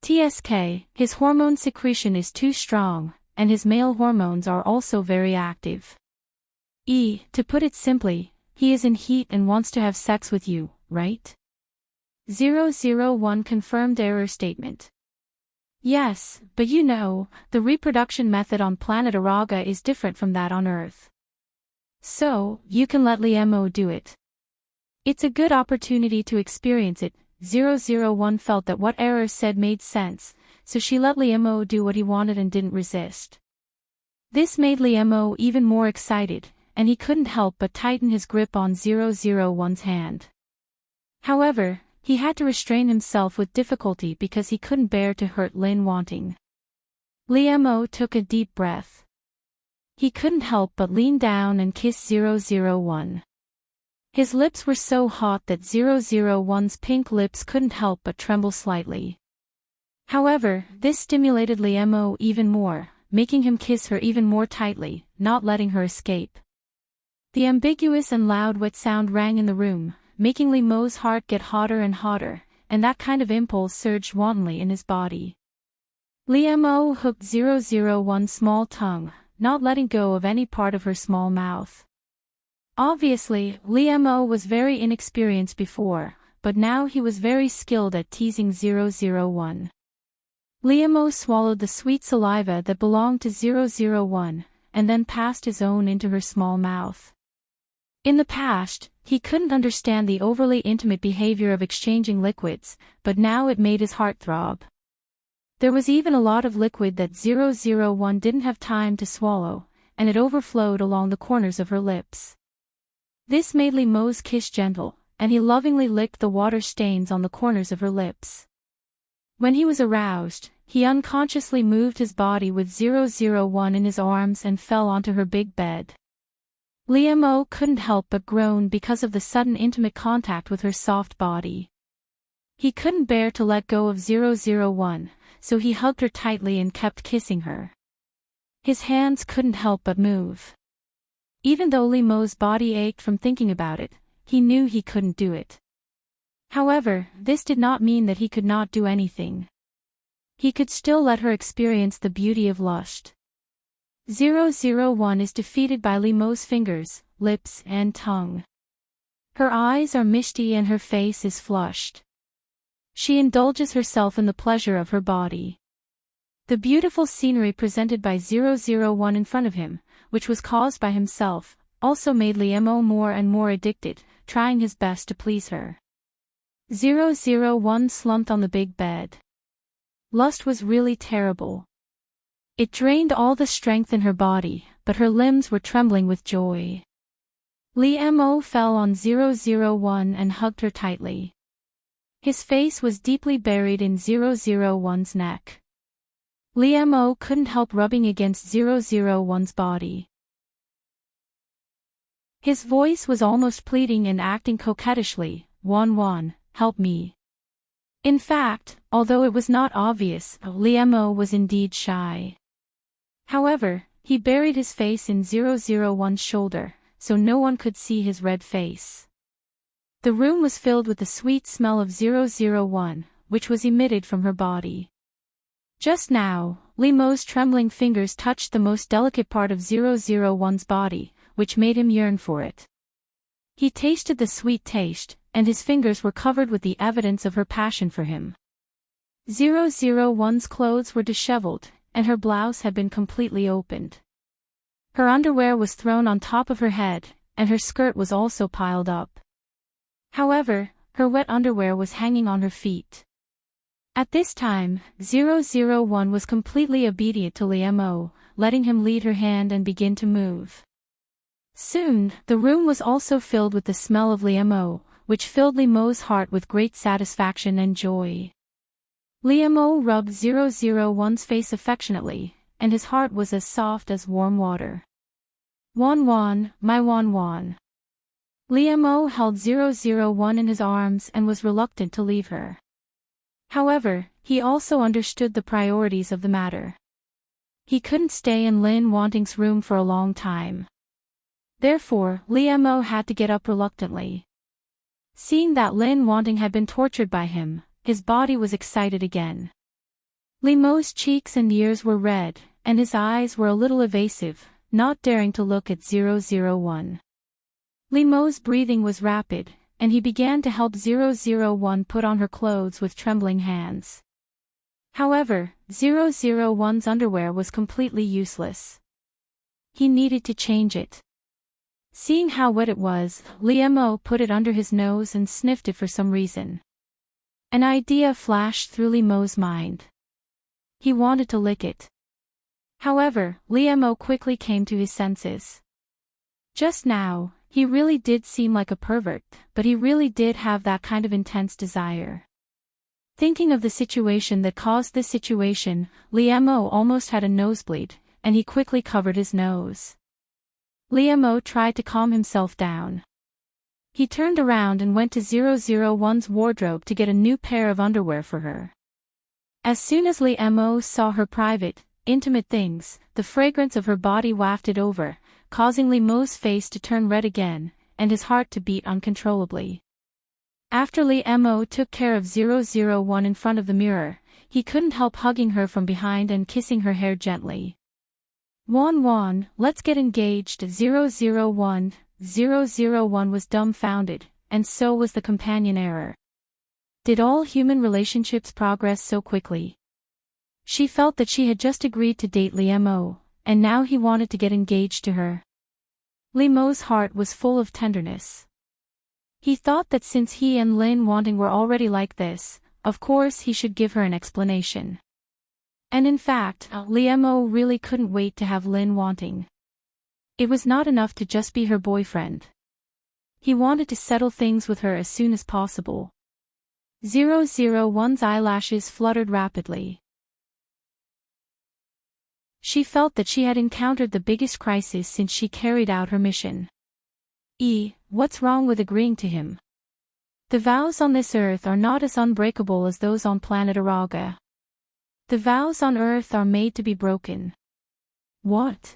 TSK, his hormone secretion is too strong, and his male hormones are also very active. To put it simply, he is in heat and wants to have sex with you, right? 001 confirmed Error's statement. "Yes, but you know, the reproduction method on planet Araga is different from that on Earth. So, you can let Liemo do it. It's a good opportunity to experience it." 001 felt that what Error said made sense, so she let Liemo do what he wanted and didn't resist. This made Liemo even more excited, and he couldn't help but tighten his grip on 001's hand. However, he had to restrain himself with difficulty because he couldn't bear to hurt Lin wanting. Liemo took a deep breath. He couldn't help but lean down and kiss 001. His lips were so hot that 001's pink lips couldn't help but tremble slightly. However, this stimulated Liemo even more, making him kiss her even more tightly, not letting her escape. The ambiguous and loud wet sound rang in the room, making Liemo's heart get hotter and hotter, and that kind of impulse surged wantonly in his body. Liemo hooked 001's small tongue, not letting go of any part of her small mouth. Obviously, Liemo was very inexperienced before, but now he was very skilled at teasing 001. Liemo swallowed the sweet saliva that belonged to 001, and then passed his own into her small mouth. In the past, he couldn't understand the overly intimate behavior of exchanging liquids, but now it made his heart throb. There was even a lot of liquid that 001 didn't have time to swallow, and it overflowed along the corners of her lips. This made Liemo's kiss gentle, and he lovingly licked the water stains on the corners of her lips. When he was aroused, he unconsciously moved his body with 001 in his arms and fell onto her big bed. Liemo couldn't help but groan because of the sudden intimate contact with her soft body. He couldn't bear to let go of 001, so he hugged her tightly and kept kissing her. His hands couldn't help but move. Even though Liemo's body ached from thinking about it, he knew he couldn't do it. However, this did not mean that he could not do anything. He could still let her experience the beauty of lust. 001 is defeated by Liemo's fingers, lips and tongue. Her eyes are misty and her face is flushed. She indulges herself in the pleasure of her body. The beautiful scenery presented by 001 in front of him, which was caused by himself, also made Liemo more and more addicted, trying his best to please her. 001 slumped on the big bed. Lust was really terrible. It drained all the strength in her body, but her limbs were trembling with joy. Mo fell on 001 and hugged her tightly. His face was deeply buried in 001's neck. Mo couldn't help rubbing against 001's body. His voice was almost pleading and acting coquettishly, "Wan, help me." In fact, although it was not obvious, Mo was indeed shy. However, he buried his face in 001's shoulder, so no one could see his red face. The room was filled with the sweet smell of 001, which was emitted from her body. Just now, Mo's trembling fingers touched the most delicate part of 001's body, which made him yearn for it. He tasted the sweet taste, and his fingers were covered with the evidence of her passion for him. 001's clothes were disheveled, and her blouse had been completely opened. Her underwear was thrown on top of her head, and her skirt was also piled up. However, her wet underwear was hanging on her feet. At this time, 001 was completely obedient to Mo, letting him lead her hand and begin to move. Soon, the room was also filled with the smell of Mo, which filled Mo's heart with great satisfaction and joy. Mo rubbed 001's face affectionately, and his heart was as soft as warm water. "Wan, my Wan." Mo held 001 in his arms and was reluctant to leave her. However, he also understood the priorities of the matter. He couldn't stay in Lin Wanting's room for a long time. Therefore, Mo had to get up reluctantly. Seeing that Lin Wanting had been tortured by him, his body was excited again. Mo's cheeks and ears were red, and his eyes were a little evasive, not daring to look at 001. Mo's breathing was rapid, and he began to help 001 put on her clothes with trembling hands. However, 001's underwear was completely useless. He needed to change it. Seeing how wet it was, Mo put it under his nose and sniffed it for some reason. An idea flashed through Mo's mind. He wanted to lick it. However, Mo quickly came to his senses. Just now, he really did seem like a pervert, but he really did have that kind of intense desire. Thinking of the situation that caused this situation, Mo almost had a nosebleed, and he quickly covered his nose. Mo tried to calm himself down. He turned around and went to 001's wardrobe to get a new pair of underwear for her. As soon as Mo saw her private, intimate things, the fragrance of her body wafted over, causing Mo's face to turn red again, and his heart to beat uncontrollably. After Mo took care of 001 in front of the mirror, he couldn't help hugging her from behind and kissing her hair gently. "Wan, let's get engaged." 001 was dumbfounded, and so was the companion error. Did all human relationships progress so quickly? She felt that she had just agreed to date Mo, and now he wanted to get engaged to her. Mo's heart was full of tenderness. He thought that since he and Lin Wanting were already like this, of course he should give her an explanation. And in fact, Mo really couldn't wait to have Lin Wanting. It was not enough to just be her boyfriend. He wanted to settle things with her as soon as possible. 001's eyelashes fluttered rapidly. She felt that she had encountered the biggest crisis since she carried out her mission. What's wrong with agreeing to him? The vows on this earth are not as unbreakable as those on planet Araga. The vows on earth are made to be broken. What?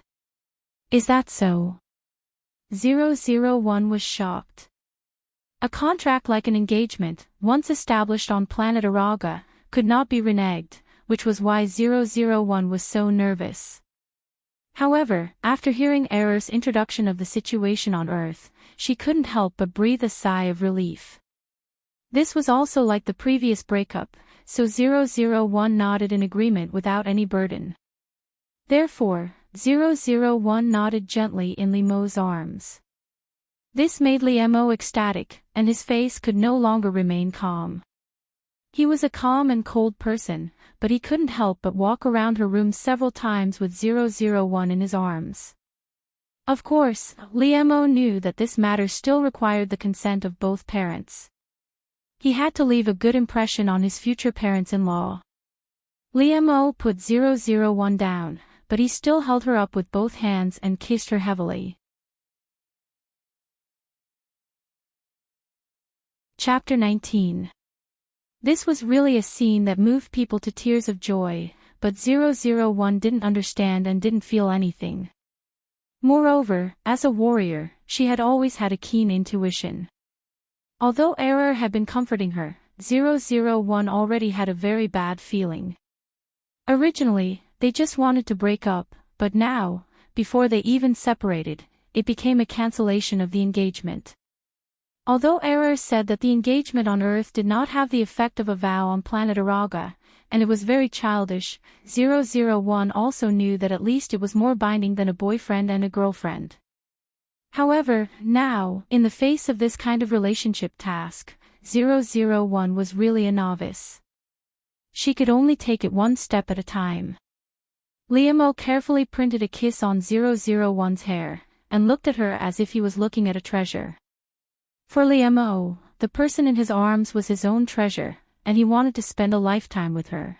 Is that so? 001 was shocked. A contract like an engagement, once established on planet Araga, could not be reneged, which was why 001 was so nervous. However, after hearing Error's introduction of the situation on Earth, she couldn't help but breathe a sigh of relief. This was also like the previous breakup, so 001 nodded in agreement without any burden. Therefore, 001 nodded gently in Mo's arms. This made Mo ecstatic, and his face could no longer remain calm. He was a calm and cold person, but he couldn't help but walk around her room several times with 001 in his arms. Of course, Liemo knew that this matter still required the consent of both parents. He had to leave a good impression on his future parents-in-law. Liemo put 001 down, but he still held her up with both hands and kissed her heavily. Chapter 19. This was really a scene that moved people to tears of joy, but 001 didn't understand and didn't feel anything. Moreover, as a warrior, she had always had a keen intuition. Although Error had been comforting her, 001 already had a very bad feeling. Originally, they just wanted to break up, but now, before they even separated, it became a cancellation of the engagement. Although Error said that the engagement on Earth did not have the effect of a vow on planet Araga, and it was very childish, 001 also knew that at least it was more binding than a boyfriend and a girlfriend. However, now, in the face of this kind of relationship task, 001 was really a novice. She could only take it one step at a time. Liemo carefully printed a kiss on 001's hair, and looked at her as if he was looking at a treasure. For Liemo, the person in his arms was his own treasure, and he wanted to spend a lifetime with her.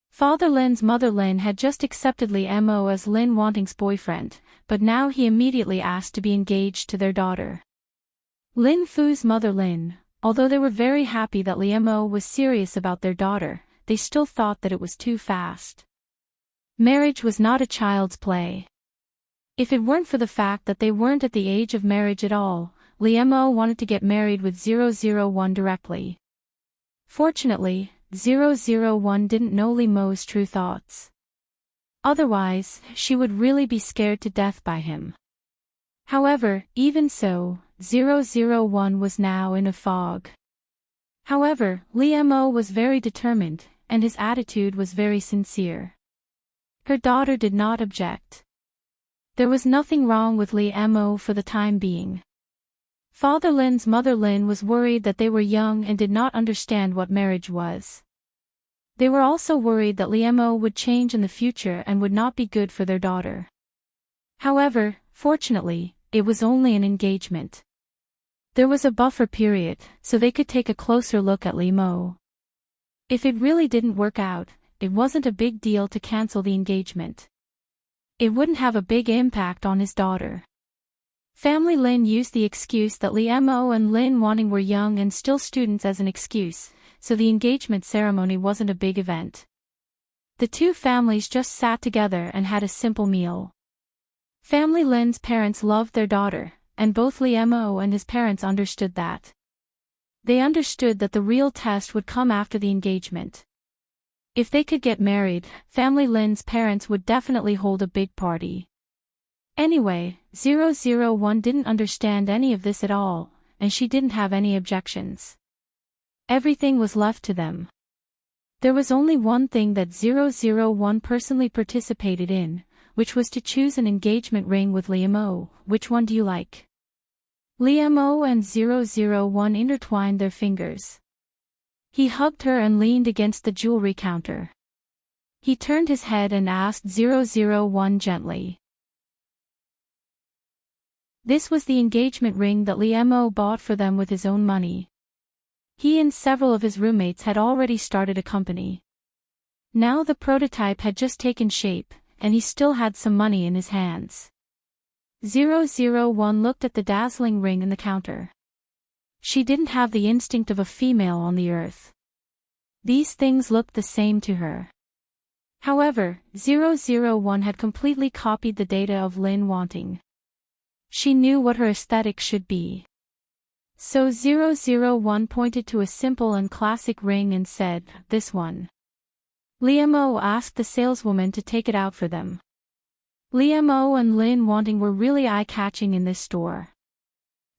Father Lin's mother Lin had just accepted Liemo as Lin Wanting's boyfriend, but now he immediately asked to be engaged to their daughter. Lin Fu's mother Lin, although they were very happy that Liemo was serious about their daughter, they still thought that it was too fast. Marriage was not a child's play. If it weren't for the fact that they weren't at the age of marriage at all, Liemo wanted to get married with 001 directly. Fortunately, 001 didn't know Liemo's true thoughts. Otherwise, she would really be scared to death by him. However, even so, 001 was now in a fog. However, Liemo was very determined, and his attitude was very sincere. Her daughter did not object. There was nothing wrong with Liemo for the time being. Father Lin's mother Lin was worried that they were young and did not understand what marriage was. They were also worried that Liemo would change in the future and would not be good for their daughter. However, fortunately, it was only an engagement. There was a buffer period, so they could take a closer look at Liemo. If it really didn't work out, it wasn't a big deal to cancel the engagement. It wouldn't have a big impact on his daughter. Family Lin used the excuse that Liemo and Lin Wanting were young and still students as an excuse, so the engagement ceremony wasn't a big event. The two families just sat together and had a simple meal. Family Lin's parents loved their daughter, and both Liemo and his parents understood that. They understood that the real test would come after the engagement. If they could get married, Family Lin's parents would definitely hold a big party. Anyway, 001 didn't understand any of this at all, and she didn't have any objections. Everything was left to them. There was only one thing that 001 personally participated in, which was to choose an engagement ring with Liemo. Which one do you like? Liemo and 001 intertwined their fingers. He hugged her and leaned against the jewelry counter. He turned his head and asked 001 gently. This was the engagement ring that Liemo bought for them with his own money. He and several of his roommates had already started a company. Now the prototype had just taken shape, and he still had some money in his hands. 001 looked at the dazzling ring in the counter. She didn't have the instinct of a female on the earth. These things looked the same to her. However, 001 had completely copied the data of Lin Wanting. She knew what her aesthetic should be. So 001 pointed to a simple and classic ring and said, "This one." Liemo asked the saleswoman to take it out for them. Liemo and Lin Wanting were really eye-catching in this store.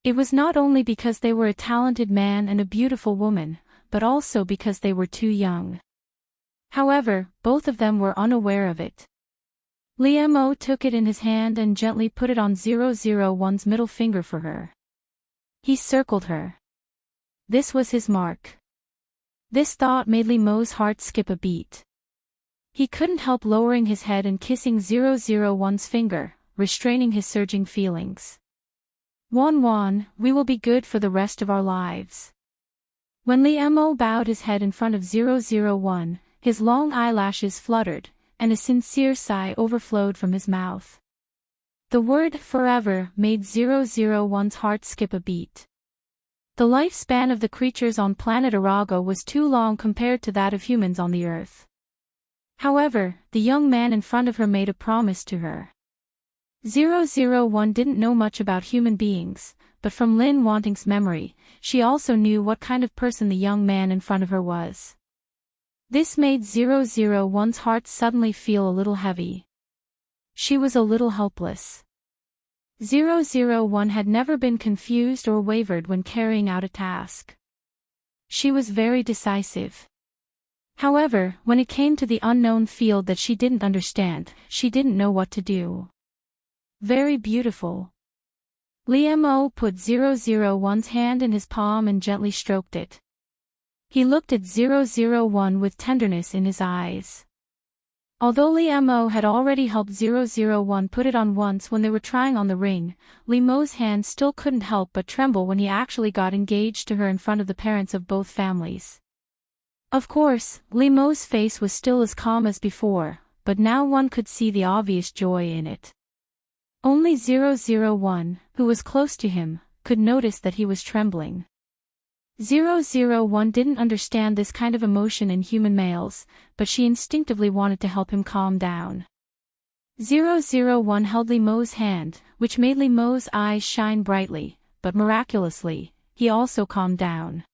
It was not only because they were a talented man and a beautiful woman, but also because they were too young. However, both of them were unaware of it. Liemo took it in his hand and gently put it on 001's middle finger for her. He circled her. This was his mark. This thought made Li Mo's heart skip a beat. He couldn't help lowering his head and kissing 001's finger, restraining his surging feelings. Wan, we will be good for the rest of our lives. When Li Mo bowed his head in front of 001, his long eyelashes fluttered, and a sincere sigh overflowed from his mouth. The word forever made 001's heart skip a beat. The lifespan of the creatures on planet Arago was too long compared to that of humans on the Earth. However, the young man in front of her made a promise to her. 001 didn't know much about human beings, but from Lin Wanting's memory, she also knew what kind of person the young man in front of her was. This made 001's heart suddenly feel a little heavy. She was a little helpless. 001 had never been confused or wavered when carrying out a task. She was very decisive. However, when it came to the unknown field that she didn't understand, she didn't know what to do. Very beautiful. Li Mo put 001's hand in his palm and gently stroked it. He looked at 001 with tenderness in his eyes. Although Li Mo had already helped 001 put it on once when they were trying on the ring, Li Mo's hand still couldn't help but tremble when he actually got engaged to her in front of the parents of both families. Of course, Li Mo's face was still as calm as before, but now one could see the obvious joy in it. Only 001, who was close to him, could notice that he was trembling. 001 didn't understand this kind of emotion in human males, but she instinctively wanted to help him calm down. 001 held Li Mo's hand, which made Li Mo's eyes shine brightly, but miraculously, he also calmed down.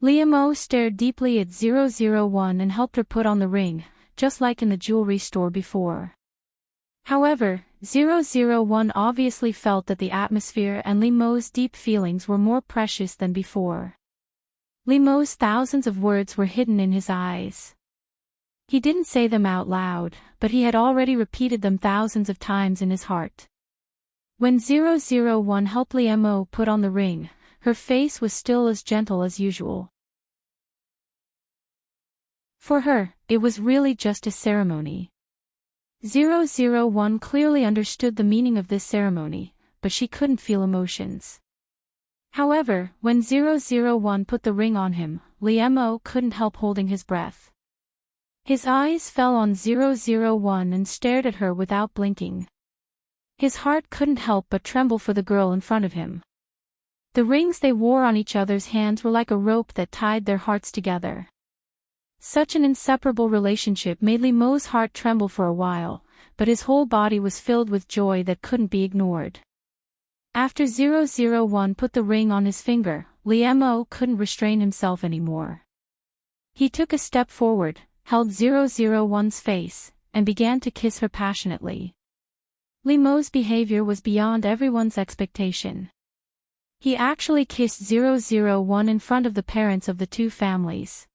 Li Mo stared deeply at 001 and helped her put on the ring, just like in the jewelry store before. However, 001 obviously felt that the atmosphere and Li Mo's deep feelings were more precious than before. Li Mo's thousands of words were hidden in his eyes. He didn't say them out loud, but he had already repeated them thousands of times in his heart. When 001 helped Li Mo put on the ring, her face was still as gentle as usual. For her, it was really just a ceremony. 001 clearly understood the meaning of this ceremony, but she couldn't feel emotions. However, when 001 put the ring on him, Li Mo couldn't help holding his breath. His eyes fell on 001 and stared at her without blinking. His heart couldn't help but tremble for the girl in front of him. The rings they wore on each other's hands were like a rope that tied their hearts together. Such an inseparable relationship made Li Mo's heart tremble for a while, but his whole body was filled with joy that couldn't be ignored. After 001 put the ring on his finger, Li Mo couldn't restrain himself anymore. He took a step forward, held 001's face, and began to kiss her passionately. Li Mo's behavior was beyond everyone's expectation. He actually kissed 001 in front of the parents of the two families.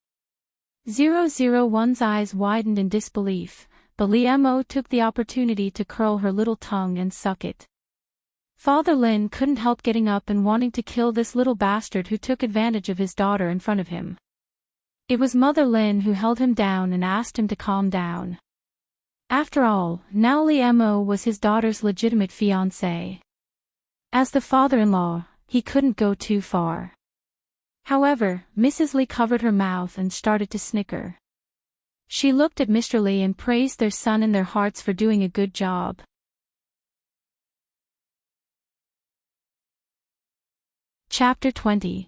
001's eyes widened in disbelief, but Li Mo took the opportunity to curl her little tongue and suck it. Father Lin couldn't help getting up and wanting to kill this little bastard who took advantage of his daughter in front of him. It was Mother Lin who held him down and asked him to calm down. After all, now Li Mo was his daughter's legitimate fiancé. As the father-in-law, he couldn't go too far. However, Mrs. Li covered her mouth and started to snicker. She looked at Mr. Li and praised their son in their hearts for doing a good job. Chapter 20.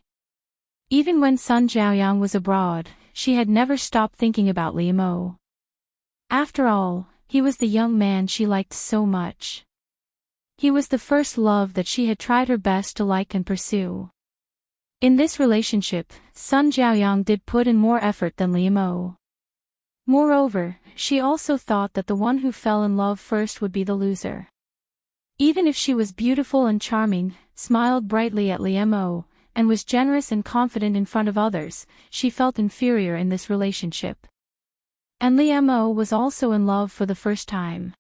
Even when Sun Jiaoyang was abroad, she had never stopped thinking about Li Mo. After all, he was the young man she liked so much. He was the first love that she had tried her best to like and pursue. In this relationship, Sun Jiaoyang did put in more effort than Li Mo. Moreover, she also thought that the one who fell in love first would be the loser. Even if she was beautiful and charming, smiled brightly at Li Mo, and was generous and confident in front of others, she felt inferior in this relationship. And Li Mo was also in love for the first time.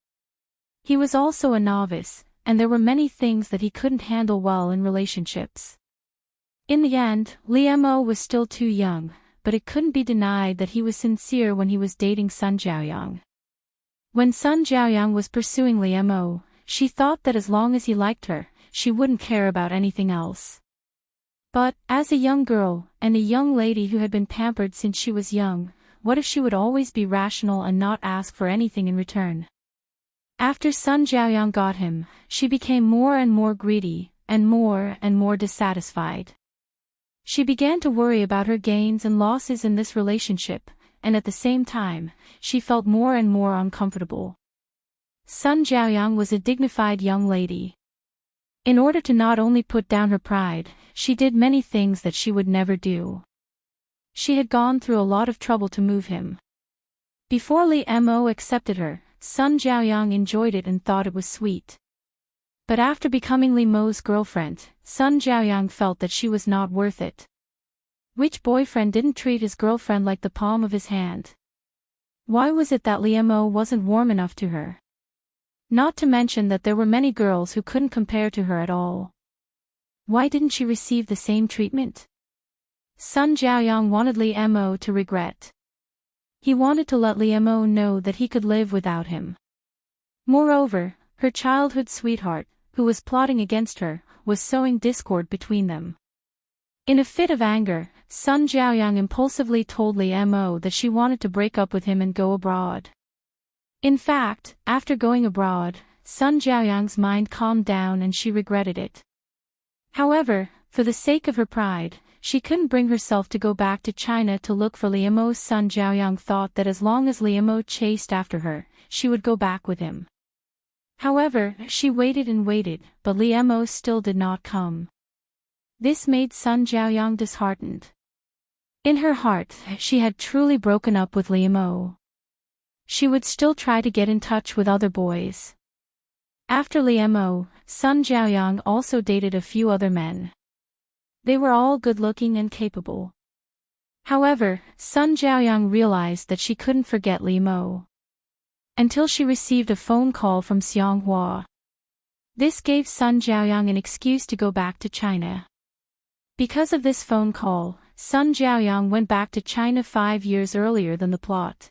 He was also a novice, and there were many things that he couldn't handle well in relationships. In the end, Li Mo was still too young, but it couldn't be denied that he was sincere when he was dating Sun Jiaoyang. When Sun Jiaoyang was pursuing Li Mo, she thought that as long as he liked her, she wouldn't care about anything else. But, as a young girl, and a young lady who had been pampered since she was young, what if she would always be rational and not ask for anything in return? After Sun Jiaoyang got him, she became more and more greedy, and more dissatisfied. She began to worry about her gains and losses in this relationship, and at the same time, she felt more and more uncomfortable. Sun Jiaoyang was a dignified young lady. In order to not only put down her pride, she did many things that she would never do. She had gone through a lot of trouble to move him. Before Li Mo accepted her, Sun Jiaoyang enjoyed it and thought it was sweet. But after becoming Li Mo's girlfriend, Sun Jiaoyang felt that she was not worth it. Which boyfriend didn't treat his girlfriend like the palm of his hand? Why was it that Li Mo wasn't warm enough to her? Not to mention that there were many girls who couldn't compare to her at all. Why didn't she receive the same treatment? Sun Jiaoyang wanted Li Mo to regret. He wanted to let Li Mo know that he could live without him. Moreover, her childhood sweetheart, who was plotting against her, was sowing discord between them. In a fit of anger, Sun Jiaoyang impulsively told Li Mo that she wanted to break up with him and go abroad. In fact, after going abroad, Sun Jiaoyang's mind calmed down and she regretted it. However, for the sake of her pride, she couldn't bring herself to go back to China to look for Li Mo. Sun Jiaoyang thought that as long as Li Mo chased after her, she would go back with him. However, she waited and waited, but Li Mo still did not come. This made Sun Jiaoyang disheartened. In her heart, she had truly broken up with Li Mo. She would still try to get in touch with other boys. After Li Mo, Sun Jiaoyang also dated a few other men. They were all good-looking and capable. However, Sun Jiaoyang realized that she couldn't forget Li Mo. Until she received a phone call from Xianghua. This gave Sun Jiaoyang an excuse to go back to China. Because of this phone call, Sun Jiaoyang went back to China 5 years earlier than the plot.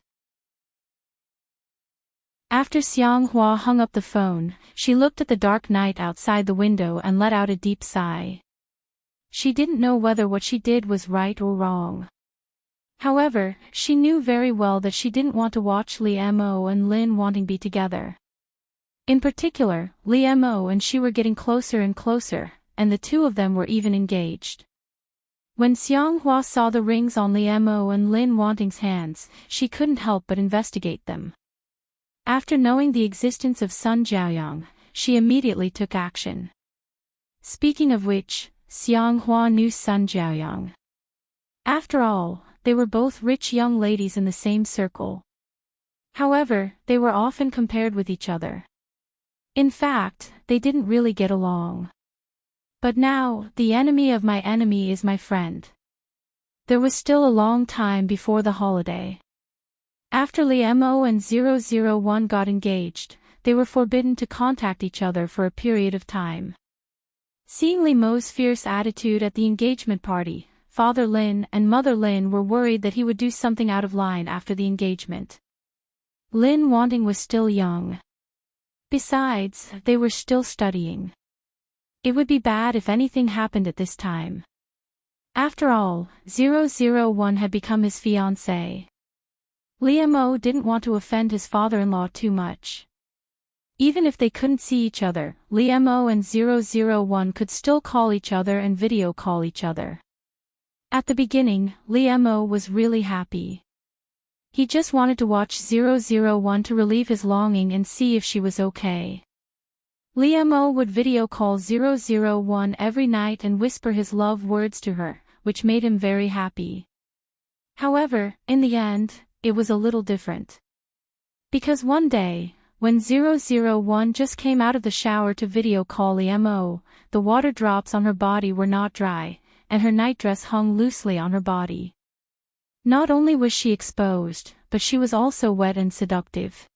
After Xianghua hung up the phone, she looked at the dark night outside the window and let out a deep sigh. She didn't know whether what she did was right or wrong. However, she knew very well that she didn't want to watch Li Mo and Lin Wanting be together. In particular, Li Mo and she were getting closer and closer, and the two of them were even engaged. When Xianghua saw the rings on Li Mo and Lin Wanting's hands, she couldn't help but investigate them. After knowing the existence of Sun Jiaoyang, she immediately took action. Speaking of which, Xianghua knew Sun Jiaoyang. After all, they were both rich young ladies in the same circle. However, they were often compared with each other. In fact, they didn't really get along. But now, the enemy of my enemy is my friend. There was still a long time before the holiday. After Li Mo and 001 got engaged, they were forbidden to contact each other for a period of time. Seeing Li Mo's fierce attitude at the engagement party, Father Lin and Mother Lin were worried that he would do something out of line after the engagement. Lin Wanting was still young. Besides, they were still studying. It would be bad if anything happened at this time. After all, 001 had become his fiancé. Li Mo didn't want to offend his father-in-law too much. Even if they couldn't see each other, Li Mo and 001 could still call each other and video call each other. At the beginning, Li Mo was really happy. He just wanted to watch 001 to relieve his longing and see if she was okay. Li Mo would video call 001 every night and whisper his love words to her, which made him very happy. However, in the end, it was a little different. Because one day, when 001 just came out of the shower to video call Li Mo, the water drops on her body were not dry, and her nightdress hung loosely on her body. Not only was she exposed, but she was also wet and seductive.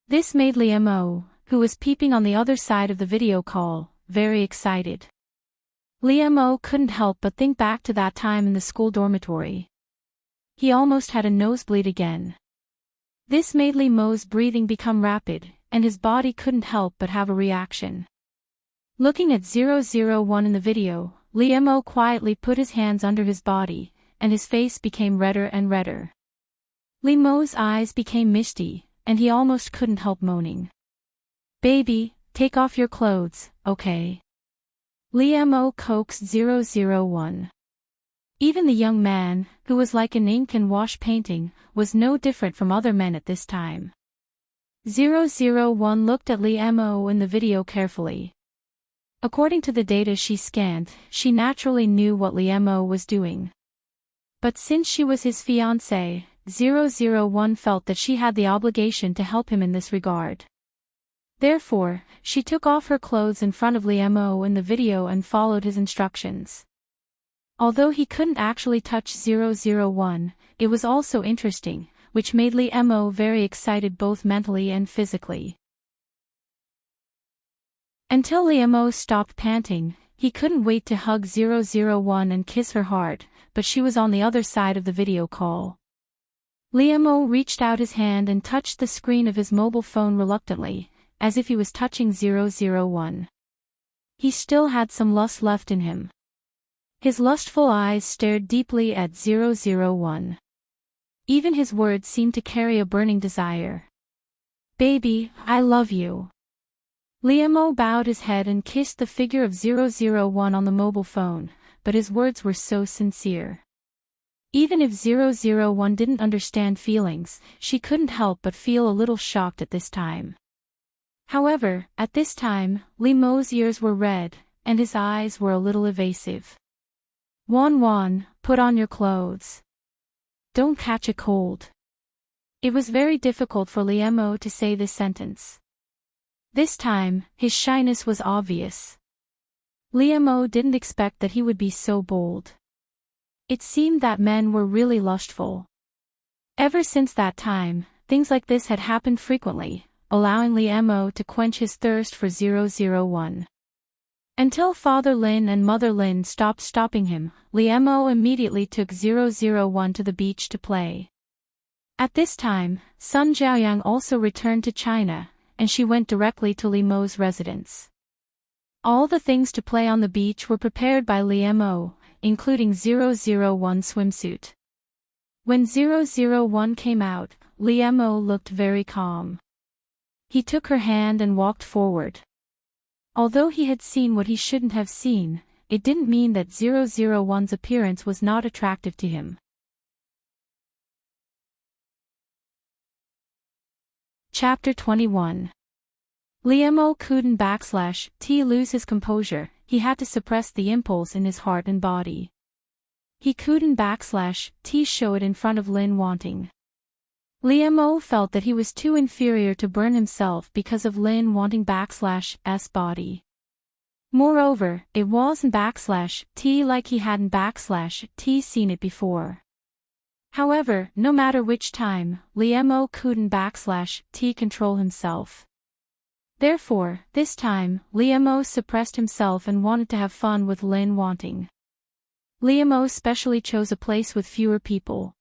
This made Li Mo, who was peeping on the other side of the video call, very excited. Li Mo couldn't help but think back to that time in the school dormitory. He almost had a nosebleed again. This made Lee Mo's breathing become rapid, and his body couldn't help but have a reaction. Looking at 001 in the video, Lee Mo quietly put his hands under his body, and his face became redder and redder. Lee Mo's eyes became misty, and he almost couldn't help moaning. "Baby, take off your clothes, okay?" Lee Mo coaxed 001. Even the young man, who was like an ink and wash painting, was no different from other men at this time. 001 looked at Lee Mo in the video carefully. According to the data she scanned, she naturally knew what Lee Mo was doing. But since she was his fiancée, 001 felt that she had the obligation to help him in this regard. Therefore, she took off her clothes in front of Lee Mo in the video and followed his instructions. Although he couldn't actually touch 001, it was also interesting, which made Lee Mo very excited both mentally and physically. Until Lee Mo stopped panting, he couldn't wait to hug 001 and kiss her hard, but she was on the other side of the video call. Lee Mo reached out his hand and touched the screen of his mobile phone reluctantly, as if he was touching 001. He still had some lust left in him. His lustful eyes stared deeply at 001. Even his words seemed to carry a burning desire. "Baby, I love you." Lee Mo bowed his head and kissed the figure of 001 on the mobile phone, but his words were so sincere. Even if 001 didn't understand feelings, she couldn't help but feel a little shocked at this time. However, at this time, Lee Mo's ears were red, and his eyes were a little evasive. "Wan, put on your clothes. Don't catch a cold." It was very difficult for Lee Mo to say this sentence. This time, his shyness was obvious. Lee Mo didn't expect that he would be so bold. It seemed that men were really lustful. Ever since that time, things like this had happened frequently, allowing Lee Mo to quench his thirst for 001. Until Father Lin and Mother Lin stopping him, Lee Mo immediately took 001 to the beach to play. At this time, Sun Jiaoyang also returned to China, and she went directly to Lee Mo's residence. All the things to play on the beach were prepared by Lee Mo, including 001 swimsuit. When 001 came out, Lee Mo looked very calm. He took her hand and walked forward. Although he had seen what he shouldn't have seen, it didn't mean that 001's appearance was not attractive to him. Chapter 21. Lee Mo couldn't lose his composure. He had to suppress the impulse in his heart and body. He couldn't show it in front of Lin wanting. Lee Mo felt that he was too inferior to burn himself because of Lin wanting s body. Moreover, it wasn't like he hadn't seen it before. However, no matter which time, Lee Mo couldn't control himself. Therefore, this time, Lee Mo suppressed himself and wanted to have fun with Lin wanting. Lee Mo specially chose a place with fewer people.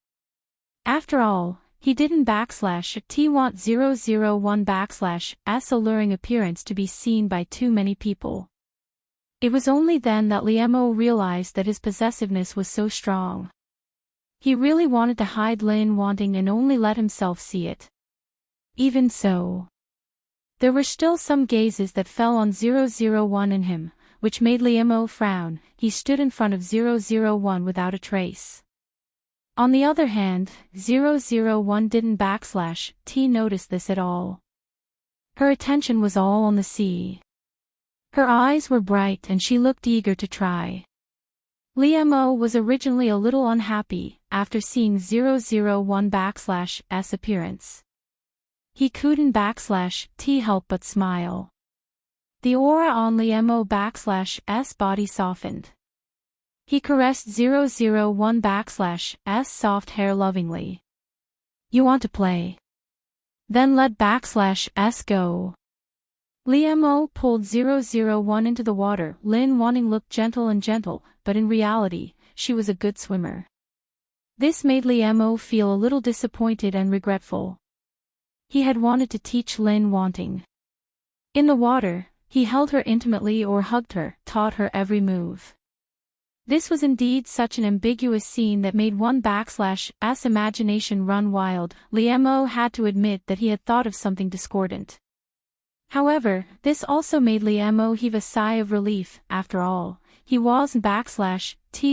After all, he didn't want 001's alluring appearance to be seen by too many people. It was only then that Lee Mo realized that his possessiveness was so strong. He really wanted to hide Lin wanting and only let himself see it. Even so, there were still some gazes that fell on 001 in him, which made Lee Mo frown. He stood in front of 001 without a trace. On the other hand, 001 didn't notice this at all. Her attention was all on the sea. Her eyes were bright and she looked eager to try. Lee Mo was originally a little unhappy after seeing 001's appearance. He couldn't help but smile. The aura on Lee Mo's body softened. He caressed 001's soft hair lovingly. "You want to play? Then let s go." Lee Mo pulled 001 into the water. Lin wanting looked gentle, but in reality, she was a good swimmer. This made Liemo feel a little disappointed and regretful. He had wanted to teach Lin wanting. In the water, he held her intimately or hugged her, taught her every move. This was indeed such an ambiguous scene that made one's imagination run wild. Liemo had to admit that he had thought of something discordant. However, this also made Liemo heave a sigh of relief. After all, he wasn't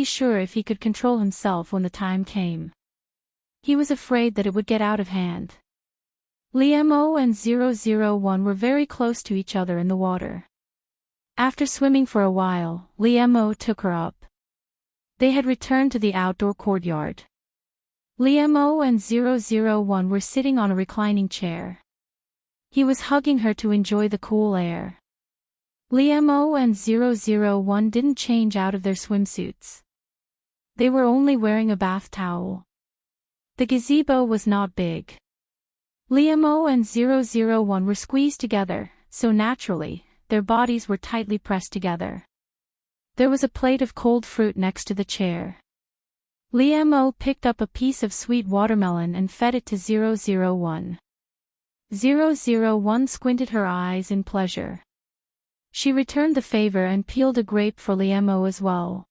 sure if he could control himself when the time came. He was afraid that it would get out of hand. Liemo and 001 were very close to each other in the water. After swimming for a while, Liemo took her up. They had returned to the outdoor courtyard. Liemo and 001 were sitting on a reclining chair. He was hugging her to enjoy the cool air. Liemo and 001 didn't change out of their swimsuits. They were only wearing a bath towel. The gazebo was not big. Liemo and 001 were squeezed together, so naturally, their bodies were tightly pressed together. There was a plate of cold fruit next to the chair. Liemo picked up a piece of sweet watermelon and fed it to 001. 001 squinted her eyes in pleasure. She returned the favor and peeled a grape for Liemo as well.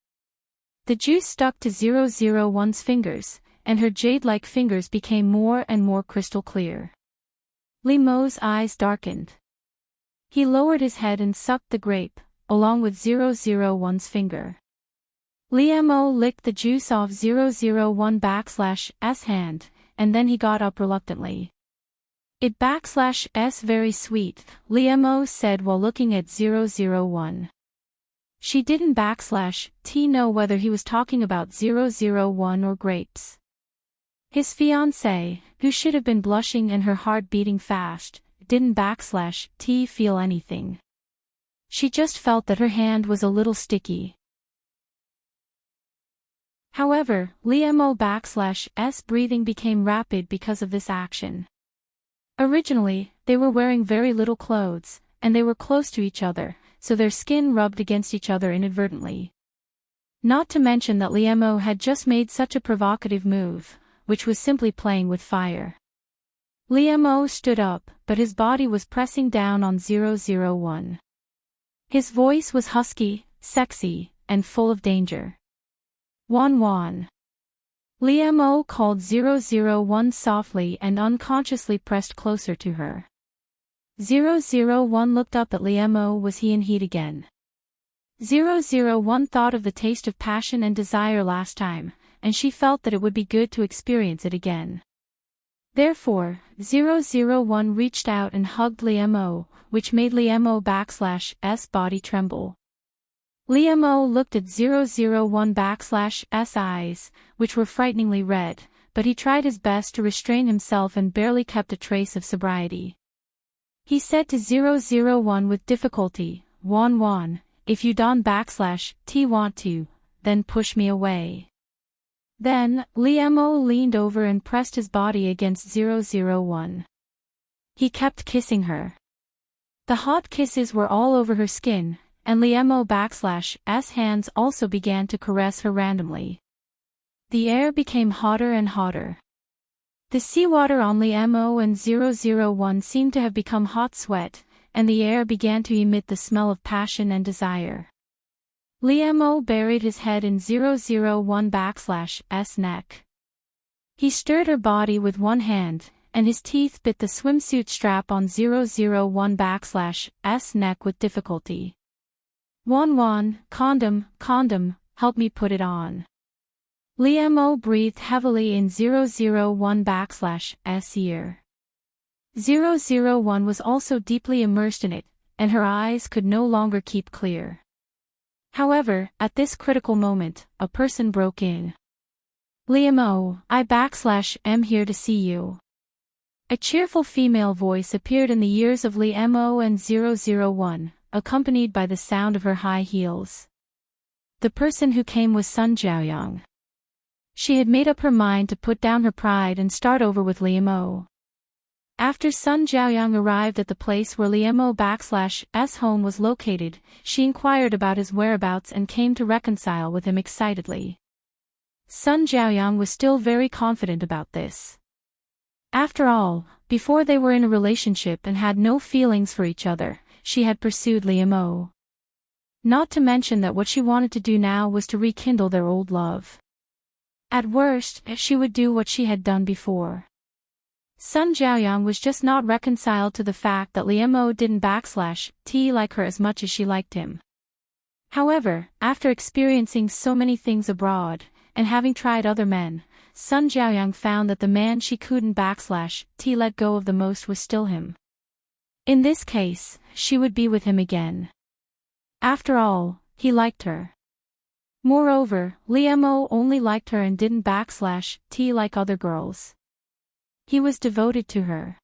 The juice stuck to 001's fingers, and her jade-like fingers became more and more crystal clear. Liemo's eyes darkened. He lowered his head and sucked the grape, along with 001's finger. Liemo licked the juice off 001's hand, and then he got up reluctantly. It's very sweet, Liemo said while looking at 001. She didn't know whether he was talking about 001 or grapes. His fiancée, who should have been blushing and her heart beating fast, didn't feel anything. She just felt that her hand was a little sticky. However, Liemo breathing became rapid because of this action. Originally, they were wearing very little clothes, and they were close to each other, so their skin rubbed against each other inadvertently. Not to mention that Liemo had just made such a provocative move, which was simply playing with fire. Liemo stood up, but his body was pressing down on 001. His voice was husky, sexy, and full of danger. Wan. Liemo called 001 softly and unconsciously pressed closer to her. 001 looked up at Liemo. Was he in heat again? 001 thought of the taste of passion and desire last time, and she felt that it would be good to experience it again. Therefore, 001 reached out and hugged Liemo, which made Liemo's body tremble. Liemo looked at 001's eyes, which were frighteningly red, but he tried his best to restrain himself and barely kept a trace of sobriety. He said to 001 with difficulty, Wan, if you don't want to, then push me away. Then, Liemo leaned over and pressed his body against 001. He kept kissing her. The hot kisses were all over her skin, and Liemo's hands also began to caress her randomly. The air became hotter and hotter. The seawater on Liemo and 001 seemed to have become hot sweat, and the air began to emit the smell of passion and desire. Liemo buried his head in 001's neck. He stirred her body with one hand, and his teeth bit the swimsuit strap on 001's neck with difficulty. Wan, condom, help me put it on. Liemo breathed heavily in 001's ear. 001 was also deeply immersed in it, and her eyes could no longer keep clear. However, at this critical moment, a person broke in. Liemo, I'm here to see you. A cheerful female voice appeared in the ears of Liemo and 001, accompanied by the sound of her high heels. The person who came was Sun Jiaoyang. She had made up her mind to put down her pride and start over with Liemo. After Sun Jiaoyang arrived at the place where Liemo's home was located, she inquired about his whereabouts and came to reconcile with him excitedly. Sun Jiaoyang was still very confident about this. After all, before they were in a relationship and had no feelings for each other, she had pursued Liam O. Not to mention that what she wanted to do now was to rekindle their old love. At worst, she would do what she had done before. Sun Jiaoyang was just not reconciled to the fact that Liam O didn't like her as much as she liked him. However, after experiencing so many things abroad, and having tried other men, Sun Jiaoyang found that the man she couldn't let go of the most was still him. In this case, she would be with him again. After all, he liked her. Moreover, Liam O only liked her and didn't like other girls. He was devoted to her.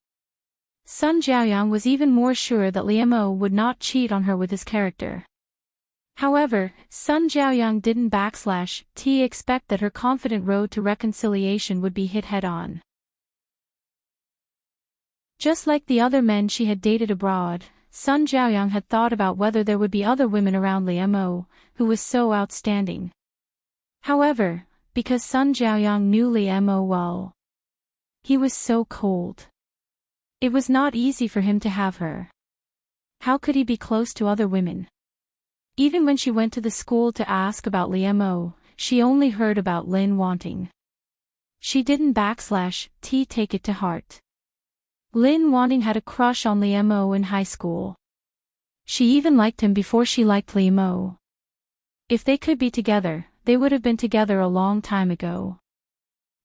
Sun Jiaoyang was even more sure that Liam O would not cheat on her with his character. However, Sun Jiaoyang didn't expect that her confident road to reconciliation would be hit head-on. Just like the other men she had dated abroad, Sun Jiaoyang had thought about whether there would be other women around Liam O, who was so outstanding. However, because Sun Jiaoyang knew Liam O well, he was so cold. It was not easy for him to have her. How could he be close to other women? Even when she went to the school to ask about Liam O, she only heard about Lin Wanting. She didn't take it to heart. Lin Wanting had a crush on Liam O in high school. She even liked him before she liked Liam O. If they could be together, they would have been together a long time ago.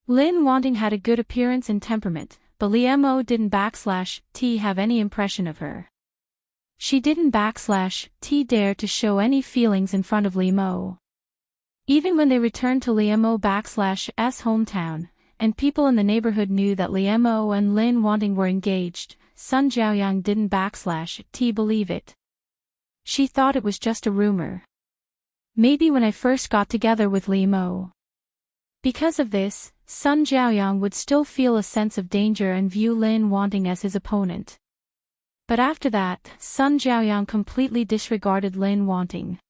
Lin Wanting had a good appearance and temperament, but Liam O didn't have any impression of her. She didn't dare to show any feelings in front of Liam O. Even when they returned to Liam O's hometown, and people in the neighborhood knew that Liam O and Lin Wanting were engaged, Sun Jiaoyang didn't believe it. She thought it was just a rumor. Maybe when I first got together with Liam O. Because of this, Sun Jiaoyang would still feel a sense of danger and view Lin Wanting as his opponent. But after that, Sun Jiaoyang completely disregarded Lin Wanting.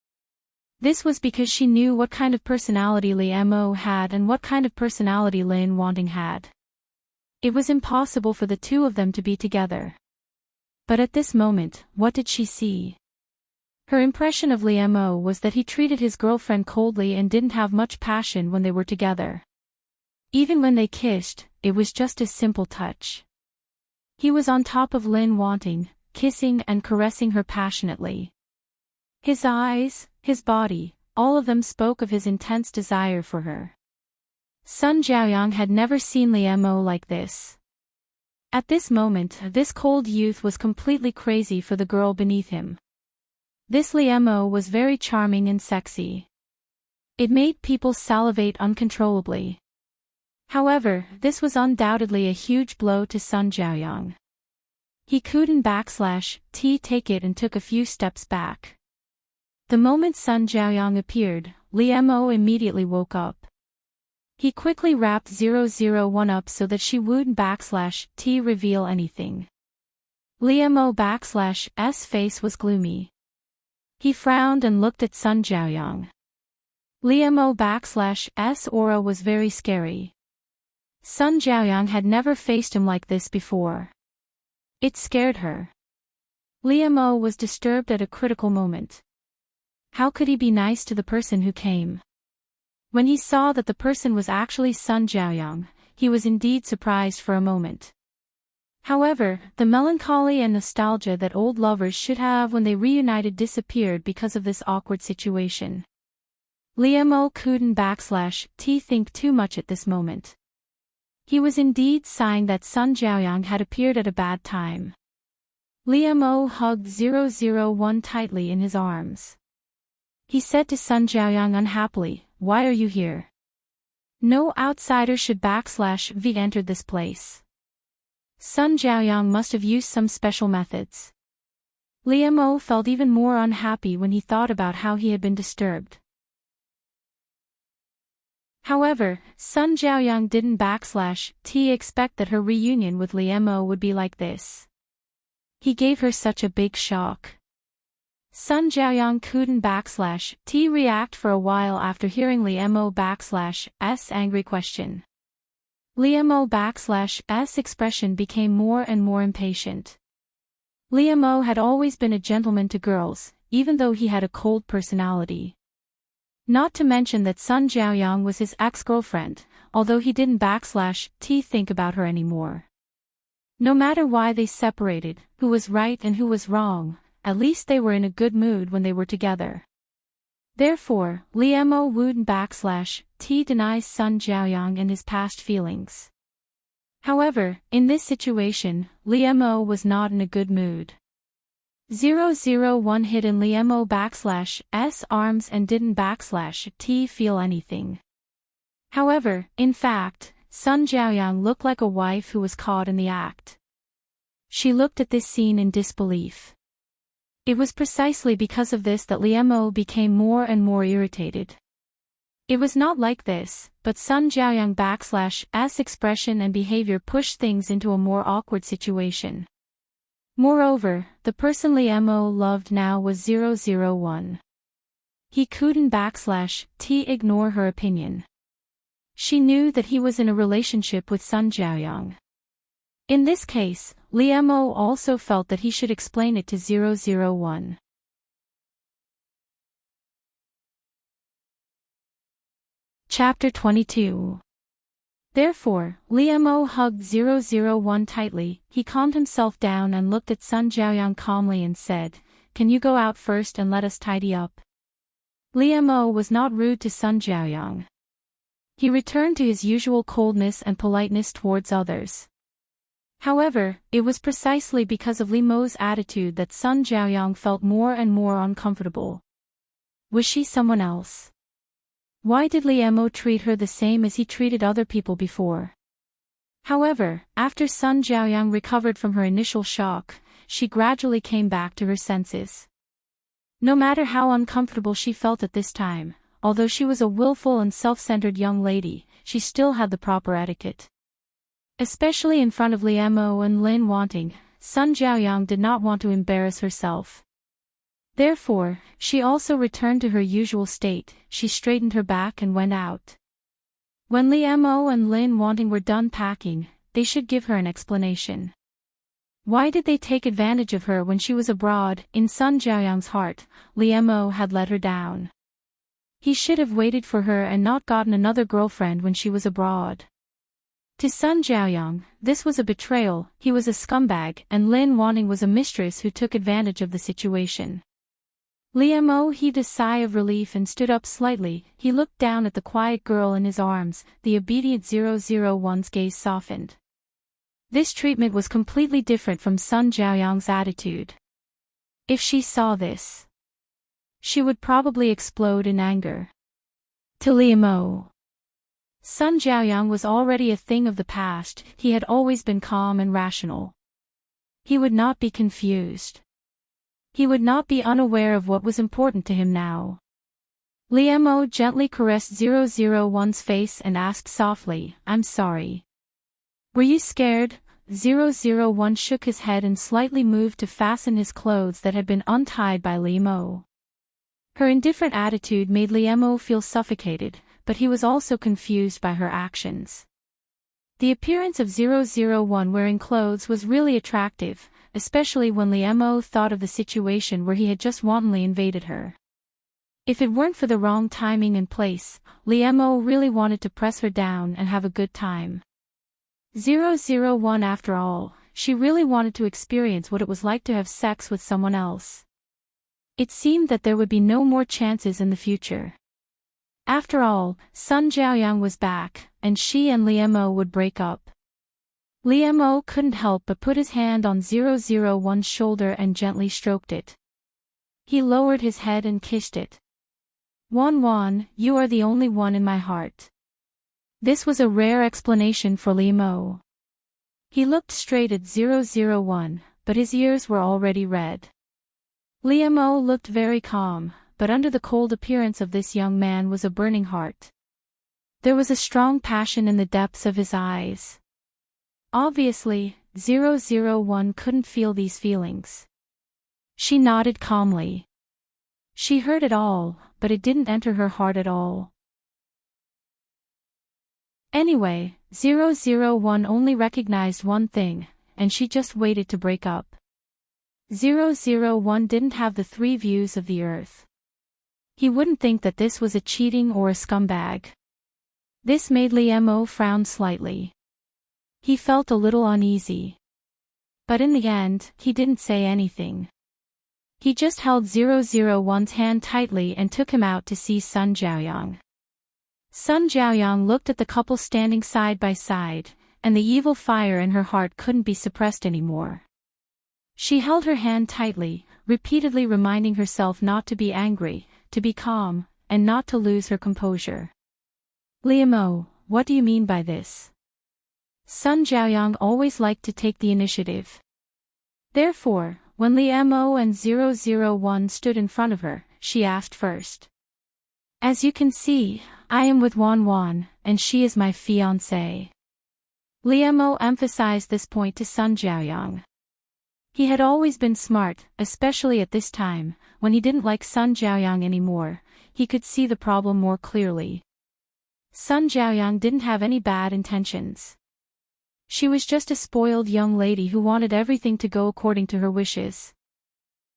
This was because she knew what kind of personality Liam O had and what kind of personality Lin Wanting had. It was impossible for the two of them to be together. But at this moment, what did she see? Her impression of Liam O was that he treated his girlfriend coldly and didn't have much passion when they were together. Even when they kissed, it was just a simple touch. He was on top of Lin Wanting, kissing and caressing her passionately. His eyes, his body, all of them spoke of his intense desire for her. Sun Jiaoyang had never seen Liam O like this. At this moment, this cold youth was completely crazy for the girl beneath him. This Liam O was very charming and sexy. It made people salivate uncontrollably. However, this was undoubtedly a huge blow to Sun Jiaoyang. He couldn't take it and took a few steps back. The moment Sun Jiaoyang appeared, Liam O immediately woke up. He quickly wrapped 001 up so that she wouldn't reveal anything. Liam O's face was gloomy. He frowned and looked at Sun Jiaoyang. Liam O's aura was very scary. Sun Jiaoyang had never faced him like this before. It scared her. Liam O was disturbed at a critical moment. How could he be nice to the person who came? When he saw that the person was actually Sun Jiaoyang, he was indeed surprised for a moment. However, the melancholy and nostalgia that old lovers should have when they reunited disappeared because of this awkward situation. Liam O couldn't think too much at this moment. He was indeed sighing that Sun Jiaoyang had appeared at a bad time. Liam O hugged 001 tightly in his arms. He said to Sun Jiaoyang unhappily, "Why are you here? No outsider should entered this place." Sun Jiaoyang must have used some special methods. Liam O felt even more unhappy when he thought about how he had been disturbed. However, Sun Jiaoyang didn't expect that her reunion with Liam O would be like this. He gave her such a big shock. Sun Jiaoyang couldn't /T react for a while after hearing Li Mo /S angry question. Li Mo /S expression became more and more impatient. Li Mo had always been a gentleman to girls, even though he had a cold personality. Not to mention that Sun Jiaoyang was his ex-girlfriend, although he didn't /T think about her anymore. No matter why they separated, who was right and who was wrong, at least they were in a good mood when they were together. Therefore, Li Mo wouldn't /T deny Sun Jiaoyang and his past feelings. However, in this situation, Li Mo was not in a good mood. 001 hid in Li Mo /S arms and didn't /T feel anything. However, in fact, Sun Jiaoyang looked like a wife who was caught in the act. She looked at this scene in disbelief. It was precisely because of this that Li Mo became more and more irritated. It was not like this, but Sun Jiaoyang /S expression and behavior pushed things into a more awkward situation. Moreover, the person Li Mo loved now was 001. He couldn't /T ignore her opinion. She knew that he was in a relationship with Sun Jiaoyang. In this case, Li Mo also felt that he should explain it to 001. Chapter 22. Therefore, Li Mo hugged 001 tightly. He calmed himself down and looked at Sun Jiaoyang calmly and said, "Can you go out first and let us tidy up?" Li Mo was not rude to Sun Jiaoyang. He returned to his usual coldness and politeness towards others. However, it was precisely because of Li Mo's attitude that Sun Jiaoyang felt more and more uncomfortable. Was she someone else? Why did Li Mo treat her the same as he treated other people before? However, after Sun Jiaoyang recovered from her initial shock, she gradually came back to her senses. No matter how uncomfortable she felt at this time, although she was a willful and self-centered young lady, she still had the proper etiquette. Especially in front of Li Mo and Lin Wanting, Sun Jiaoyang did not want to embarrass herself. Therefore, she also returned to her usual state. She straightened her back and went out. When Li Mo and Lin Wanting were done packing, they should give her an explanation. Why did they take advantage of her when she was abroad? In Sun Jiaoyang's heart, Li Mo had let her down. He should have waited for her and not gotten another girlfriend when she was abroad. To Sun Jiaoyang, this was a betrayal. He was a scumbag, and Lin Wanting was a mistress who took advantage of the situation. Li Mo heaved a sigh of relief and stood up slightly. He looked down at the quiet girl in his arms. The obedient 001's gaze softened. This treatment was completely different from Sun Jiaoyang's attitude. If she saw this, she would probably explode in anger. To Li Mo, Sun Jiaoyang was already a thing of the past. He had always been calm and rational. He would not be confused. He would not be unaware of what was important to him now. Li Mo gently caressed 001's face and asked softly, "I'm sorry. Were you scared?" 001 shook his head and slightly moved to fasten his clothes that had been untied by Li Mo. Her indifferent attitude made Li Mo feel suffocated, but he was also confused by her actions. The appearance of 001 wearing clothes was really attractive, especially when Li Mo thought of the situation where he had just wantonly invaded her. If it weren't for the wrong timing and place, Li Mo really wanted to press her down and have a good time. 001 after all, she really wanted to experience what it was like to have sex with someone else. It seemed that there would be no more chances in the future. After all, Sun Jiaoyang was back, and she and Li Mo would break up. Li Mo couldn't help but put his hand on 001's shoulder and gently stroked it. He lowered his head and kissed it. "Wan, you are the only one in my heart." This was a rare explanation for Li Mo. He looked straight at 001, but his ears were already red. Li Mo looked very calm, but under the cold appearance of this young man was a burning heart. There was a strong passion in the depths of his eyes. Obviously, 001 couldn't feel these feelings. She nodded calmly. She heard it all, but it didn't enter her heart at all. Anyway, 001 only recognized one thing, and she just waited to break up. 001 didn't have the 3 views of the earth. He wouldn't think that this was a cheating or a scumbag. This made Liam frown slightly. He felt a little uneasy. But in the end, he didn't say anything. He just held 001's hand tightly and took him out to see Sun Jiaoyang. Sun Jiaoyang looked at the couple standing side by side, and the evil fire in her heart couldn't be suppressed anymore. She held her hand tightly, repeatedly reminding herself not to be angry, to be calm, and not to lose her composure. Liam, what do you mean by this? Sun Jiaoyang always liked to take the initiative. Therefore, when Liam and 001 stood in front of her, she asked first. As you can see, I am with Wan, and she is my fiancée. Liam emphasized this point to Sun Jiaoyang. He had always been smart, especially at this time, when he didn't like Sun Jiaoyang anymore, he could see the problem more clearly. Sun Jiaoyang didn't have any bad intentions. She was just a spoiled young lady who wanted everything to go according to her wishes.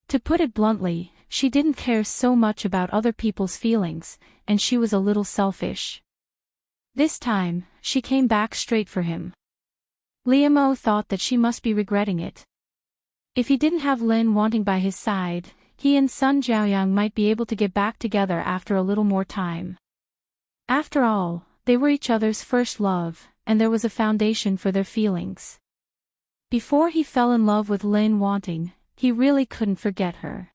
To put it bluntly, she didn't care so much about other people's feelings, and she was a little selfish. This time, she came back straight for him. Liam thought that she must be regretting it. If he didn't have Lin wanting by his side, he and Sun Jiaoyang might be able to get back together after a little more time. After all, they were each other's first love, and there was a foundation for their feelings. Before he fell in love with Lin wanting, he really couldn't forget her.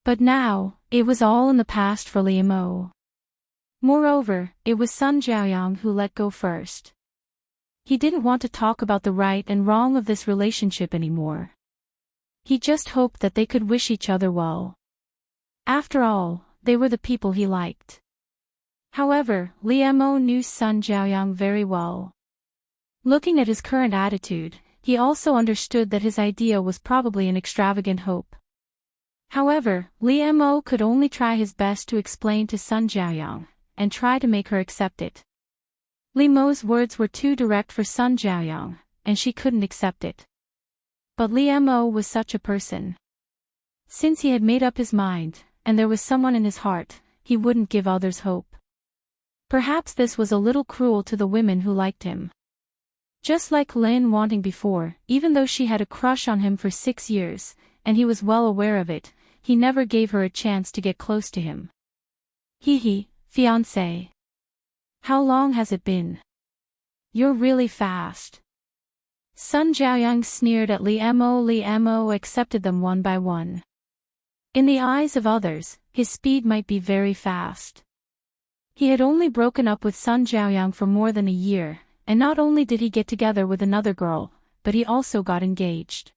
But now, it was all in the past for Liam. Moreover, it was Sun Jiaoyang who let go first. He didn't want to talk about the right and wrong of this relationship anymore. He just hoped that they could wish each other well. After all, they were the people he liked. However, Liam knew Sun Jiaoyang very well. Looking at his current attitude, he also understood that his idea was probably an extravagant hope. However, Liam could only try his best to explain to Sun Jiaoyang, and try to make her accept it. Liam's words were too direct for Sun Jiaoyang, and she couldn't accept it. But Liam was such a person. Since he had made up his mind, and there was someone in his heart, he wouldn't give others hope. Perhaps this was a little cruel to the women who liked him. Just like Lin wanting before, even though she had a crush on him for 6 years, and he was well aware of it, he never gave her a chance to get close to him. Fiancé. How long has it been? You're really fast. Sun Jiaoyang sneered at Liam. Liam accepted them one by one. In the eyes of others, his speed might be very fast. He had only broken up with Sun Jiaoyang for more than a year, and not only did he get together with another girl, but he also got engaged.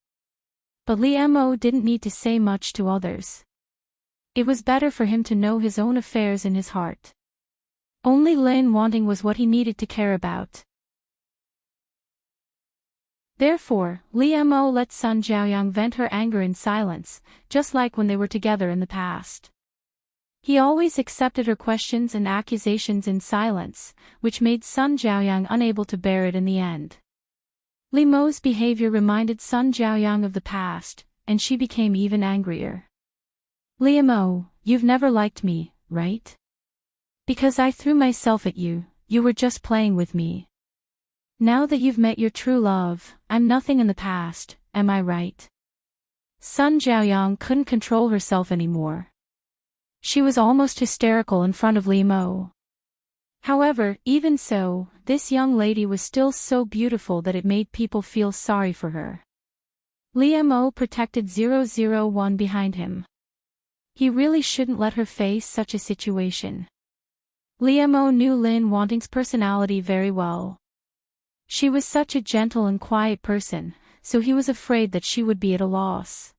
But Liam didn't need to say much to others. It was better for him to know his own affairs in his heart. Only Lin wanting was what he needed to care about. Therefore, Liam let Sun Jiaoyang vent her anger in silence, just like when they were together in the past. He always accepted her questions and accusations in silence, which made Sun Jiaoyang unable to bear it in the end. Liam's behavior reminded Sun Jiaoyang of the past, and she became even angrier. Liam, you've never liked me, right? Because I threw myself at you, you were just playing with me. Now that you've met your true love, I'm nothing in the past, am I right? Sun Jiaoyang couldn't control herself anymore. She was almost hysterical in front of Liam. However, even so, this young lady was still so beautiful that it made people feel sorry for her. Liam protected 001 behind him. He really shouldn't let her face such a situation. Liam knew Lin Wanting's personality very well. She was such a gentle and quiet person, so he was afraid that she would be at a loss.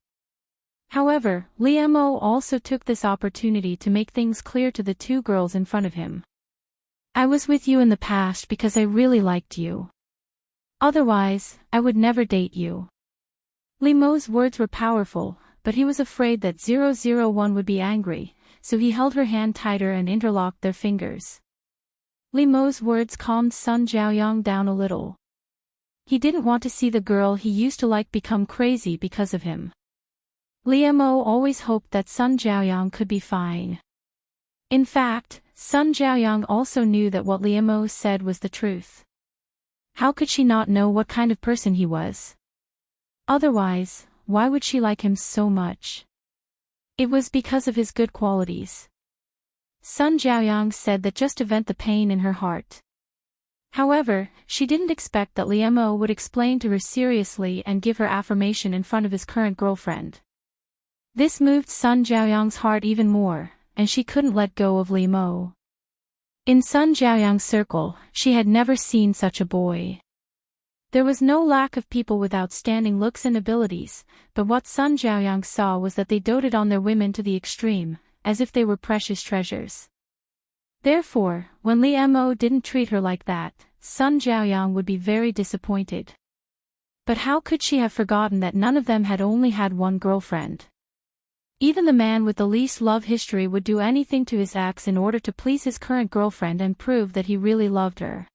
However, Liam also took this opportunity to make things clear to the two girls in front of him. I was with you in the past because I really liked you. Otherwise, I would never date you. Liam's words were powerful, but he was afraid that 001 would be angry, so he held her hand tighter and interlocked their fingers. Li Mo's words calmed Sun Jiaoyang down a little. He didn't want to see the girl he used to like become crazy because of him. Li Mo always hoped that Sun Jiaoyang could be fine. In fact, Sun Jiaoyang also knew that what Li Mo said was the truth. How could she not know what kind of person he was? Otherwise, why would she like him so much? It was because of his good qualities. Sun Jiaoyang said that just to vent the pain in her heart. However, she didn't expect that Li Mo would explain to her seriously and give her affirmation in front of his current girlfriend. This moved Sun Jiaoyang's heart even more, and she couldn't let go of Li Mo. In Sun Jiaoyang's circle, she had never seen such a boy. There was no lack of people with outstanding looks and abilities, but what Sun Jiaoyang saw was that they doted on their women to the extreme, as if they were precious treasures. Therefore, when Li Mo didn't treat her like that, Sun Jiaoyang would be very disappointed. But how could she have forgotten that none of them had only had one girlfriend? Even the man with the least love history would do anything to his ex in order to please his current girlfriend and prove that he really loved her.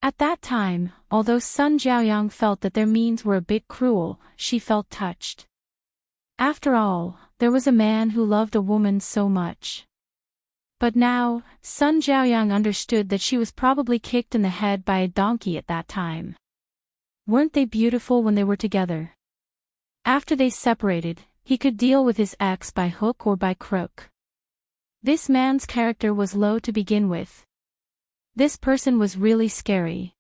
At that time, although Sun Jiaoyang felt that their means were a bit cruel, she felt touched. After all, there was a man who loved a woman so much. But now, Sun Jiaoyang understood that she was probably kicked in the head by a donkey at that time. Weren't they beautiful when they were together? After they separated, he could deal with his ex by hook or by crook. This man's character was low to begin with. This person was really scary.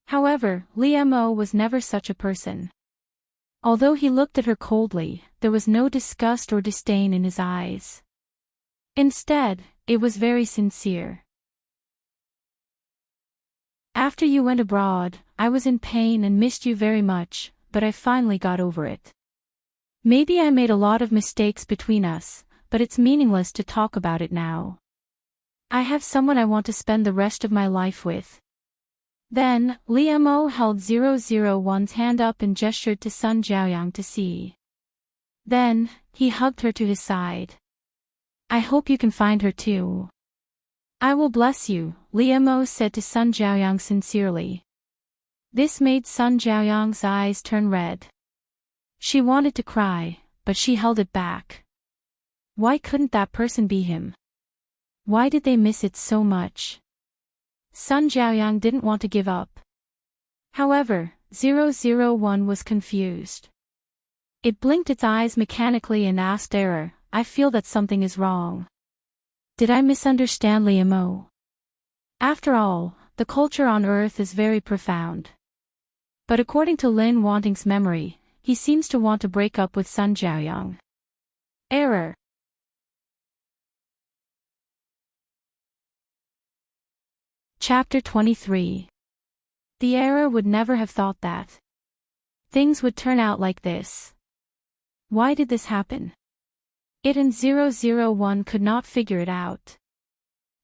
However, Li Mo was never such a person. Although he looked at her coldly, there was no disgust or disdain in his eyes. Instead, it was very sincere. After you went abroad, I was in pain and missed you very much, but I finally got over it. Maybe I made a lot of mistakes between us, but it's meaningless to talk about it now. I have someone I want to spend the rest of my life with. Then, Li Mo held 001's hand up and gestured to Sun Jiaoyang to see. Then, he hugged her to his side. I hope you can find her too. I will bless you, Li Mo said to Sun Jiaoyang sincerely. This made Sun Jiaoyang's eyes turn red. She wanted to cry, but she held it back. Why couldn't that person be him? Why did they miss it so much? Sun Jiaoyang didn't want to give up. However, 001 was confused. It blinked its eyes mechanically and asked Error, I feel that something is wrong. Did I misunderstand Li Mo? After all, the culture on Earth is very profound. But according to Lin Wanting's memory, he seems to want to break up with Sun Jiaoyang. Error. Chapter 23. The Error would never have thought that things would turn out like this. Why did this happen? It and 001 could not figure it out.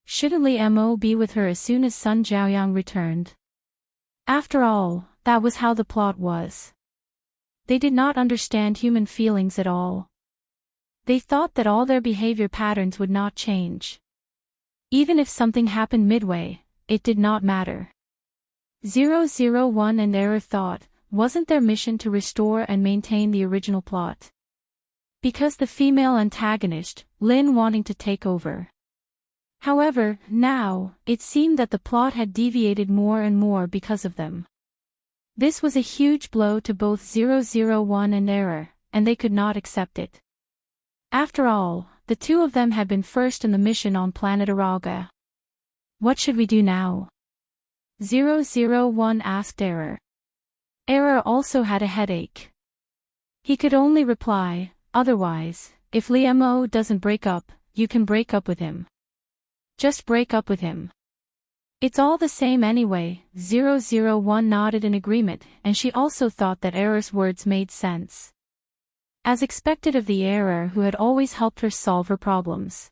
Shouldn't Li Mo be with her as soon as Sun Jiaoyang returned? After all, that was how the plot was. They did not understand human feelings at all. They thought that all their behavior patterns would not change. Even if something happened midway, it did not matter. 001 and Error thought, wasn't their mission to restore and maintain the original plot? Because the female antagonist, Lin wanting to take over. However, now, it seemed that the plot had deviated more and more because of them. This was a huge blow to both 001 and Error, and they could not accept it. After all, the two of them had been first in the mission on planet Araga. What should we do now? 001 asked Error. Error also had a headache. He could only reply, otherwise, if Li Mo doesn't break up, you can break up with him. Just break up with him. It's all the same anyway. 001 nodded in agreement, and she also thought that Error's words made sense. As expected of the Error who had always helped her solve her problems.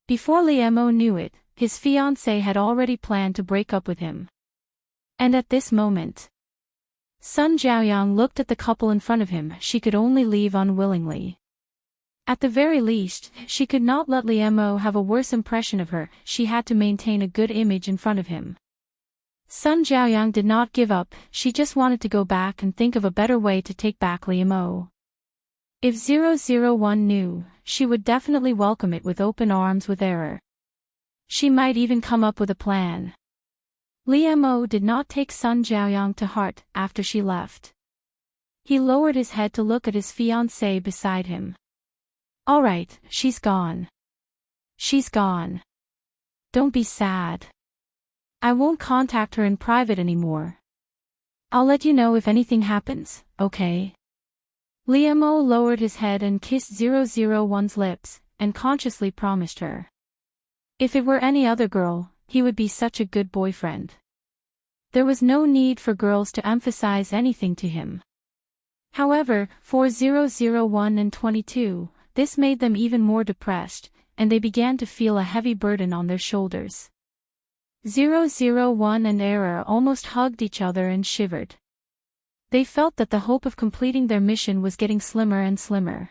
Before Li Mo knew it, his fiancée had already planned to break up with him. And at this moment, Sun Jiaoyang looked at the couple in front of him. She could only leave unwillingly. At the very least, she could not let Li Mo have a worse impression of her. She had to maintain a good image in front of him. Sun Jiaoyang did not give up. She just wanted to go back and think of a better way to take back Li Mo. If 001 knew, she would definitely welcome it with open arms with error. She might even come up with a plan. Li Mo did not take Sun Jiaoyang to heart after she left. He lowered his head to look at his fiancée beside him. All right, she's gone. She's gone. Don't be sad. I won't contact her in private anymore. I'll let you know if anything happens, okay? Li Mo lowered his head and kissed 001's lips, and consciously promised her. If it were any other girl, he would be such a good boyfriend. There was no need for girls to emphasize anything to him. However, for 001 and 22, this made them even more depressed, and they began to feel a heavy burden on their shoulders. 001 and Error almost hugged each other and shivered. They felt that the hope of completing their mission was getting slimmer and slimmer.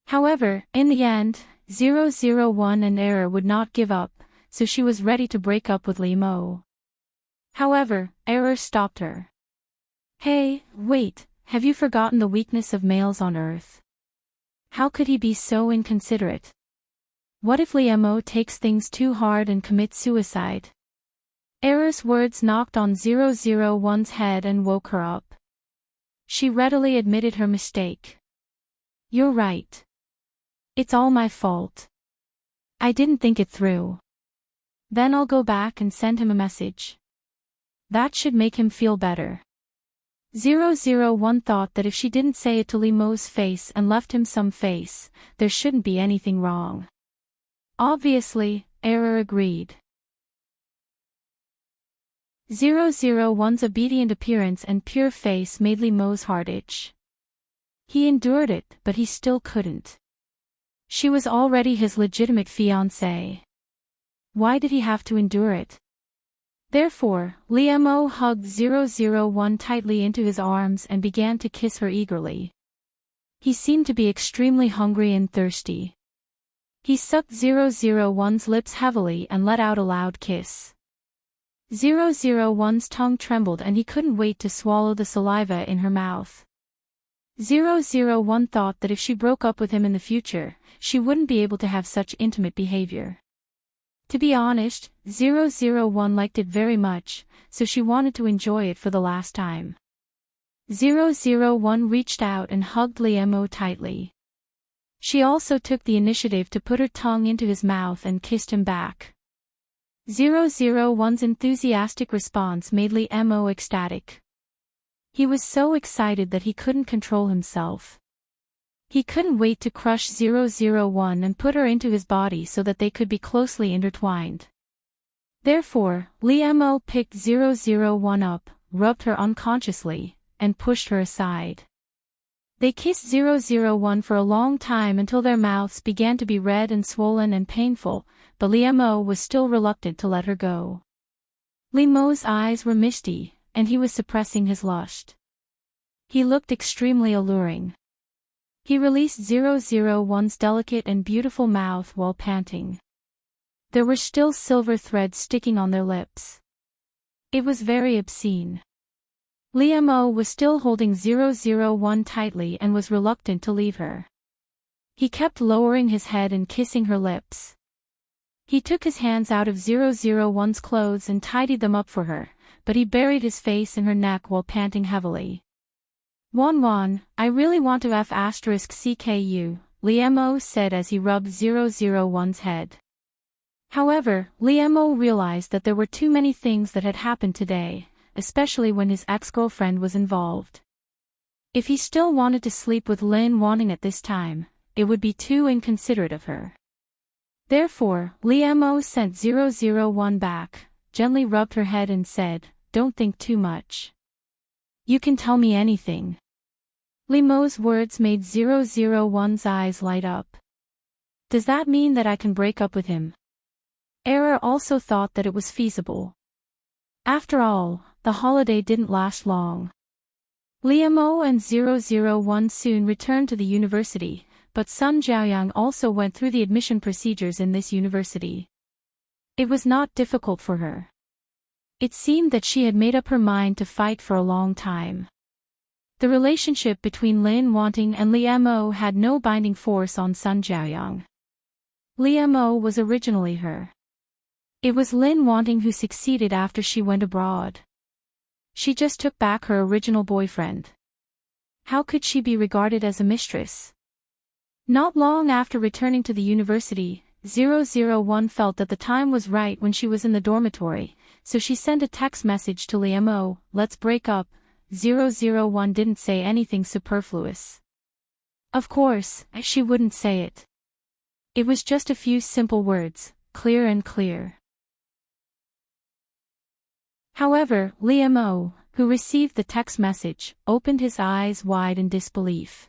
However, in the end, 001 and Error would not give up, so she was ready to break up with Li Mo. However, Error stopped her. Hey, wait, have you forgotten the weakness of males on Earth? How could he be so inconsiderate? What if Li Mo takes things too hard and commits suicide? Error's words knocked on 001's head and woke her up. She readily admitted her mistake. You're right. It's all my fault. I didn't think it through. Then I'll go back and send him a message. That should make him feel better. 001 thought that if she didn't say it to Li Mo's face and left him some face, there shouldn't be anything wrong. Obviously, Error agreed. 001's obedient appearance and pure face made Li Mo's heart itch. He endured it, but he still couldn't. She was already his legitimate fiancée. Why did he have to endure it? Therefore, Li Mo hugged 001 tightly into his arms and began to kiss her eagerly. He seemed to be extremely hungry and thirsty. He sucked 001's lips heavily and let out a loud kiss. 001's tongue trembled and he couldn't wait to swallow the saliva in her mouth. 001 thought that if she broke up with him in the future, she wouldn't be able to have such intimate behavior. To be honest, 001 liked it very much, so she wanted to enjoy it for the last time. 001 reached out and hugged Li Mo tightly. She also took the initiative to put her tongue into his mouth and kissed him back. 001's enthusiastic response made Li Mo ecstatic. He was so excited that he couldn't control himself. He couldn't wait to crush 001 and put her into his body so that they could be closely intertwined. Therefore, Li Mo picked 001 up, rubbed her unconsciously, and pushed her aside. They kissed 001 for a long time until their mouths began to be red and swollen and painful, but Li Mo was still reluctant to let her go. Li Mo's eyes were misty, and he was suppressing his lust. He looked extremely alluring. He released 001's delicate and beautiful mouth while panting. There were still silver threads sticking on their lips. It was very obscene. Li Mo was still holding 001 tightly and was reluctant to leave her. He kept lowering his head and kissing her lips. He took his hands out of 001's clothes and tidied them up for her, but he buried his face in her neck while panting heavily. Wan, I really want to F***CKU, Li Mo said as he rubbed 001's head. However, Li Mo realized that there were too many things that had happened today, especially when his ex-girlfriend was involved. If he still wanted to sleep with Lin Wanting at this time, it would be too inconsiderate of her. Therefore, Li Mo sent 001 back, gently rubbed her head and said, "Don't think too much. You can tell me anything." Li Mo's words made 001's eyes light up. Does that mean that I can break up with him? Error also thought that it was feasible. After all, the holiday didn't last long. Liamo and 001 soon returned to the university, but Sun Jiaoyang also went through the admission procedures in this university. It was not difficult for her. It seemed that she had made up her mind to fight for a long time. The relationship between Lin Wanting and Liamo had no binding force on Sun Jiaoyang. Liamo was originally her. It was Lin Wanting who succeeded after she went abroad. She just took back her original boyfriend. How could she be regarded as a mistress? Not long after returning to the university, 001 felt that the time was right when she was in the dormitory, so she sent a text message to Liamo, "Let's break up." 001 didn't say anything superfluous. Of course, she wouldn't say it. It was just a few simple words, clear and clear. However, Liamo, who received the text message, opened his eyes wide in disbelief.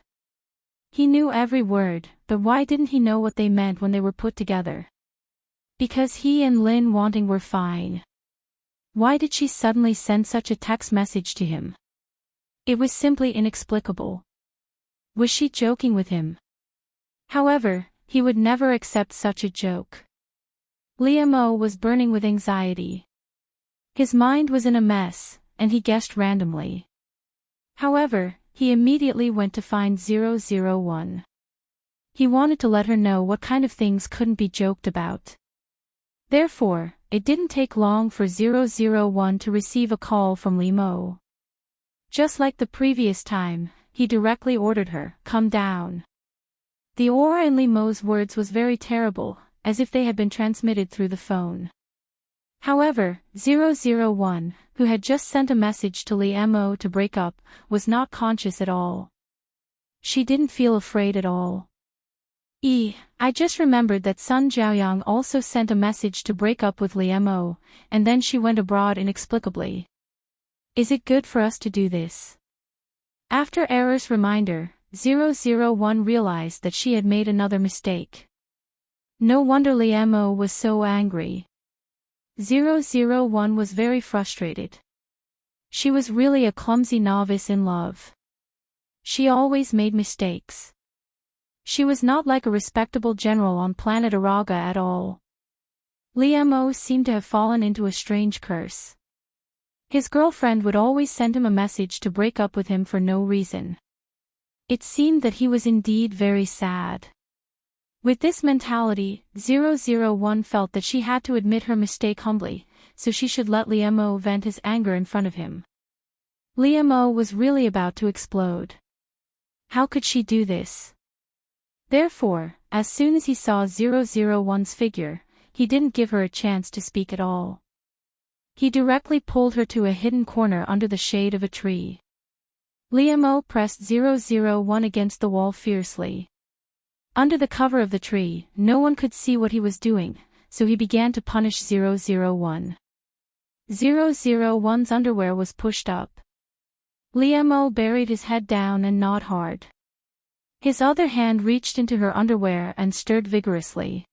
He knew every word, but why didn't he know what they meant when they were put together? Because he and Lin Wanting were fine. Why did she suddenly send such a text message to him? It was simply inexplicable. Was she joking with him? However, he would never accept such a joke. Liamo was burning with anxiety. His mind was in a mess, and he guessed randomly. However, he immediately went to find 001. He wanted to let her know what kind of things couldn't be joked about. Therefore, it didn't take long for 001 to receive a call from Liamo. Just like the previous time, he directly ordered her, "Come down." The aura in Liamo's words was very terrible, as if they had been transmitted through the phone. However, 001, who had just sent a message to Liamo to break up, was not conscious at all. She didn't feel afraid at all. I just remembered that Sun Jiaoyang also sent a message to break up with Liamo, and then she went abroad inexplicably. Is it good for us to do this? After Error's reminder, 001 realized that she had made another mistake. No wonder Liamo was so angry. 001 was very frustrated. She was really a clumsy novice in love. She always made mistakes. She was not like a respectable general on planet Araga at all. Liamo seemed to have fallen into a strange curse. His girlfriend would always send him a message to break up with him for no reason. It seemed that he was indeed very sad. With this mentality, 001 felt that she had to admit her mistake humbly, so she should let Liamo vent his anger in front of him. Liamo was really about to explode. How could she do this? Therefore, as soon as he saw 001's figure, he didn't give her a chance to speak at all. He directly pulled her to a hidden corner under the shade of a tree. Liamo pressed 001 against the wall fiercely. Under the cover of the tree, no one could see what he was doing, so he began to punish 001. 001's underwear was pushed up. Liamo buried his head down and gnawed hard. His other hand reached into her underwear and stirred vigorously.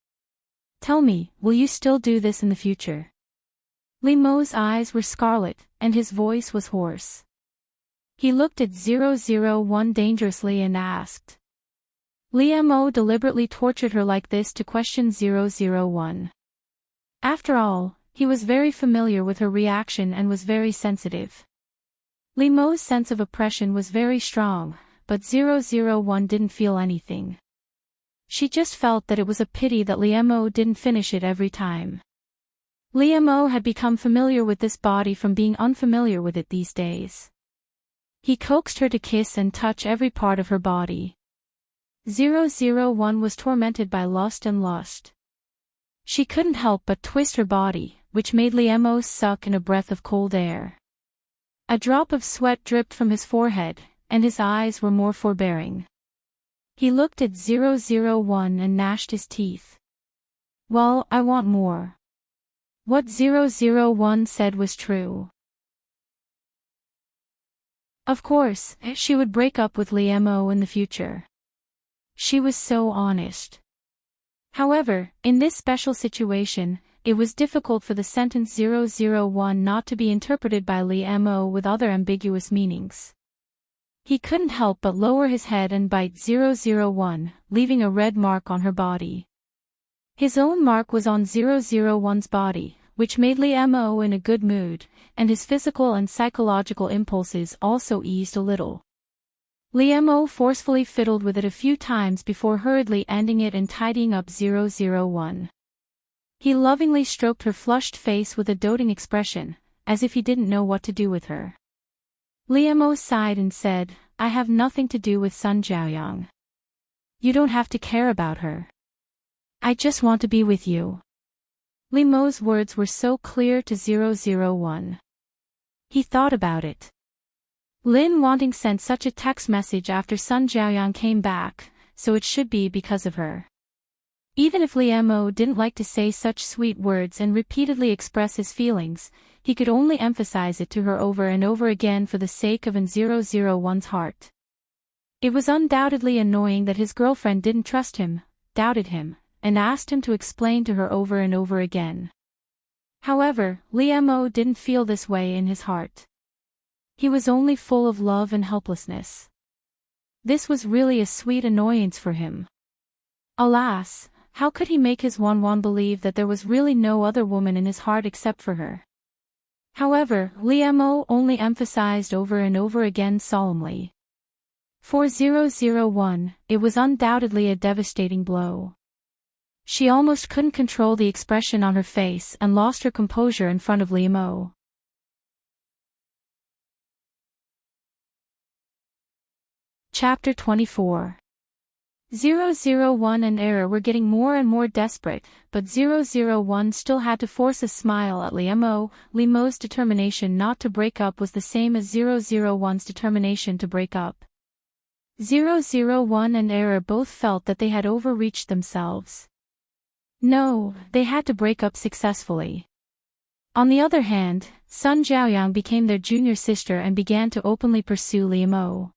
Tell me, will you still do this in the future? Liamo's eyes were scarlet, and his voice was hoarse. He looked at 001 dangerously and asked. Liamo deliberately tortured her like this to question 001. After all, he was very familiar with her reaction and was very sensitive. Liamo's sense of oppression was very strong, but 001 didn't feel anything. She just felt that it was a pity that Liamo didn't finish it every time. Liamo had become familiar with this body from being unfamiliar with it these days. He coaxed her to kiss and touch every part of her body. 001 was tormented by lust and lust. She couldn't help but twist her body, which made Liamo suck in a breath of cold air. A drop of sweat dripped from his forehead, and his eyes were more forbearing. He looked at 001 and gnashed his teeth. Well, I want more. What 001 said was true. Of course, she would break up with Liamo in the future. She was so honest. However, in this special situation, it was difficult for the sentence 001 not to be interpreted by Liamo with other ambiguous meanings. He couldn't help but lower his head and bite 001, leaving a red mark on her body. His own mark was on 001's body, which made Liam-o in a good mood, and his physical and psychological impulses also eased a little. Liam-o forcefully fiddled with it a few times before hurriedly ending it and tidying up 001. He lovingly stroked her flushed face with a doting expression, as if he didn't know what to do with her. Liam-o sighed and said, "I have nothing to do with Sun Jiaoyang. You don't have to care about her. I just want to be with you." Liam-o's words were so clear to 001. He thought about it. Lin Wanting sent such a text message after Sun Jiaoyang came back, so it should be because of her. Even if Liam-o didn't like to say such sweet words and repeatedly express his feelings, he could only emphasize it to her over and over again for the sake of 001's heart. It was undoubtedly annoying that his girlfriend didn't trust him, doubted him, and asked him to explain to her over and over again. However, Liam-o didn't feel this way in his heart. He was only full of love and helplessness. This was really a sweet annoyance for him. Alas, how could he make his Wanwan believe that there was really no other woman in his heart except for her? However, Liam-o only emphasized over and over again solemnly. For 001, it was undoubtedly a devastating blow. She almost couldn't control the expression on her face and lost her composure in front of Liam-o. Chapter 24. 001 and Error were getting more and more desperate, but 001 still had to force a smile at Liam-o. Liam-o's determination not to break up was the same as 001's determination to break up. 001 and Error both felt that they had overreached themselves. No, they had to break up successfully. On the other hand, Sun Jiaoyang became their junior sister and began to openly pursue Liam-o.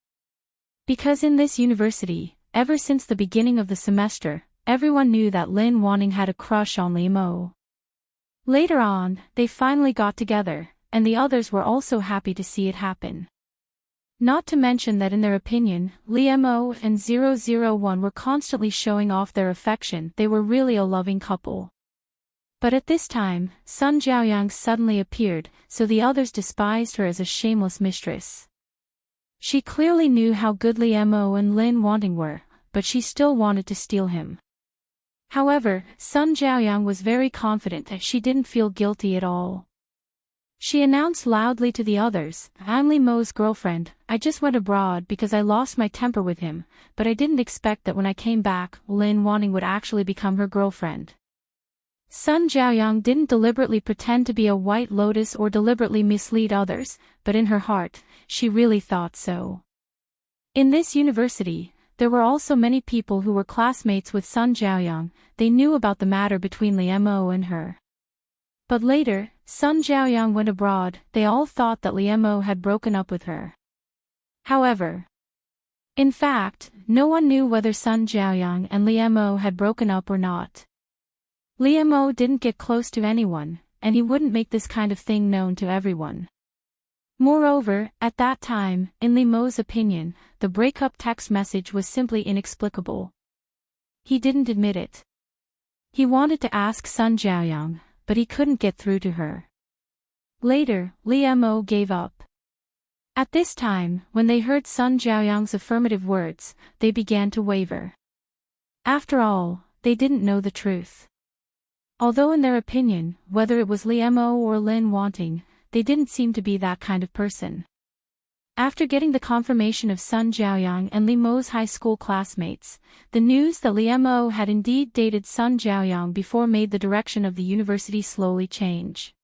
Because in this university, ever since the beginning of the semester, everyone knew that Lin Wanting had a crush on Liam-o. Later on, they finally got together, and the others were also happy to see it happen. Not to mention that in their opinion, Liam-o and 001 were constantly showing off their affection. They were really a loving couple. But at this time, Sun Jiaoyang suddenly appeared, so the others despised her as a shameless mistress. She clearly knew how good Liam-o and Lin Wanting were, but she still wanted to steal him. However, Sun Jiaoyang was very confident that she didn't feel guilty at all. She announced loudly to the others, "I'm Liam-o's girlfriend. I just went abroad because I lost my temper with him, but I didn't expect that when I came back, Lin Wanting would actually become her girlfriend." Sun Jiaoyang didn't deliberately pretend to be a white lotus or deliberately mislead others, but in her heart, she really thought so. In this university, there were also many people who were classmates with Sun Jiaoyang. They knew about the matter between Liam-o and her. But later, Sun Jiaoyang went abroad. They all thought that Liam-o had broken up with her. However, in fact, no one knew whether Sun Jiaoyang and Liam-o had broken up or not. Liam-o didn't get close to anyone, and he wouldn't make this kind of thing known to everyone. Moreover, at that time, in Liam-o's opinion, the breakup text message was simply inexplicable. He didn't admit it. He wanted to ask Sun Jiaoyang, but he couldn't get through to her. Later, Liam-o gave up. At this time, when they heard Sun Jiaoyang's affirmative words, they began to waver. After all, they didn't know the truth. Although in their opinion, whether it was Liam-o or Lin Wanting, they didn't seem to be that kind of person. After getting the confirmation of Sun Jiaoyang and Liam-o's high school classmates, the news that Liam-o had indeed dated Sun Jiaoyang before made the direction of the university slowly change.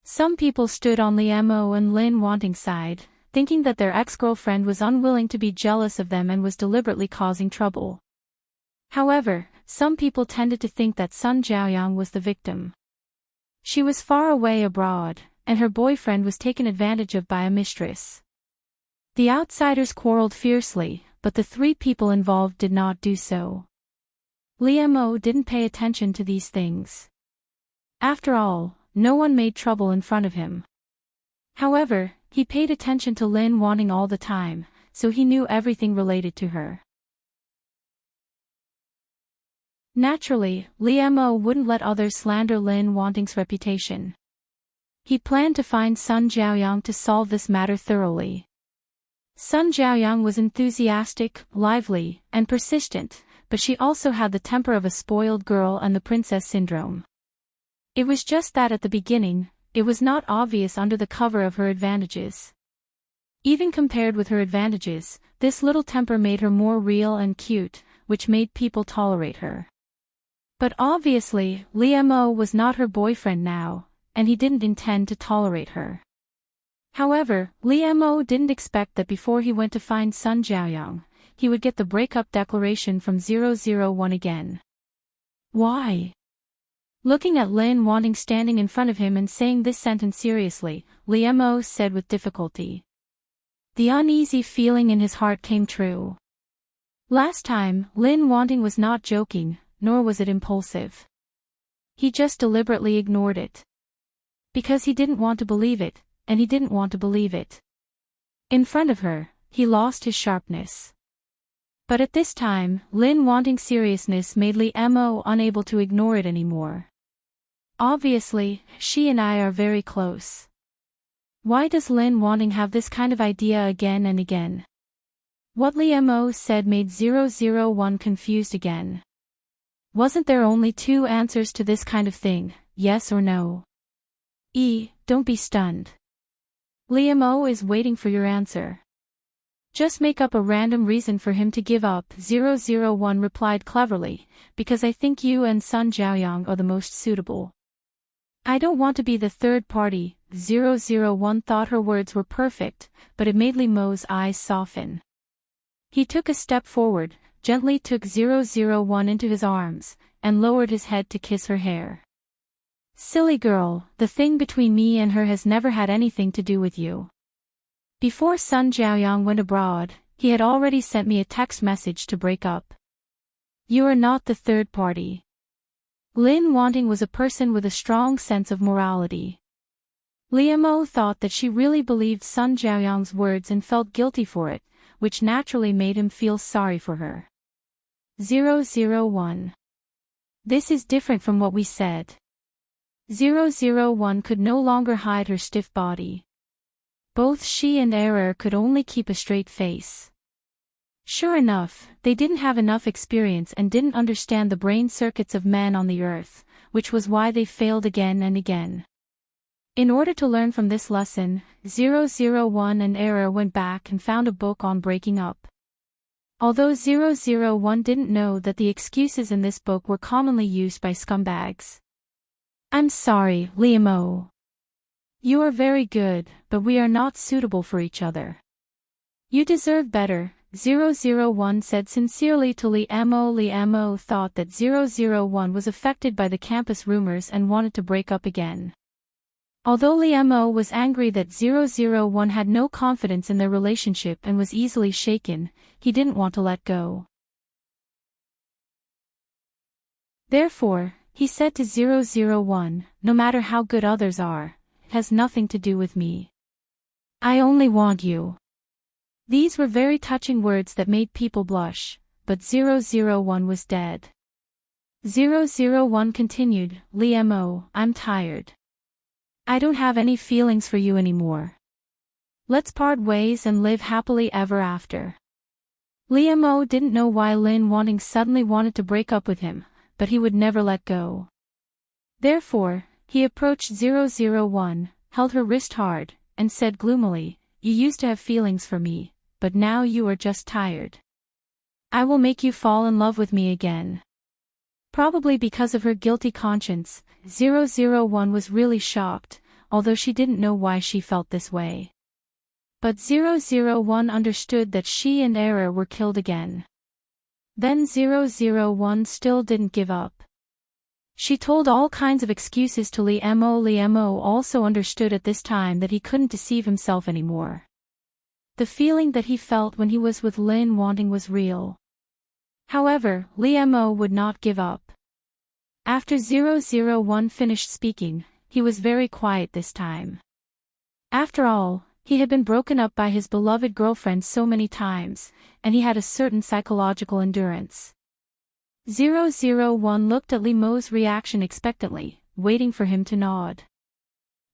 Some people stood on Liam-o and Lin Wanting's side, thinking that their ex-girlfriend was unwilling to be jealous of them and was deliberately causing trouble. However, some people tended to think that Sun Jiaoyang was the victim. She was far away abroad, and her boyfriend was taken advantage of by a mistress. The outsiders quarreled fiercely, but the three people involved did not do so. Liam-o didn't pay attention to these things. After all, no one made trouble in front of him. However, he paid attention to Lin Wanting all the time, so he knew everything related to her. Naturally, Liemo wouldn't let others slander Lin Wanting's reputation. He planned to find Sun Jiaoyang to solve this matter thoroughly. Sun Jiaoyang was enthusiastic, lively, and persistent, but she also had the temper of a spoiled girl and the princess syndrome. It was just that at the beginning, it was not obvious under the cover of her advantages. Even compared with her advantages, this little temper made her more real and cute, which made people tolerate her. But obviously, Liemo was not her boyfriend now, and he didn't intend to tolerate her. However, Liemo didn't expect that before he went to find Sun Jiaoyang, he would get the breakup declaration from 001 again. Why? Looking at Lin Wanting standing in front of him and saying this sentence seriously, Liemo said with difficulty. The uneasy feeling in his heart came true. Last time, Lin Wanting was not joking, nor was it impulsive. He just deliberately ignored it. Because he didn't want to believe it, and he didn't want to believe it. In front of her, he lost his sharpness. But at this time, Lin Wanting's seriousness made Liemo unable to ignore it anymore. Obviously, she and I are very close. Why does Lin Wanting have this kind of idea again and again? What Liemo said made 001 confused again. Wasn't there only two answers to this kind of thing, yes or no? Don't be stunned. Liemo is waiting for your answer. Just make up a random reason for him to give up, 001 replied cleverly, because I think you and Sun Jiaoyang are the most suitable. I don't want to be the third party, 001 thought her words were perfect, but it made Liemo's eyes soften. He took a step forward, gently took 001 into his arms, and lowered his head to kiss her hair. Silly girl, the thing between me and her has never had anything to do with you. Before Sun Jiaoyang went abroad, he had already sent me a text message to break up. You are not the third party. Lin Wanting was a person with a strong sense of morality. Liemo thought that she really believed Sun Jiaoyang's words and felt guilty for it, which naturally made him feel sorry for her. 001. This is different from what we said. 001 could no longer hide her stiff body. Both she and Error could only keep a straight face. Sure enough, they didn't have enough experience and didn't understand the brain circuits of men on the earth, which was why they failed again and again. In order to learn from this lesson, 001 and Error went back and found a book on breaking up. Although 001 didn't know that the excuses in this book were commonly used by scumbags. I'm sorry, Liemo. You are very good, but we are not suitable for each other. You deserve better, 001 said sincerely to Liemo. Liemo thought that 001 was affected by the campus rumors and wanted to break up again. Although Liemo was angry that 001 had no confidence in their relationship and was easily shaken, he didn't want to let go. Therefore, he said to 001, no matter how good others are, it has nothing to do with me. I only want you. These were very touching words that made people blush, but 001 was dead. 001 continued, Liemo, I'm tired. I don't have any feelings for you anymore. Let's part ways and live happily ever after. Liemo didn't know why Lin Wanting suddenly wanted to break up with him, but he would never let go. Therefore, he approached 001, held her wrist hard, and said gloomily, You used to have feelings for me, but now you are just tired. I will make you fall in love with me again. Probably because of her guilty conscience, 001 was really shocked, although she didn't know why she felt this way. But 001 understood that she and Error were killed again. Then 001 still didn't give up. She told all kinds of excuses to Liemo. Liemo also understood at this time that he couldn't deceive himself anymore. The feeling that he felt when he was with Lin Wanting was real. However, Liemo would not give up. After 001 finished speaking, he was very quiet this time. After all, He had been broken up by his beloved girlfriend so many times, and he had a certain psychological endurance. 001 looked at Li Mo's reaction expectantly, waiting for him to nod.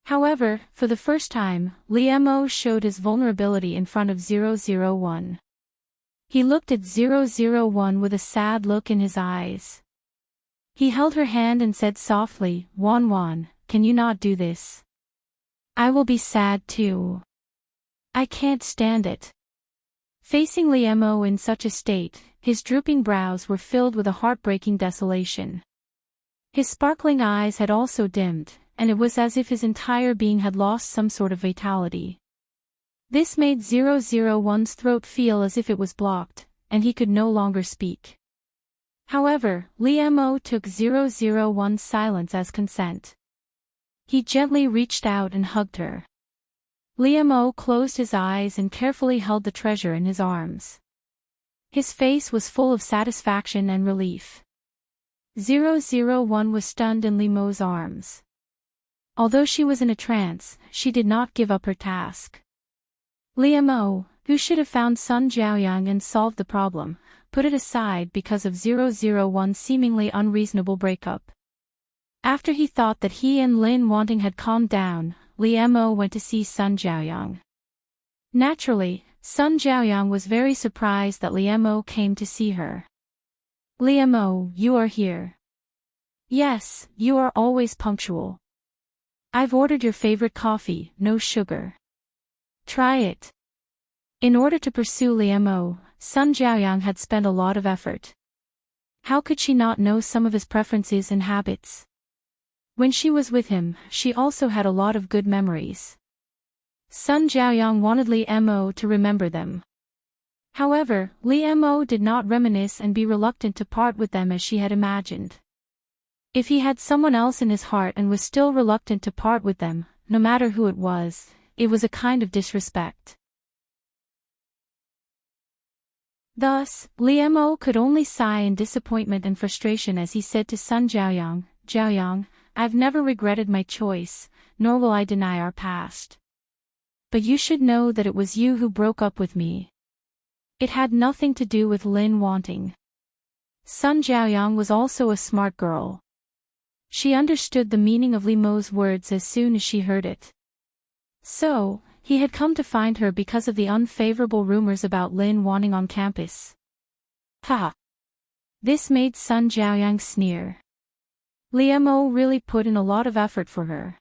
However, for the first time, Li Mo showed his vulnerability in front of 001. He looked at 001 with a sad look in his eyes. He held her hand and said softly, "Wan Wan, can you not do this? I will be sad too. I can't stand it." Facing Li Mo in such a state, his drooping brows were filled with a heartbreaking desolation. His sparkling eyes had also dimmed, and it was as if his entire being had lost some sort of vitality. This made 001's throat feel as if it was blocked, and he could no longer speak. However, Li Mo took 001's silence as consent. He gently reached out and hugged her. Li Mo closed his eyes and carefully held the treasure in his arms. His face was full of satisfaction and relief. 001 was stunned in Li Mo's arms. Although she was in a trance, she did not give up her task. Li Mo, who should have found Sun Jiaoyang and solved the problem, put it aside because of 001's seemingly unreasonable breakup. After he thought that he and Lin Wanting had calmed down, Li Mo went to see Sun Jiaoyang. Naturally, Sun Jiaoyang was very surprised that Li Mo came to see her. "Li Mo, you are here." "Yes, you are always punctual. I've ordered your favorite coffee, no sugar. Try it." In order to pursue Li Mo, Sun Jiaoyang had spent a lot of effort. How could she not know some of his preferences and habits? When she was with him, she also had a lot of good memories. Sun Jiaoyang wanted Li Mo to remember them. However, Li Mo did not reminisce and be reluctant to part with them as she had imagined. If he had someone else in his heart and was still reluctant to part with them, no matter who it was a kind of disrespect. Thus, Li Mo could only sigh in disappointment and frustration as he said to Sun Jiaoyang, "Jiaoyang, I've never regretted my choice, nor will I deny our past. But you should know that it was you who broke up with me. It had nothing to do with Lin Wanting." Sun Jiaoyang was also a smart girl. She understood the meaning of Li Mo's words as soon as she heard it. So, he had come to find her because of the unfavorable rumors about Lin Wanting on campus. Ha! This made Sun Jiaoyang sneer. Li Mo really put in a lot of effort for her.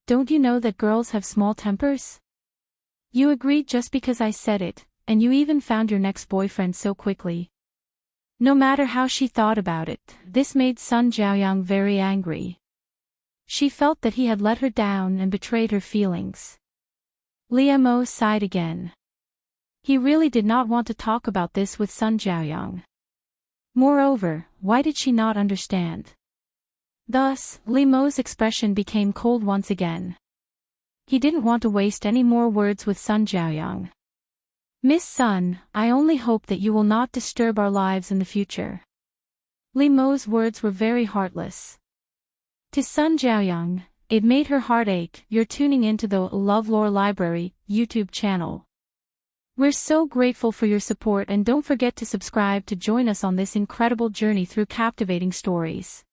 Don't you know that girls have small tempers? You agreed just because I said it, and you even found your next boyfriend so quickly. No matter how she thought about it, this made Sun Jiaoyang very angry. She felt that he had let her down and betrayed her feelings. Li Mo sighed again. He really did not want to talk about this with Sun Jiaoyang. Moreover, why did she not understand? Thus, Li Mo's expression became cold once again. He didn't want to waste any more words with Sun Jiaoyang. "Miss Sun, I only hope that you will not disturb our lives in the future." Li Mo's words were very heartless. To Sun Jiaoyang, it made her heart ache. "You're tuning into the LoveLore Library YouTube channel. We're so grateful for your support, and don't forget to subscribe to join us on this incredible journey through captivating stories.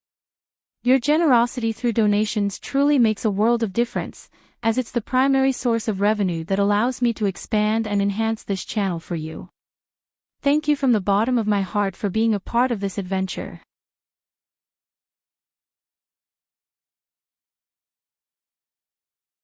Your generosity through donations truly makes a world of difference, as it's the primary source of revenue that allows me to expand and enhance this channel for you. Thank you from the bottom of my heart for being a part of this adventure.